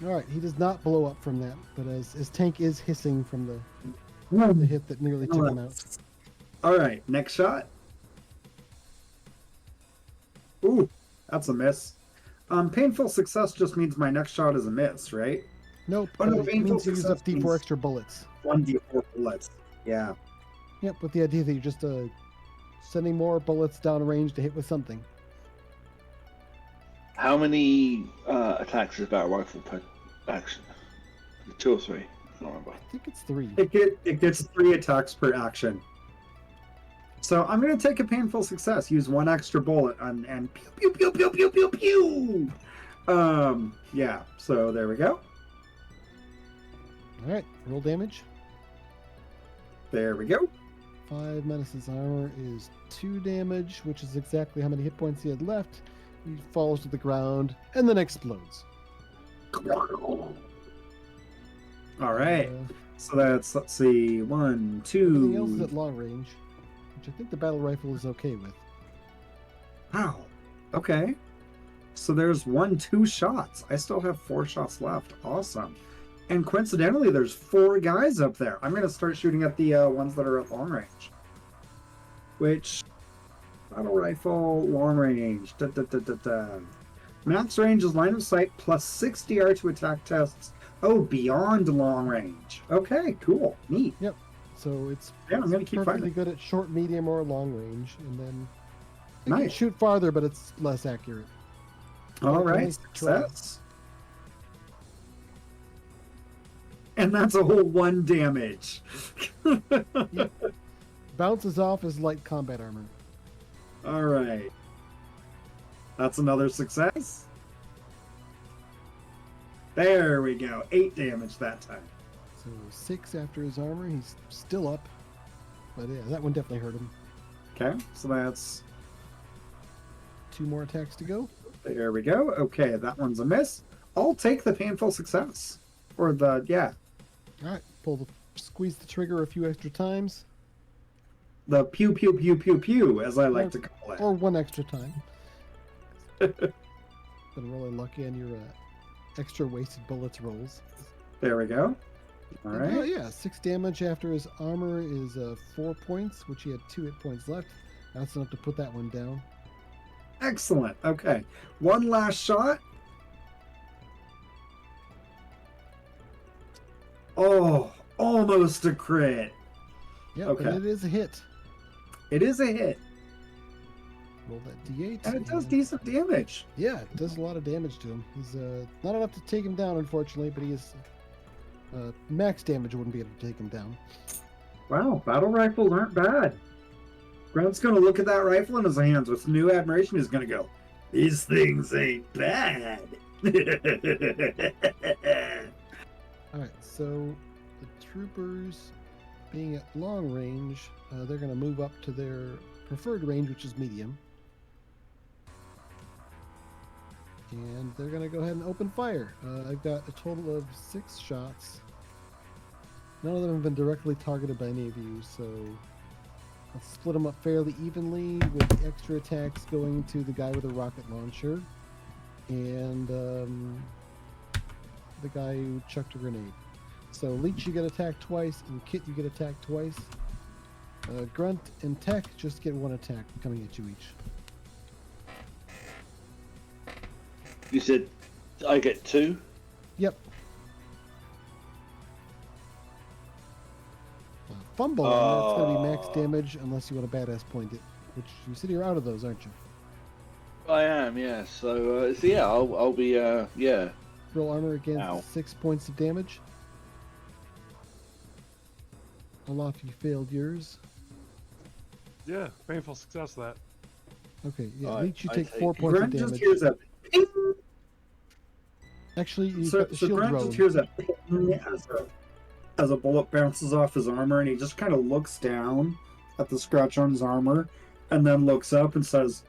All right, he does not blow up from that, but his tank is hissing from the hit that nearly took him out. All right, next shot. Ooh, that's a miss. Painful success just means my next shot is a miss, right? Nope, Oh, no, it painful means you use up success D4 means- extra bullets. 1d4 bullets. Yeah. Yep, with the idea that you're just sending more bullets down range to hit with something. How many attacks is battle rifle per action? 2 or 3? I don't remember. I think it's 3. It gets 3 attacks per action. So I'm gonna take a painful success, use 1 extra bullet, and pew pew pew pew pew pew pew. Yeah. So there we go. All right, roll damage. There we go. 5 minus his armor is 2 damage, which is exactly how many hit points he had left. He falls to the ground and then explodes. All right. Uh, So that's, let's see, 1, everything else is 2. at long range, which I think the battle rifle is okay with. Wow. Okay. So there's 2 shots. I still have 4 shots left. Awesome. And coincidentally, there's 4 guys up there. I'm gonna start shooting at the ones that are at long range. Which Battle rifle, long range. Da, da, da, da, da. Max range is line of sight plus 60 R to attack tests. Oh, beyond long range. Okay, cool, neat. Yep. So it's, Yeah, I'm it's gonna keep perfectly fighting. good at short, medium, or long range, and then it can Nice. shoot farther, but it's less accurate. All But it can at right, least try. success. And that's a whole 1 damage. Yep. Bounces off as light combat armor. All right. That's another success. There we go. 8 damage that time. So 6 after his armor. He's still up. But yeah, that one definitely hurt him. Okay, so that's... 2 more attacks to go. There we go. Okay, that one's a miss. I'll take the painful success. Or the, yeah, Alright, squeeze the trigger a few extra times. the pew pew pew pew pew, as I like to call it. Or 1 extra time. Been really lucky on your extra wasted bullets rolls. There we go. All And, right. yeah, 6 damage after his armor is 4 points, which he had 2 hit points left. That's enough to put that one down. Excellent. Okay. One last shot. Oh, almost a crit. Yeah, Okay. but it is a hit. It is a hit. Roll that d8. And it does decent damage. Yeah, it does a lot of damage to him. He's not enough to take him down, unfortunately, but he is max damage wouldn't be able to take him down. Wow, battle rifles aren't bad. Grant's going to look at that rifle in his hands with new admiration. He's going to go, these things ain't bad. All right, so the troopers, being at long range, they're going to move up to their preferred range, which is medium. And they're going to go ahead and open fire. I've got a total of 6 shots. None of them have been directly targeted by any of you, so I'll split them up fairly evenly with the extra attacks going to the guy with a rocket launcher and the guy who chucked a grenade. So Leech, you get attacked twice, and Kit, you get attacked twice. Grunt and Tech just get 1 attack coming at you each. You said I get 2? Yep. Fumble, that's going to be max damage unless you want to badass point it. Which you said you're out of those, aren't you? I am, yeah. So yeah, I'll be, yeah. Roll armor against Ow. 6 points of damage. Olaf, you failed yours. Yeah, painful success that. Okay, yeah, Alright, Leech, you I take take 4 points of Grant just damage. hears a ping. Actually, you've So, got the so shield Grant drone. just hears a ping as a bullet bounces off his armor, and he just kind of looks down at the scratch on his armor, and then looks up and says,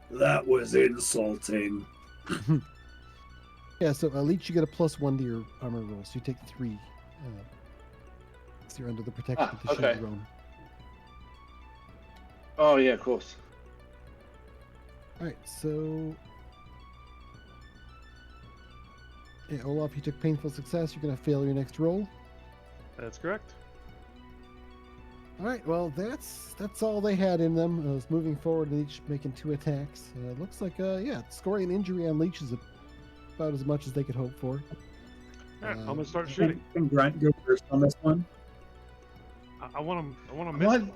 "That was insulting." Yeah, so Leech, you get a +1 to your armor roll, so you take 3. So you're under the protection of the shield okay. drone. Oh yeah, of course. Alright, so... Yeah, Olaf, you took painful success. You're going to fail your next roll. That's correct. Alright, well, that's all they had in them. Was moving forward and each making 2 attacks. Looks like, yeah, scoring an injury on Leech is about as much as they could hope for. Alright, I'm gonna start shooting. Can Grant go first on this one? I want to miss. What? one.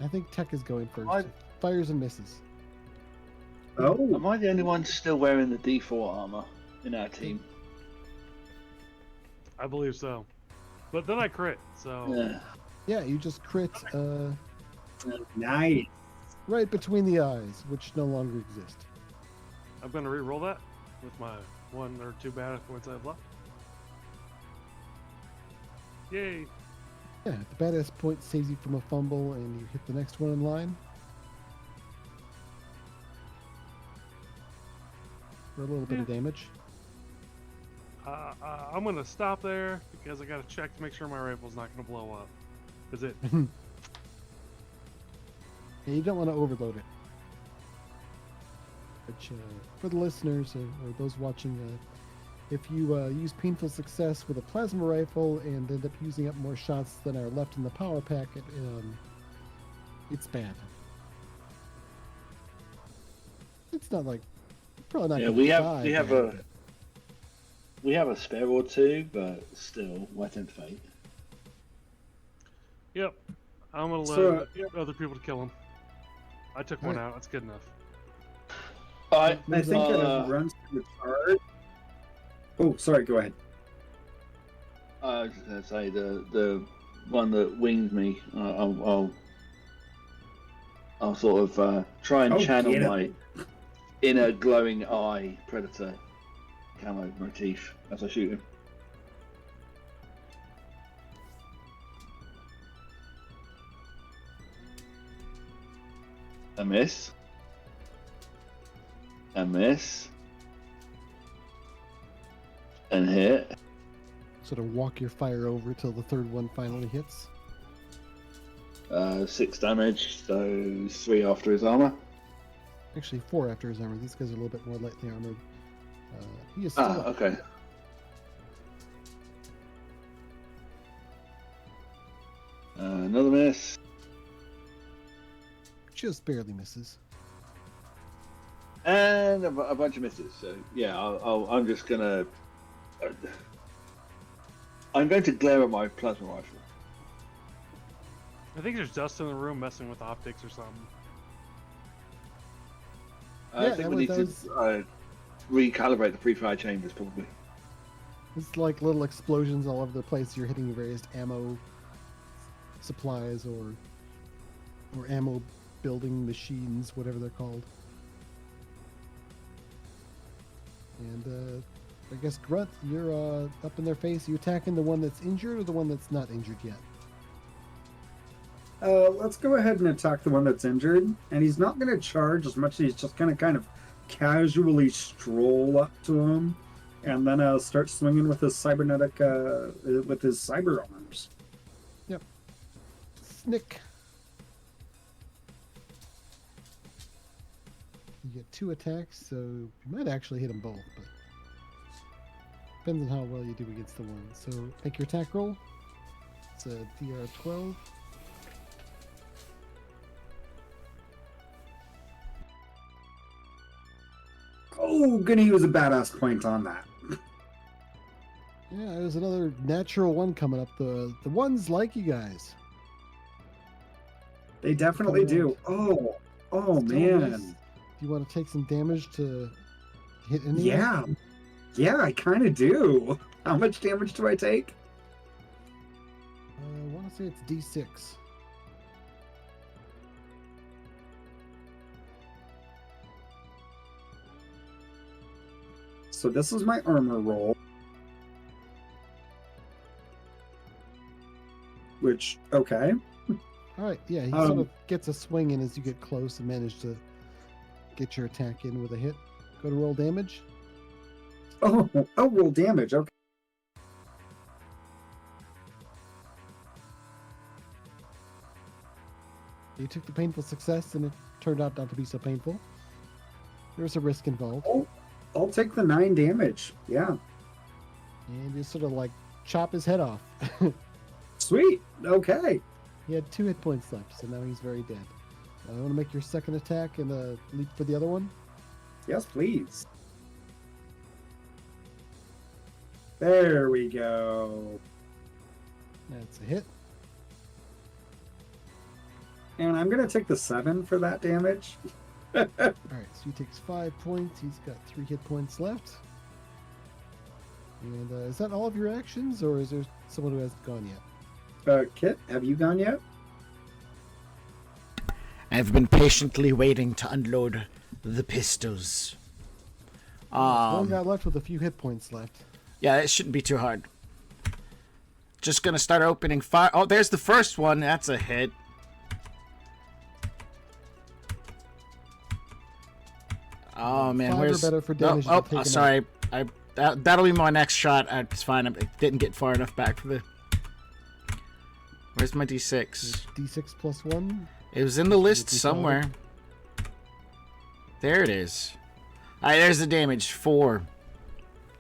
I think Tech is going first. I- Fires and misses. Oh, Am I the only one still wearing the D4 armor in our team? I believe so. But then I crit, so Yeah. Yeah, you just crit nice. right between the eyes, which no longer exist. I'm gonna re-roll that with my 1 or 2 badass points I have left. Yay! Yeah, the badass point saves you from a fumble, and you hit the next one in line. For a little bit of damage. I'm gonna stop there because I gotta check to make sure my rifle's not gonna blow up. Is it? Yeah, you don't want to overload it. Which, for the listeners or those watching, if you use painful success with a plasma rifle and end up using up more shots than are left in the power pack, it's bad. It's not like probably not. Yeah, gonna we have die, we have man, a but- we have a spare or two, but still, why tempt fate? Yep. I'm gonna let So- other people to kill him. I took one Alright. out. That's good enough. I I think it runs through the charge. Oh, sorry. Go ahead. I was just gonna say the one that winged me. I'll sort of try and Oh, channel get it. my inner glowing eye predator camo motif as I shoot him. A miss. A miss. And hit. Sort of walk your fire over till the third one finally hits. 6 damage, so 3 after his armor. Actually, 4 after his armor. These guys are a little bit more lightly armored. He is still up. Okay. Another miss. Just barely misses. And a bunch of misses. So yeah, I'm just gonna. I'm going to glare at my plasma rifle. I think there's dust in the room messing with optics or something. I Yeah, think that we need was- to recalibrate the pre-fire chambers, probably. It's like little explosions all over the place. You're hitting various ammo supplies or ammo building machines, whatever they're called. And I guess Grunt, you're up in their face. You attacking the one that's injured or the one that's not injured yet? Let's go ahead and attack the one that's injured. And he's not going to charge as much as he's just going to kind of casually stroll up to him and then start swinging with his cybernetic, with his cyber arms. Yep. Snick. You get 2 attacks, so you might actually hit them both, but depends on how well you do against the one. So make your attack roll. It's a DR 12. Oh, gonna use a badass point on that. Yeah, there's another natural one coming up. The ones like you guys. They definitely do. Oh Still a miss. man. Do you want to take some damage to hit any? Yeah. Yeah, I kind of do. How much damage do I take? I want to say it's D6. So this is my armor roll. Which, okay. All right, yeah, he sort of gets a swing in as you get close and manage to get your attack in with a hit. Go to roll damage. Oh, roll damage. Okay. You took the painful success, and it turned out not to be so painful. There was a risk involved, Oh, I'll take the 9 damage. Yeah. and you sort of like chop his head off. Sweet. Okay. He had 2 hit points left, so now he's very dead. I want to make your second attack and leap for the other one. Yes, please. There we go. That's a hit. And I'm going to take the 7 for that damage. All right, so he takes 5 points. He's got 3 hit points left. And is that all of your actions, or is there someone who hasn't gone yet? Kit, have you gone yet? I've been patiently waiting to unload the pistols. One guy left with a few hit points left. Yeah, it shouldn't be too hard. Just gonna start opening fire. Oh, there's the first one. That's a hit. Oh man, 5 or where's? better for damage to take him sorry. That'll be my next shot. It's fine. I didn't get far enough back for the. Where's my D6? D6 plus 1. It was in the list D5. somewhere. There it is. Alright, there's the damage. 4.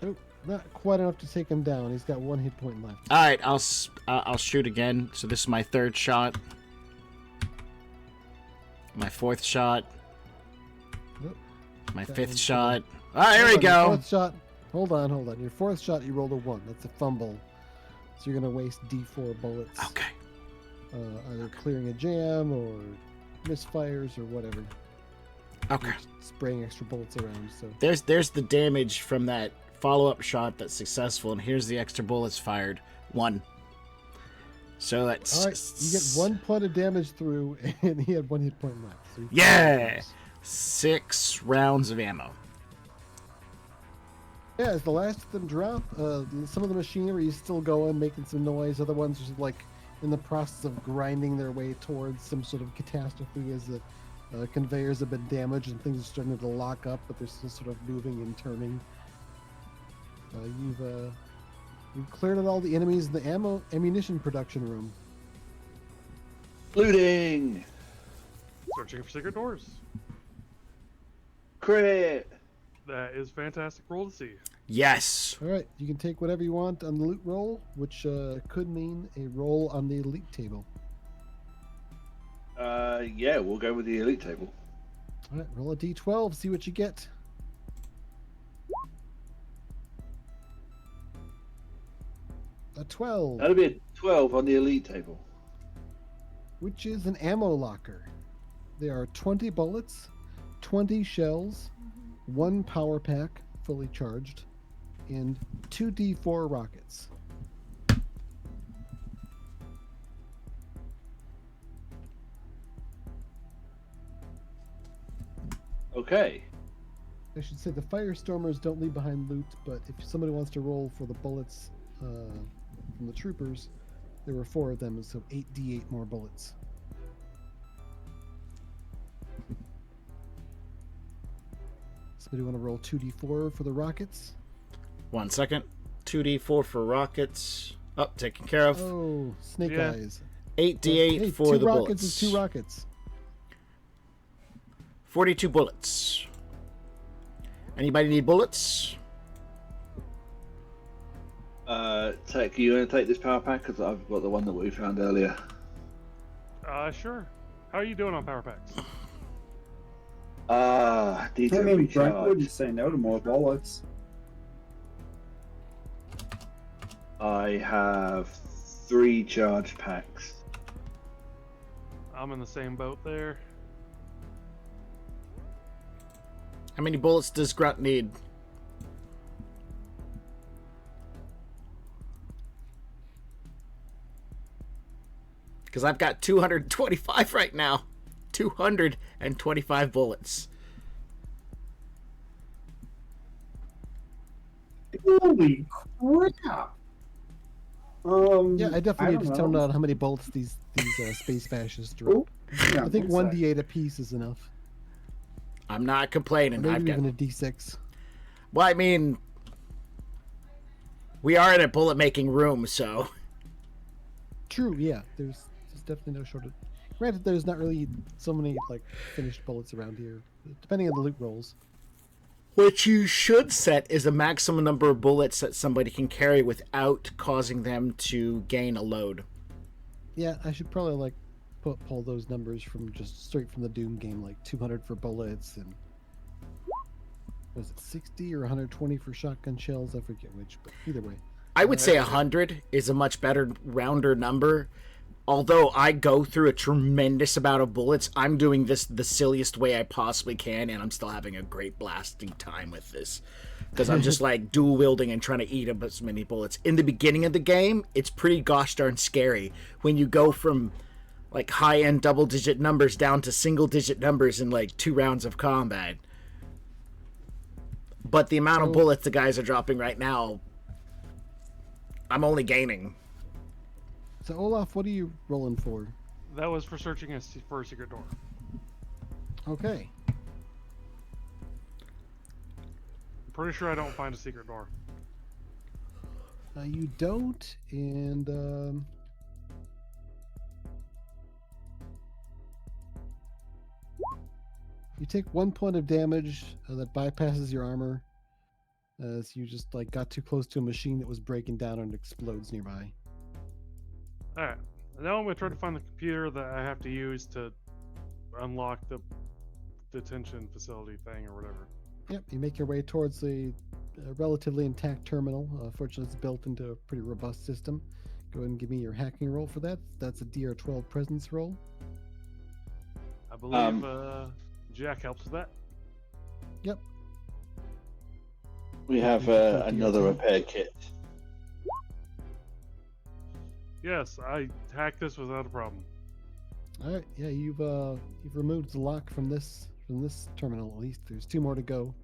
Oh, not quite enough to take him down. He's got 1 hit point left. All right, I'll shoot again. So this is my 3rd shot. My 4th shot. Nope. My That fifth one's shot. Ah, here we Hold on, your go. fourth shot. Hold on. Your fourth shot, you rolled a 1. That's a fumble. So you're going to waste D4 bullets. Okay. Either clearing a jam or misfires or whatever. Okay. You're spraying extra bullets around. So There's the damage from that follow-up shot that's successful, and here's the extra bullets fired. 1. So that's... all right, you get 1 point of damage through, and he had 1 hit point left. So Yeah! 6 rounds of ammo. Yeah, as the last of them drop, some of the machinery is still going, making some noise. Other ones are like in the process of grinding their way towards some sort of catastrophe as the conveyors have been damaged and things are starting to lock up, but they're still sort of moving and turning. You've cleared out all the enemies in the ammunition production room. Looting! Searching for secret doors. Crit! That is fantastic roll to see. Yes. All right, you can take whatever you want on the loot roll, which could mean a roll on the elite table. Yeah, we'll go with the elite table. All right, roll a d12, see what you get. A 12, That'll be a 12 on the elite table. which is an ammo locker. There are 20 bullets, 20 shells, 1 power pack fully charged, and 2 D4 rockets. Okay. I should say the firestormers don't leave behind loot, but if somebody wants to roll for the bullets from the troopers, there were 4 of them, so 8d8 more bullets. Somebody want to roll 2d4 for the rockets? 1 second. 2d4 for rockets. Oh, taken care of. Oh, snake Yeah. eyes. 8d8 Hey, for 2 the rockets bullets. is 2 rockets. 42 bullets. Anybody need bullets? Tech, are you going to take this power pack? Because I've got the one that we found earlier. Sure. How are you doing on power packs? Detail I mean, recharge. Brent wouldn't say no to more bullets. I have 3 charge packs. I'm in the same boat there. How many bullets does Grunt need? Because I've got 225 right now. 225 bullets. Holy crap! Yeah, I definitely don't need to know. tone out how many bolts these space fascists drop. Oh, yeah, I think one 1d8 apiece is enough. I'm not complaining. Maybe I've got... even a d6. Well, I mean, we are in a bullet making room, so True, yeah. There's definitely no shortage. Granted, there's not really so many like finished bullets around here, depending on the loot rolls. what you should set is a maximum number of bullets that somebody can carry without causing them to gain a load. Yeah, I should probably like pull those numbers from just straight from the Doom game, like 200 for bullets and was it 60 or 120 for shotgun shells? I forget which, but either way. I would say 100 is a much better rounder number. Although I go through a tremendous amount of bullets, I'm doing this the silliest way I possibly can, and I'm still having a great blasting time with this. Because I'm just like dual wielding and trying to eat up as many bullets. In the beginning of the game, it's pretty gosh darn scary when you go from like high-end double-digit numbers down to single-digit numbers in like 2 rounds of combat. But the amount of bullets the guys are dropping right now, I'm only gaining. So Olaf, what are you rolling for? That was for searching for a secret door. Okay. I'm pretty sure I don't find a secret door. You don't, and you take 1 point of damage that bypasses your armor, as you just like got too close to a machine that was breaking down and explodes nearby. Alright. Now I'm going to try to find the computer that I have to use to unlock the detention facility thing or whatever. Yep, you make your way towards a relatively intact terminal. Fortunately, it's built into a pretty robust system. Go ahead and give me your hacking roll for that. That's a DR12 presence roll. I believe Jack helps with that. Yep. We have another repair kit. Yes, I hacked this without a problem. All right. Yeah, you've removed the lock from this terminal. At least there's 2 more to go.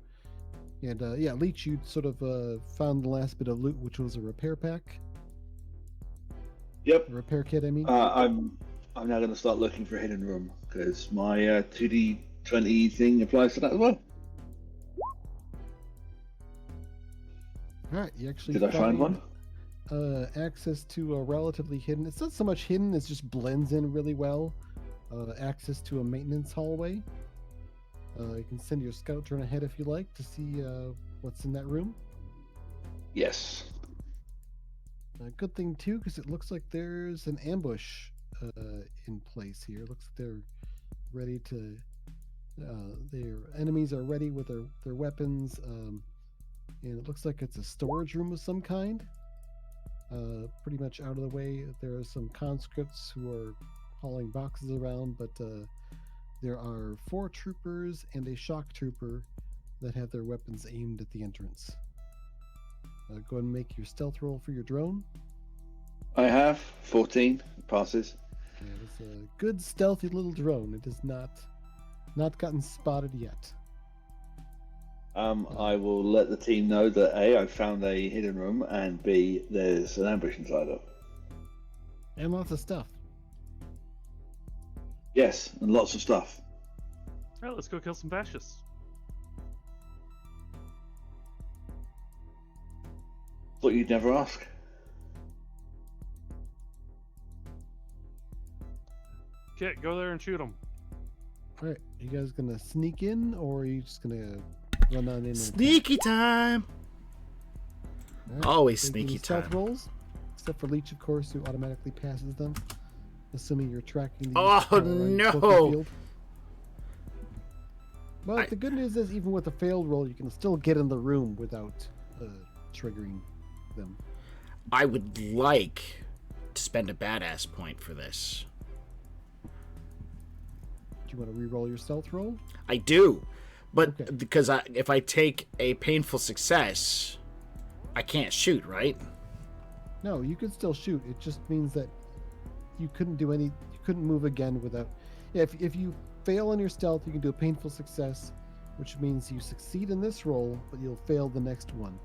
And yeah, Leech, you sort of found the last bit of loot, which was a repair pack. Yep. A repair kit, I mean. I'm now going to start looking for a hidden room because my 2D20 thing applies to that as well. All right, you actually Did I find one? Access to a relatively hidden. It's not so much hidden; it just blends in really well. Access to a maintenance hallway. You can send your scout turn ahead if you like to see what's in that room. Yes. Good thing too, because it looks like there's an ambush in place here. Looks like they're ready to. Their enemies are ready with their weapons, and it looks like it's a storage room of some kind. Pretty much out of the way. There are some conscripts who are hauling boxes around, but there are 4 troopers and a shock trooper that have their weapons aimed at the entrance. Go ahead and make your stealth roll for your drone. I have 14 passes. Yeah, it's a good stealthy little drone. It has not gotten spotted yet. I will let the team know that A, I found a hidden room, and B, there's an ambush inside of. And lots of stuff. Yes, and lots of stuff. All right, let's go kill some fascists. Thought you'd never ask. Kit, go there and shoot them. All right, you guys gonna sneak in, or are you just gonna run on in? Sneaky time. Right, Always so give me sneaky stealth time. rolls, except for Leech, of course, who automatically passes them, assuming you're tracking the. Oh, around no. Cloaking Field. Well, the good news is, even with a failed roll, you can still get in the room without triggering them. I would like to spend a badass point for this. Do you want to re-roll your stealth roll? I do, but Okay. because if I take a painful success, I can't shoot, right? No, you could still shoot. It just means that you couldn't move again without. Yeah, if you fail on your stealth, you can do a painful success, which means you succeed in this roll, but you'll fail the next one,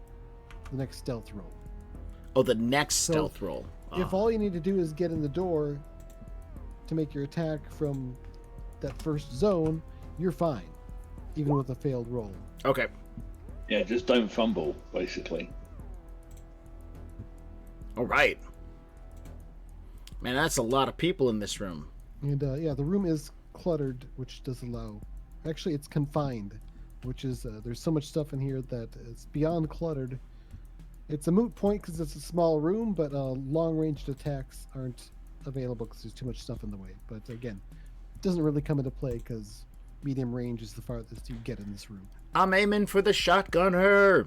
the next stealth roll. Oh, the next So, stealth roll. If all you need to do is get in the door to make your attack from that first zone, you're fine, even with a failed roll. Okay. Yeah, just don't fumble, basically. All right. Man, that's a lot of people in this room. And yeah, the room is cluttered, which does allow. Actually, it's confined, which is there's so much stuff in here that it's beyond cluttered. It's a moot point because it's a small room, but long-ranged attacks aren't available because there's too much stuff in the way. But again, it doesn't really come into play because medium range is the farthest you get in this room. I'm aiming for the shotgunner.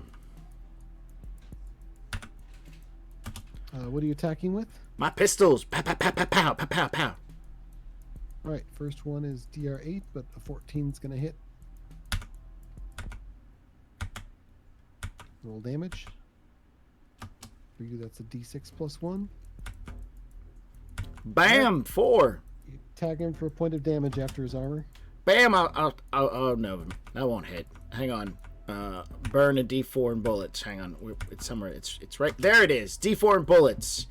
What are you attacking with? My pistols. Pow, pow, pow, pow, pow, pow, pow, pow. All right, first one is DR8, but a 14 is going to hit. Roll damage. For you, that's a D6 plus 1. Bam, 4. You tag him for a point of damage after his armor. Bam, oh, no, that won't hit. Hang on. Burn a D4 and bullets. Hang on, it's somewhere. It's right there. It is D4 and bullets.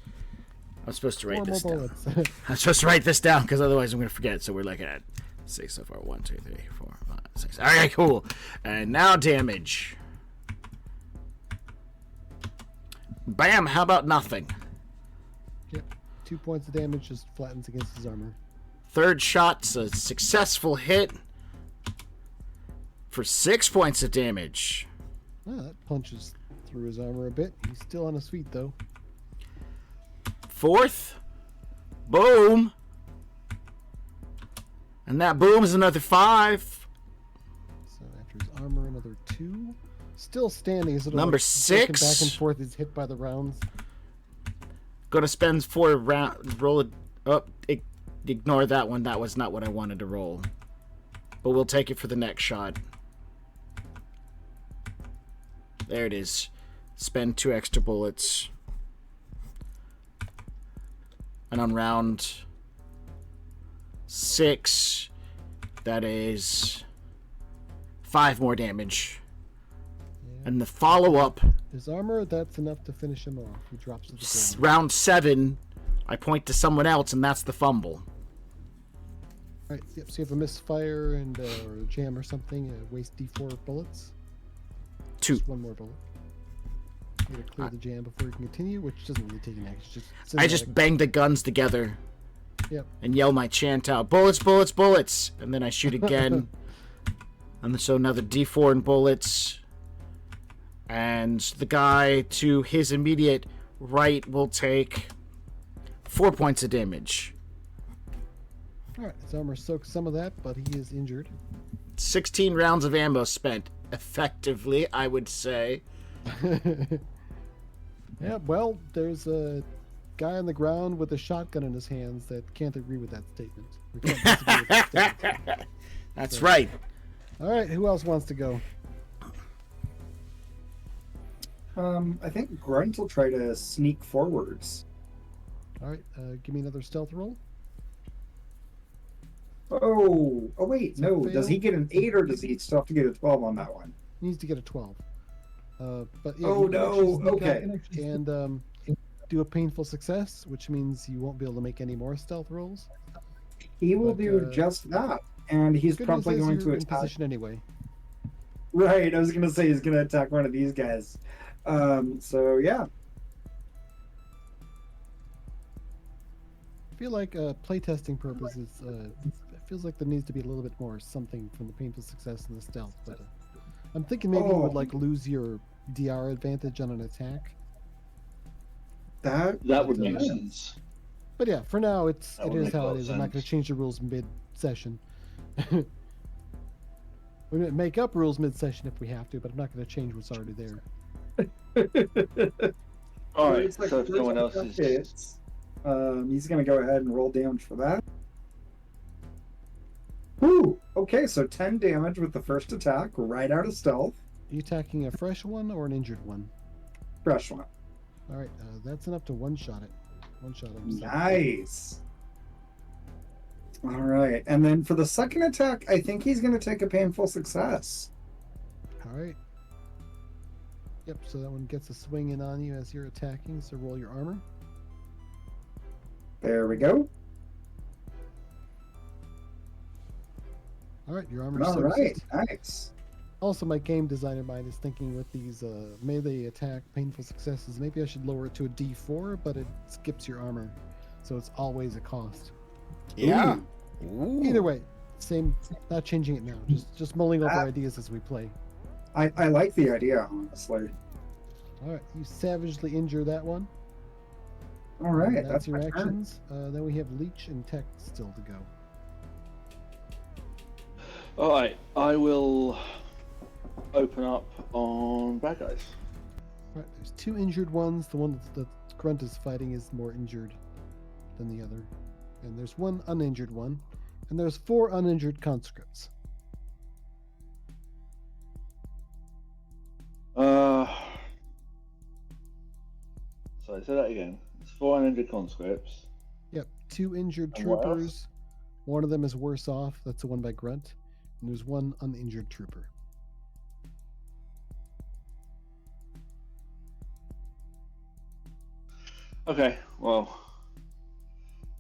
I'm supposed to write 4 more this down. bullets. I'm supposed to write this down because otherwise I'm gonna forget. So we're looking at 6 so far. 1, 2, 3, 4, 5, 6. All right, cool. And now damage. Bam. How about nothing? Yep. 2 points of damage, just flattens against his armor. Third shot's a successful hit for 6 points of damage. Ah, that punches through his armor a bit. He's still on his feet, though. Fourth, boom. And that boom is another 5. So after his armor, another 2. Still standing. Is it Number like six. back and forth? Is hit by the rounds. Gonna spend 4 round. Roll it. Oh, ignore that one. That was not what I wanted to roll. But we'll take it for the next shot. There it is. Spend 2 extra bullets. And on round 6, that is 5 more damage. Yeah. And the follow-up, His armor, that's enough to finish him off. He drops to the ground. round 7, I point to someone else, and that's the fumble. Alright, yep, so you have a misfire and or a jam or something, waste D4 bullets. 2. Just one more bullet. You gotta clear the jam before you can continue, which doesn't really take an action. I just bang the guns together. Yep. And yell my chant out, bullets, bullets, bullets, and then I shoot again. And so another D4 and bullets. And the guy to his immediate right will take 4 points of damage. Alright, his armor soaks some of that, but he is injured. 16 rounds of ammo spent effectively, I would say. Yeah, well, there's a guy on the ground with a shotgun in his hands that can't agree with that statement. Or can't disagree with that statement. That's right. Alright, who else wants to go? I think Grunt will try to sneak forwards. Alright, give me another stealth roll. Oh wait, Does that no. fail? Does he get an 8 or does he still have to get a 12 on that one? He needs to get a 12. But yeah, Oh, you can no, actually sneak okay. up and do a painful success, which means you won't be able to make any more stealth rolls. He will But, do just that. And he's Good probably news is going you're to in attack. position anyway. Right, I was going to say he's going to attack one of these guys. So yeah. I feel like playtesting purposes, it feels like there needs to be a little bit more something from the painful success and the stealth. But I'm thinking maybe you would like lose your DR advantage on an attack. That would make sense. But yeah, for now it That would is make a how lot it of is. I'm not going sense. to change the rules mid-session. We might make up rules mid-session if we have to, but I'm not going to change what's already there. All right, It's like so if no one else first is. hits, he's going to go ahead and roll damage for that. Ooh, okay, so 10 damage with the first attack, right out of stealth. Are you attacking a fresh one or an injured one? Fresh one. All right, that's enough to one-shot it. One-shot him. Nice. All right, and then for the second attack, I think he's going to take a painful success. All right. Yep, so that one gets a swing in on you as you're attacking, so roll your armor. There we go. All right, your armor All soaks right, it. nice. Also, my game designer mind is thinking with these melee attack painful successes, maybe I should lower it to a D4, but it skips your armor, so it's always a cost. Yeah. Either way, same. Not changing it now. Just mulling over ideas as we play. I like the idea, honestly. All right, you savagely injure that one. All right, That's that's your my turn. actions. Then we have Leech and Tech still to go. All right, I will open up on bad guys. All right, there's 2 injured ones. The one that Grunt is fighting is more injured than the other. And there's 1 uninjured one. And there's 4 uninjured conscripts. Sorry, say that again. It's 400 conscripts. Yep, 2 injured And what else? troopers. One of them is worse off. That's the one by Grunt. And there's 1 uninjured trooper. Okay, well,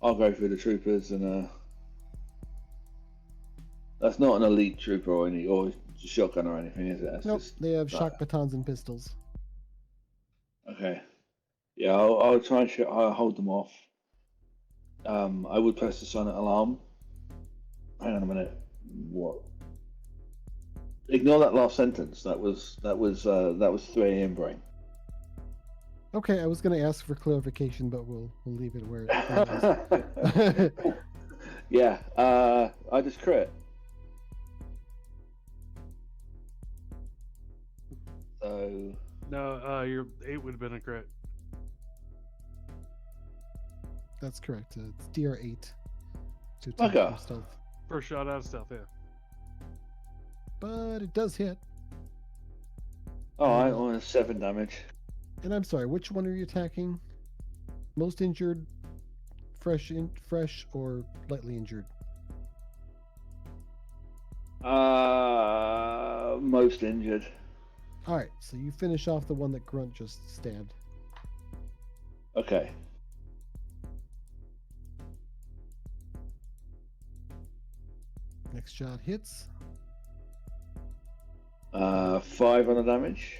I'll go through the troopers and that's not an elite trooper or any or shotgun or anything, is it? That's Nope, just they have that. shock batons and pistols. Okay. Yeah, I'll try and I'll hold them off. I would press the silent alarm. Hang on a minute. What? Ignore that last sentence. That was 3 a.m. brain. Okay, I was going to ask for clarification, but we'll leave it where it is. Yeah. I just crit. So No, your 8 would have been a crit. That's correct. It's DR8 to attack Okay. from stealth. First shot out of stealth, yeah. But it does hit. alright, well, 7 damage. And I'm sorry, which one are you attacking? Most injured, fresh, or lightly injured? Most injured. All right, so you finish off the one that Grunt just stabbed. Okay. Next shot hits. 5 on the damage.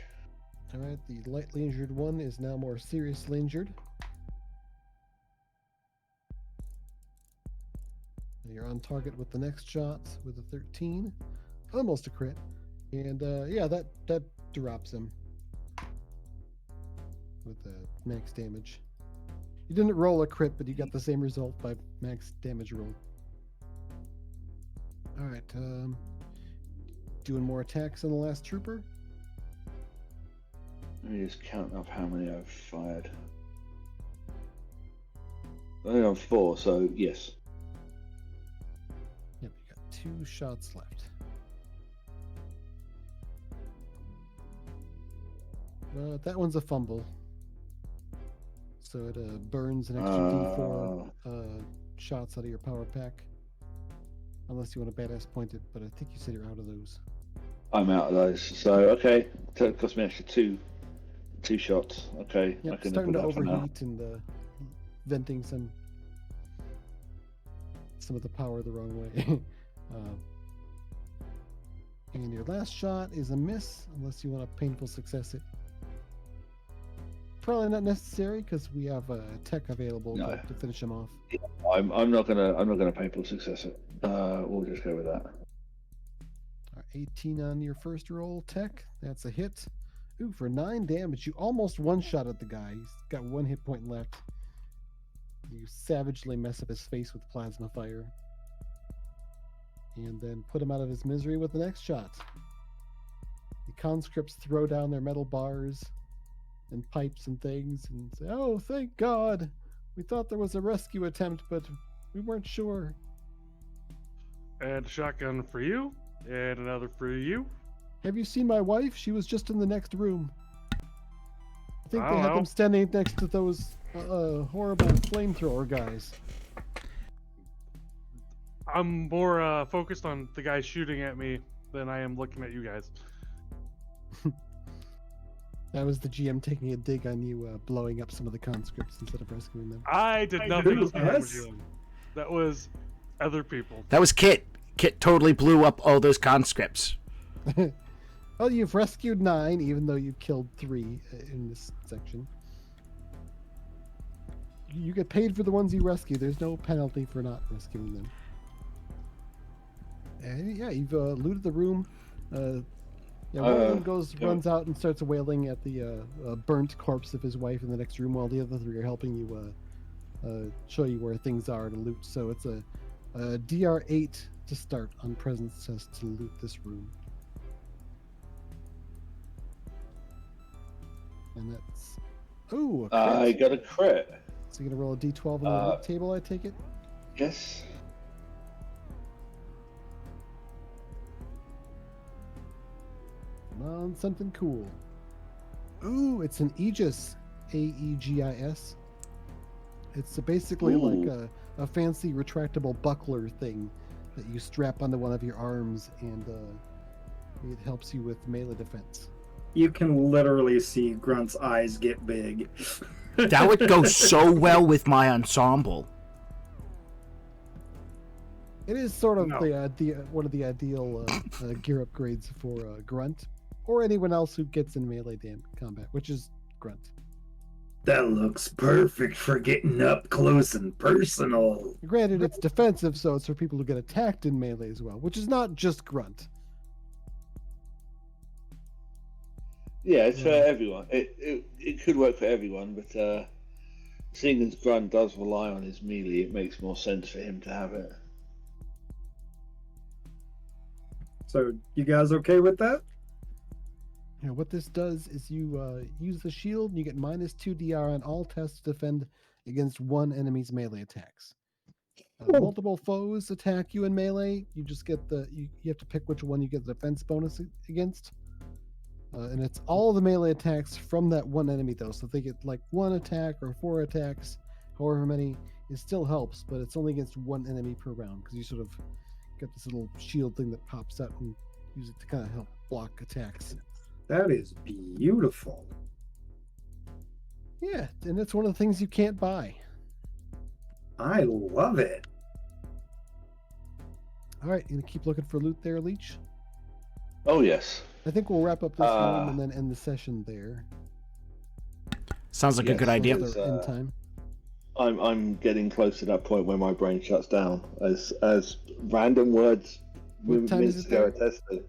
All right, the lightly injured one is now more seriously injured. You're on target with the next shot with a 13, almost a crit, and yeah, that drops him with the max damage. You didn't roll a crit, but you got the same result by max damage roll. All right, doing more attacks on the last trooper. Let me just count up how many I've fired. Only on 4, so yes. Yep, you got 2 shots left. That one's a fumble. So it burns an extra D4 shots out of your power pack. Unless you want to badass point it, but I think you said you're out of those. I'm out of those. So, okay. It cost me an extra 2 shots. Okay. I Yep, can starting to live with that for now. overheat and venting some of the power the wrong way. And your last shot is a miss, unless you want to painful success it. Probably not necessary because we have a tech available No. to finish him off. I'm not gonna painful success it. We'll just go with that. All right, 18 on your first roll, tech. That's a hit. Ooh, for 9 damage, you almost one-shot at the guy. He's got 1 hit point left. You savagely mess up his face with plasma fire. And then put him out of his misery with the next shot. The conscripts throw down their metal bars and pipes and things and say, "Oh, thank God! We thought there was a rescue attempt, but we weren't sure." And a shotgun for you, and another for you. Have you seen my wife? She was just in the next room. I think I they don't had know. them standing next to those horrible flamethrower guys. I'm more focused on the guy shooting at me than I am looking at you guys. That was the GM taking a dig on you, blowing up some of the conscripts instead of rescuing them. I did nothing Who, as bad as us? you. That was other people. That was Kit. Kit totally blew up all those conscripts. Well, you've rescued 9, even though you killed 3 in this section. You get paid for the ones you rescue. There's no penalty for not rescuing them. And yeah, you've looted the room. Yeah, one of them runs out and starts wailing at the burnt corpse of his wife in the next room, while the other 3 are helping you show you where things are to loot. So it's a DR8 to start on presence test to loot this room. And that's... Ooh, a crit. I got a crit. So you're going to roll a D12 on the loot table, I take it? Yes. Come on, something cool. Ooh, it's an Aegis. Aegis. It's basically Ooh. like a fancy retractable buckler thing that you strap onto one of your arms, and it helps you with melee defense. You can literally see Grunt's eyes get big. That would go so well with my ensemble. It is sort of No. one of the ideal gear upgrades for Grunt, or anyone else who gets in melee combat, which is Grunt. That looks perfect for getting up close and personal. Granted, it's defensive, so it's for people who get attacked in melee as well, which is not just Grunt. Yeah, it's for everyone. It could work for everyone, but seeing as Grunt does rely on his melee, it makes more sense for him to have it. So, you guys okay with that? What this does is you use the shield and you get -2 DR on all tests to defend against one enemy's melee attacks. Multiple foes attack you in melee. You just get you have to pick which one you get the defense bonus against. And it's all the melee attacks from that one enemy, though. So if they get like 1 attack or 4 attacks, however many, it still helps, but it's only against one enemy per round because you sort of get this little shield thing that pops out and use it to kind of help block attacks. That is beautiful. Yeah, and it's one of the things you can't buy. I love it. All right, you gonna keep looking for loot there, Leech? Oh yes. I think we'll wrap up this room and then end the session there. Sounds like a Yes, good idea. it's, In time. I'm getting close to that point where my brain shuts down as random words What time is minutes it ago there? attested.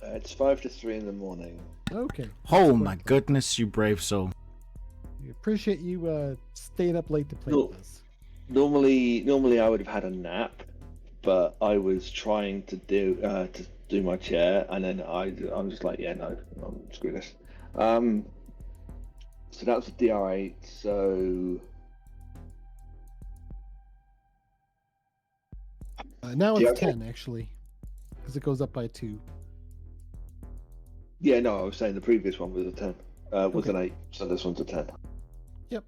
It's 5 to 3 in the morning. Okay. Oh my goodness, you brave soul. We appreciate you staying up late to play Cool. with us. Normally I would have had a nap, but I was trying to do my chair, and then I'm just like, yeah, no, screw this. So that was a DR8. So Now Yeah, it's okay. 10 actually, because it goes up by 2. yeah, no, I was saying the previous one was a 10. Was Okay. an 8, so this one's a 10. Yep.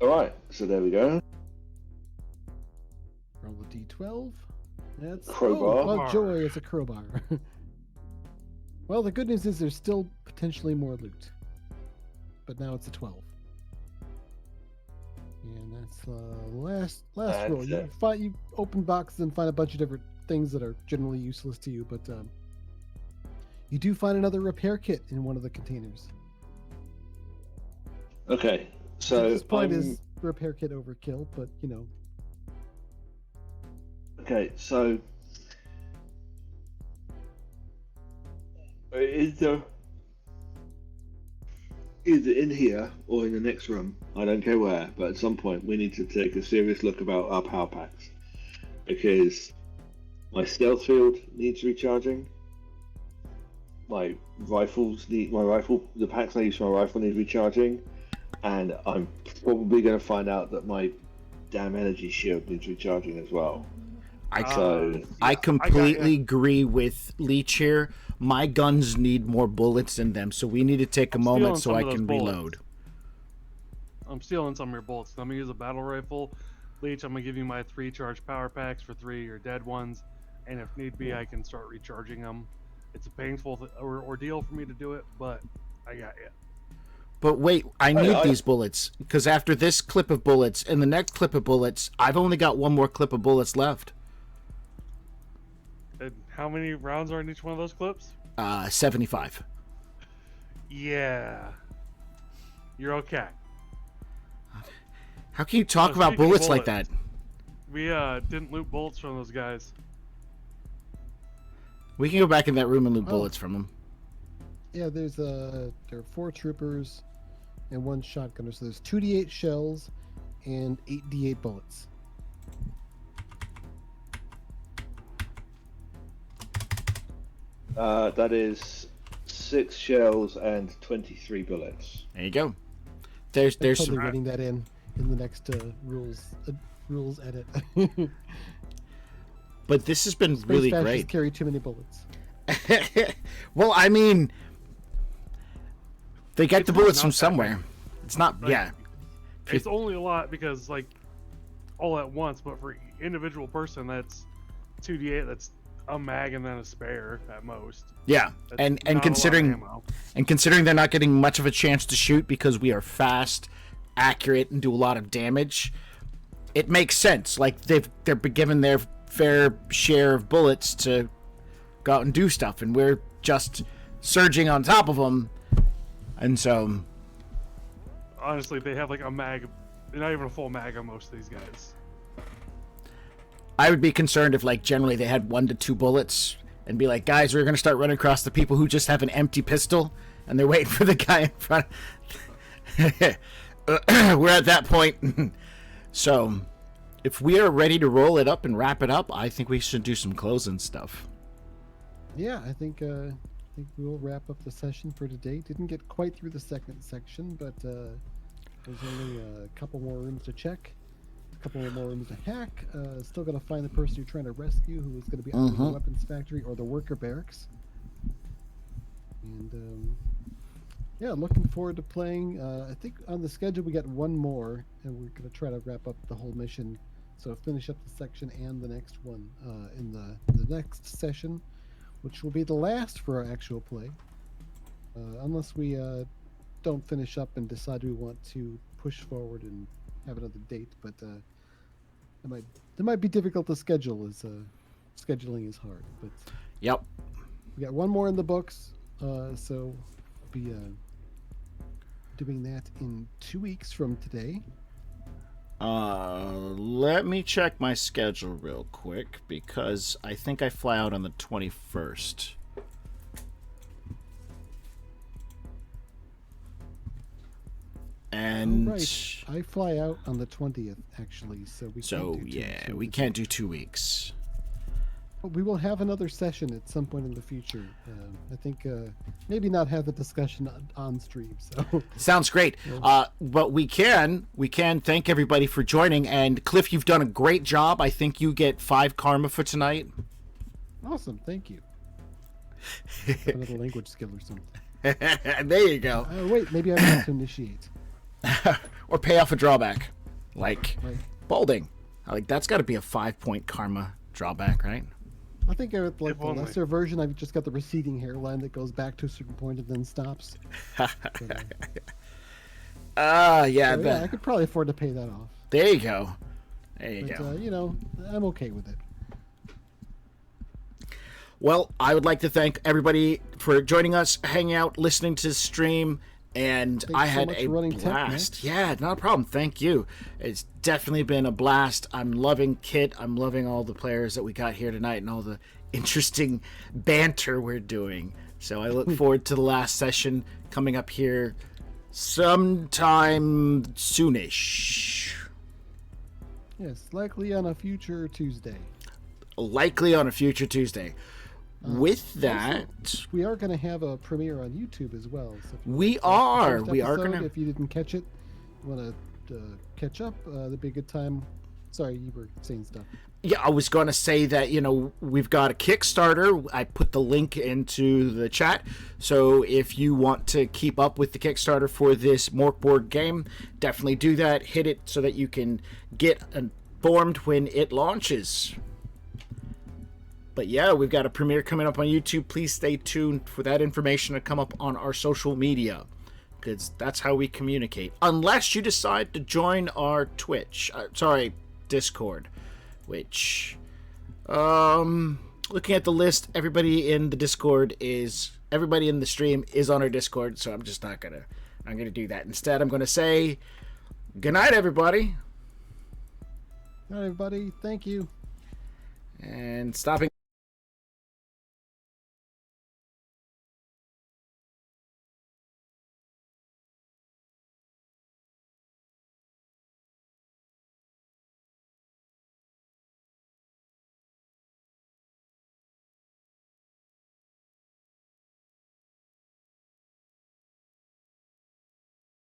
All right, so there we go. Roll a d12. That's Crowbar. Oh, joy! It's a crowbar. Well, the good news is there's still potentially more loot, but now it's a 12. And that's the last That's roll. it. You open boxes and find a bunch of different things that are generally useless to you, but you do find another repair kit in one of the containers. Okay, At so this point is repair kit overkill, but you know. okay, so either in here or in the next room, I don't care where, but at some point we need to take a serious look about our power packs, because my stealth field needs recharging. The packs I use for my rifle need recharging, and I'm probably going to find out that my damn energy shield needs recharging as well. I completely agree with Leech here. My guns need more bullets in them, so we need to take a I'm moment so stealing I some of can those bullets. reload. I'm stealing some of your bullets. I'm gonna use a battle rifle. Leech, I'm gonna give you my 3 charge power packs for 3 of your dead ones, and if need be, I can start recharging them. It's a painful ordeal for me to do it, but I got you. But wait, I need these bullets, because after this clip of bullets and the next clip of bullets, I've only got one more clip of bullets left. And how many rounds are in each one of those clips? 75. Yeah. You're okay. How can you talk Oh, about speaking of bullets like that? We didn't loot bullets from those guys. We can go back in that room and loot Oh. bullets from them. Yeah, there are 4 troopers and 1 shotgunner, so there's 2d8 shells and 8d8 bullets. That is 6 shells and 23 bullets. There you go. There's Totally some, writing that in the next rules edit. but this has been Space really fascists great. carry too many bullets. Well, I mean, they get It's the really bullets not from that somewhere. It's not, Like, yeah. It's only a lot because, like, all at once, but for individual person, that's 2d8, that's a mag and then a spare at most. Yeah, That's and not a lot of considering ammo. they're not getting much of a chance to shoot because we are fast, accurate, and do a lot of damage, it makes sense. Like they're given their fair share of bullets to go out and do stuff, and we're just surging on top of them, and so Honestly, they have like a mag, not even a full mag on most of these guys. I would be concerned if, like, generally they had 1 to 2 bullets and be like, guys, we're going to start running across the people who just have an empty pistol and they're waiting for the guy in front. We're at that point. So, if we are ready to roll it up and wrap it up, I think we should do some closing stuff. Yeah, I think think we will wrap up the session for today. Didn't get quite through the second section, but there's only a couple more rooms to check, a couple more rooms to hack. Still got to find the person you're trying to rescue, who is going to be either the weapons factory or the worker barracks. And yeah, looking forward to playing. I think on the schedule we got one more, and we're going to try to wrap up the whole mission. So finish up the section and the next one in the next session, which will be the last for our actual play, unless we don't finish up and decide we want to push forward and have another date. But it might be difficult to schedule, as scheduling is hard. But Yep. we got one more in the books, so we'll be doing that in 2 weeks from today. Let me check my schedule real quick, because I think I fly out on the 21st. And Right, I fly out on the 20th actually, so we so can't do yeah, 2 we weeks. can't do 2 weeks. But we will have another session at some point in the future. I think maybe not have the discussion on stream. So Sounds great. But we can thank everybody for joining. And Cliff, you've done a great job. I think you get 5 karma for tonight. awesome, thank you. Another language skill or something. There you go. Wait, maybe I want to initiate. Or pay off a drawback, like Right. balding. Like that's got to be a 5-point karma drawback, right? I think like If the only. lesser version, I've just got the receding hairline that goes back to a certain point and then stops. But, Yeah. so, yeah, I could probably afford to pay that off. There you go. There you But go. you know, I'm okay with it. Well, I would like to thank everybody for joining us, hanging out, listening to the stream, and Thanks I so had much a for running tech, blast. Max. Yeah, not a problem. Thank you. It's definitely been a blast. I'm loving Kit. I'm loving all the players that we got here tonight and all the interesting banter we're doing. So I look forward to the last session coming up here sometime soonish. Yes, likely on a future Tuesday. Likely on a future Tuesday. With that, We are going to have a premiere on YouTube as well. So if you we missed the are. first We are episode, going to. If you didn't catch it, want to catch up, that'd be a good time. Sorry, you were saying stuff. Yeah, I was going to say that, we've got a Kickstarter. I put the link into the chat. So if you want to keep up with the Kickstarter for this Mork board game, definitely do that. Hit it so that you can get informed when it launches. But yeah, we've got a premiere coming up on YouTube. Please stay tuned for that information to come up on our social media, because that's how we communicate. Unless you decide to join our Discord, which, looking at the list, everybody in the stream is on our Discord, so I'm gonna do that. Instead, I'm gonna say, good night, everybody. All right, everybody. Thank you. And stopping.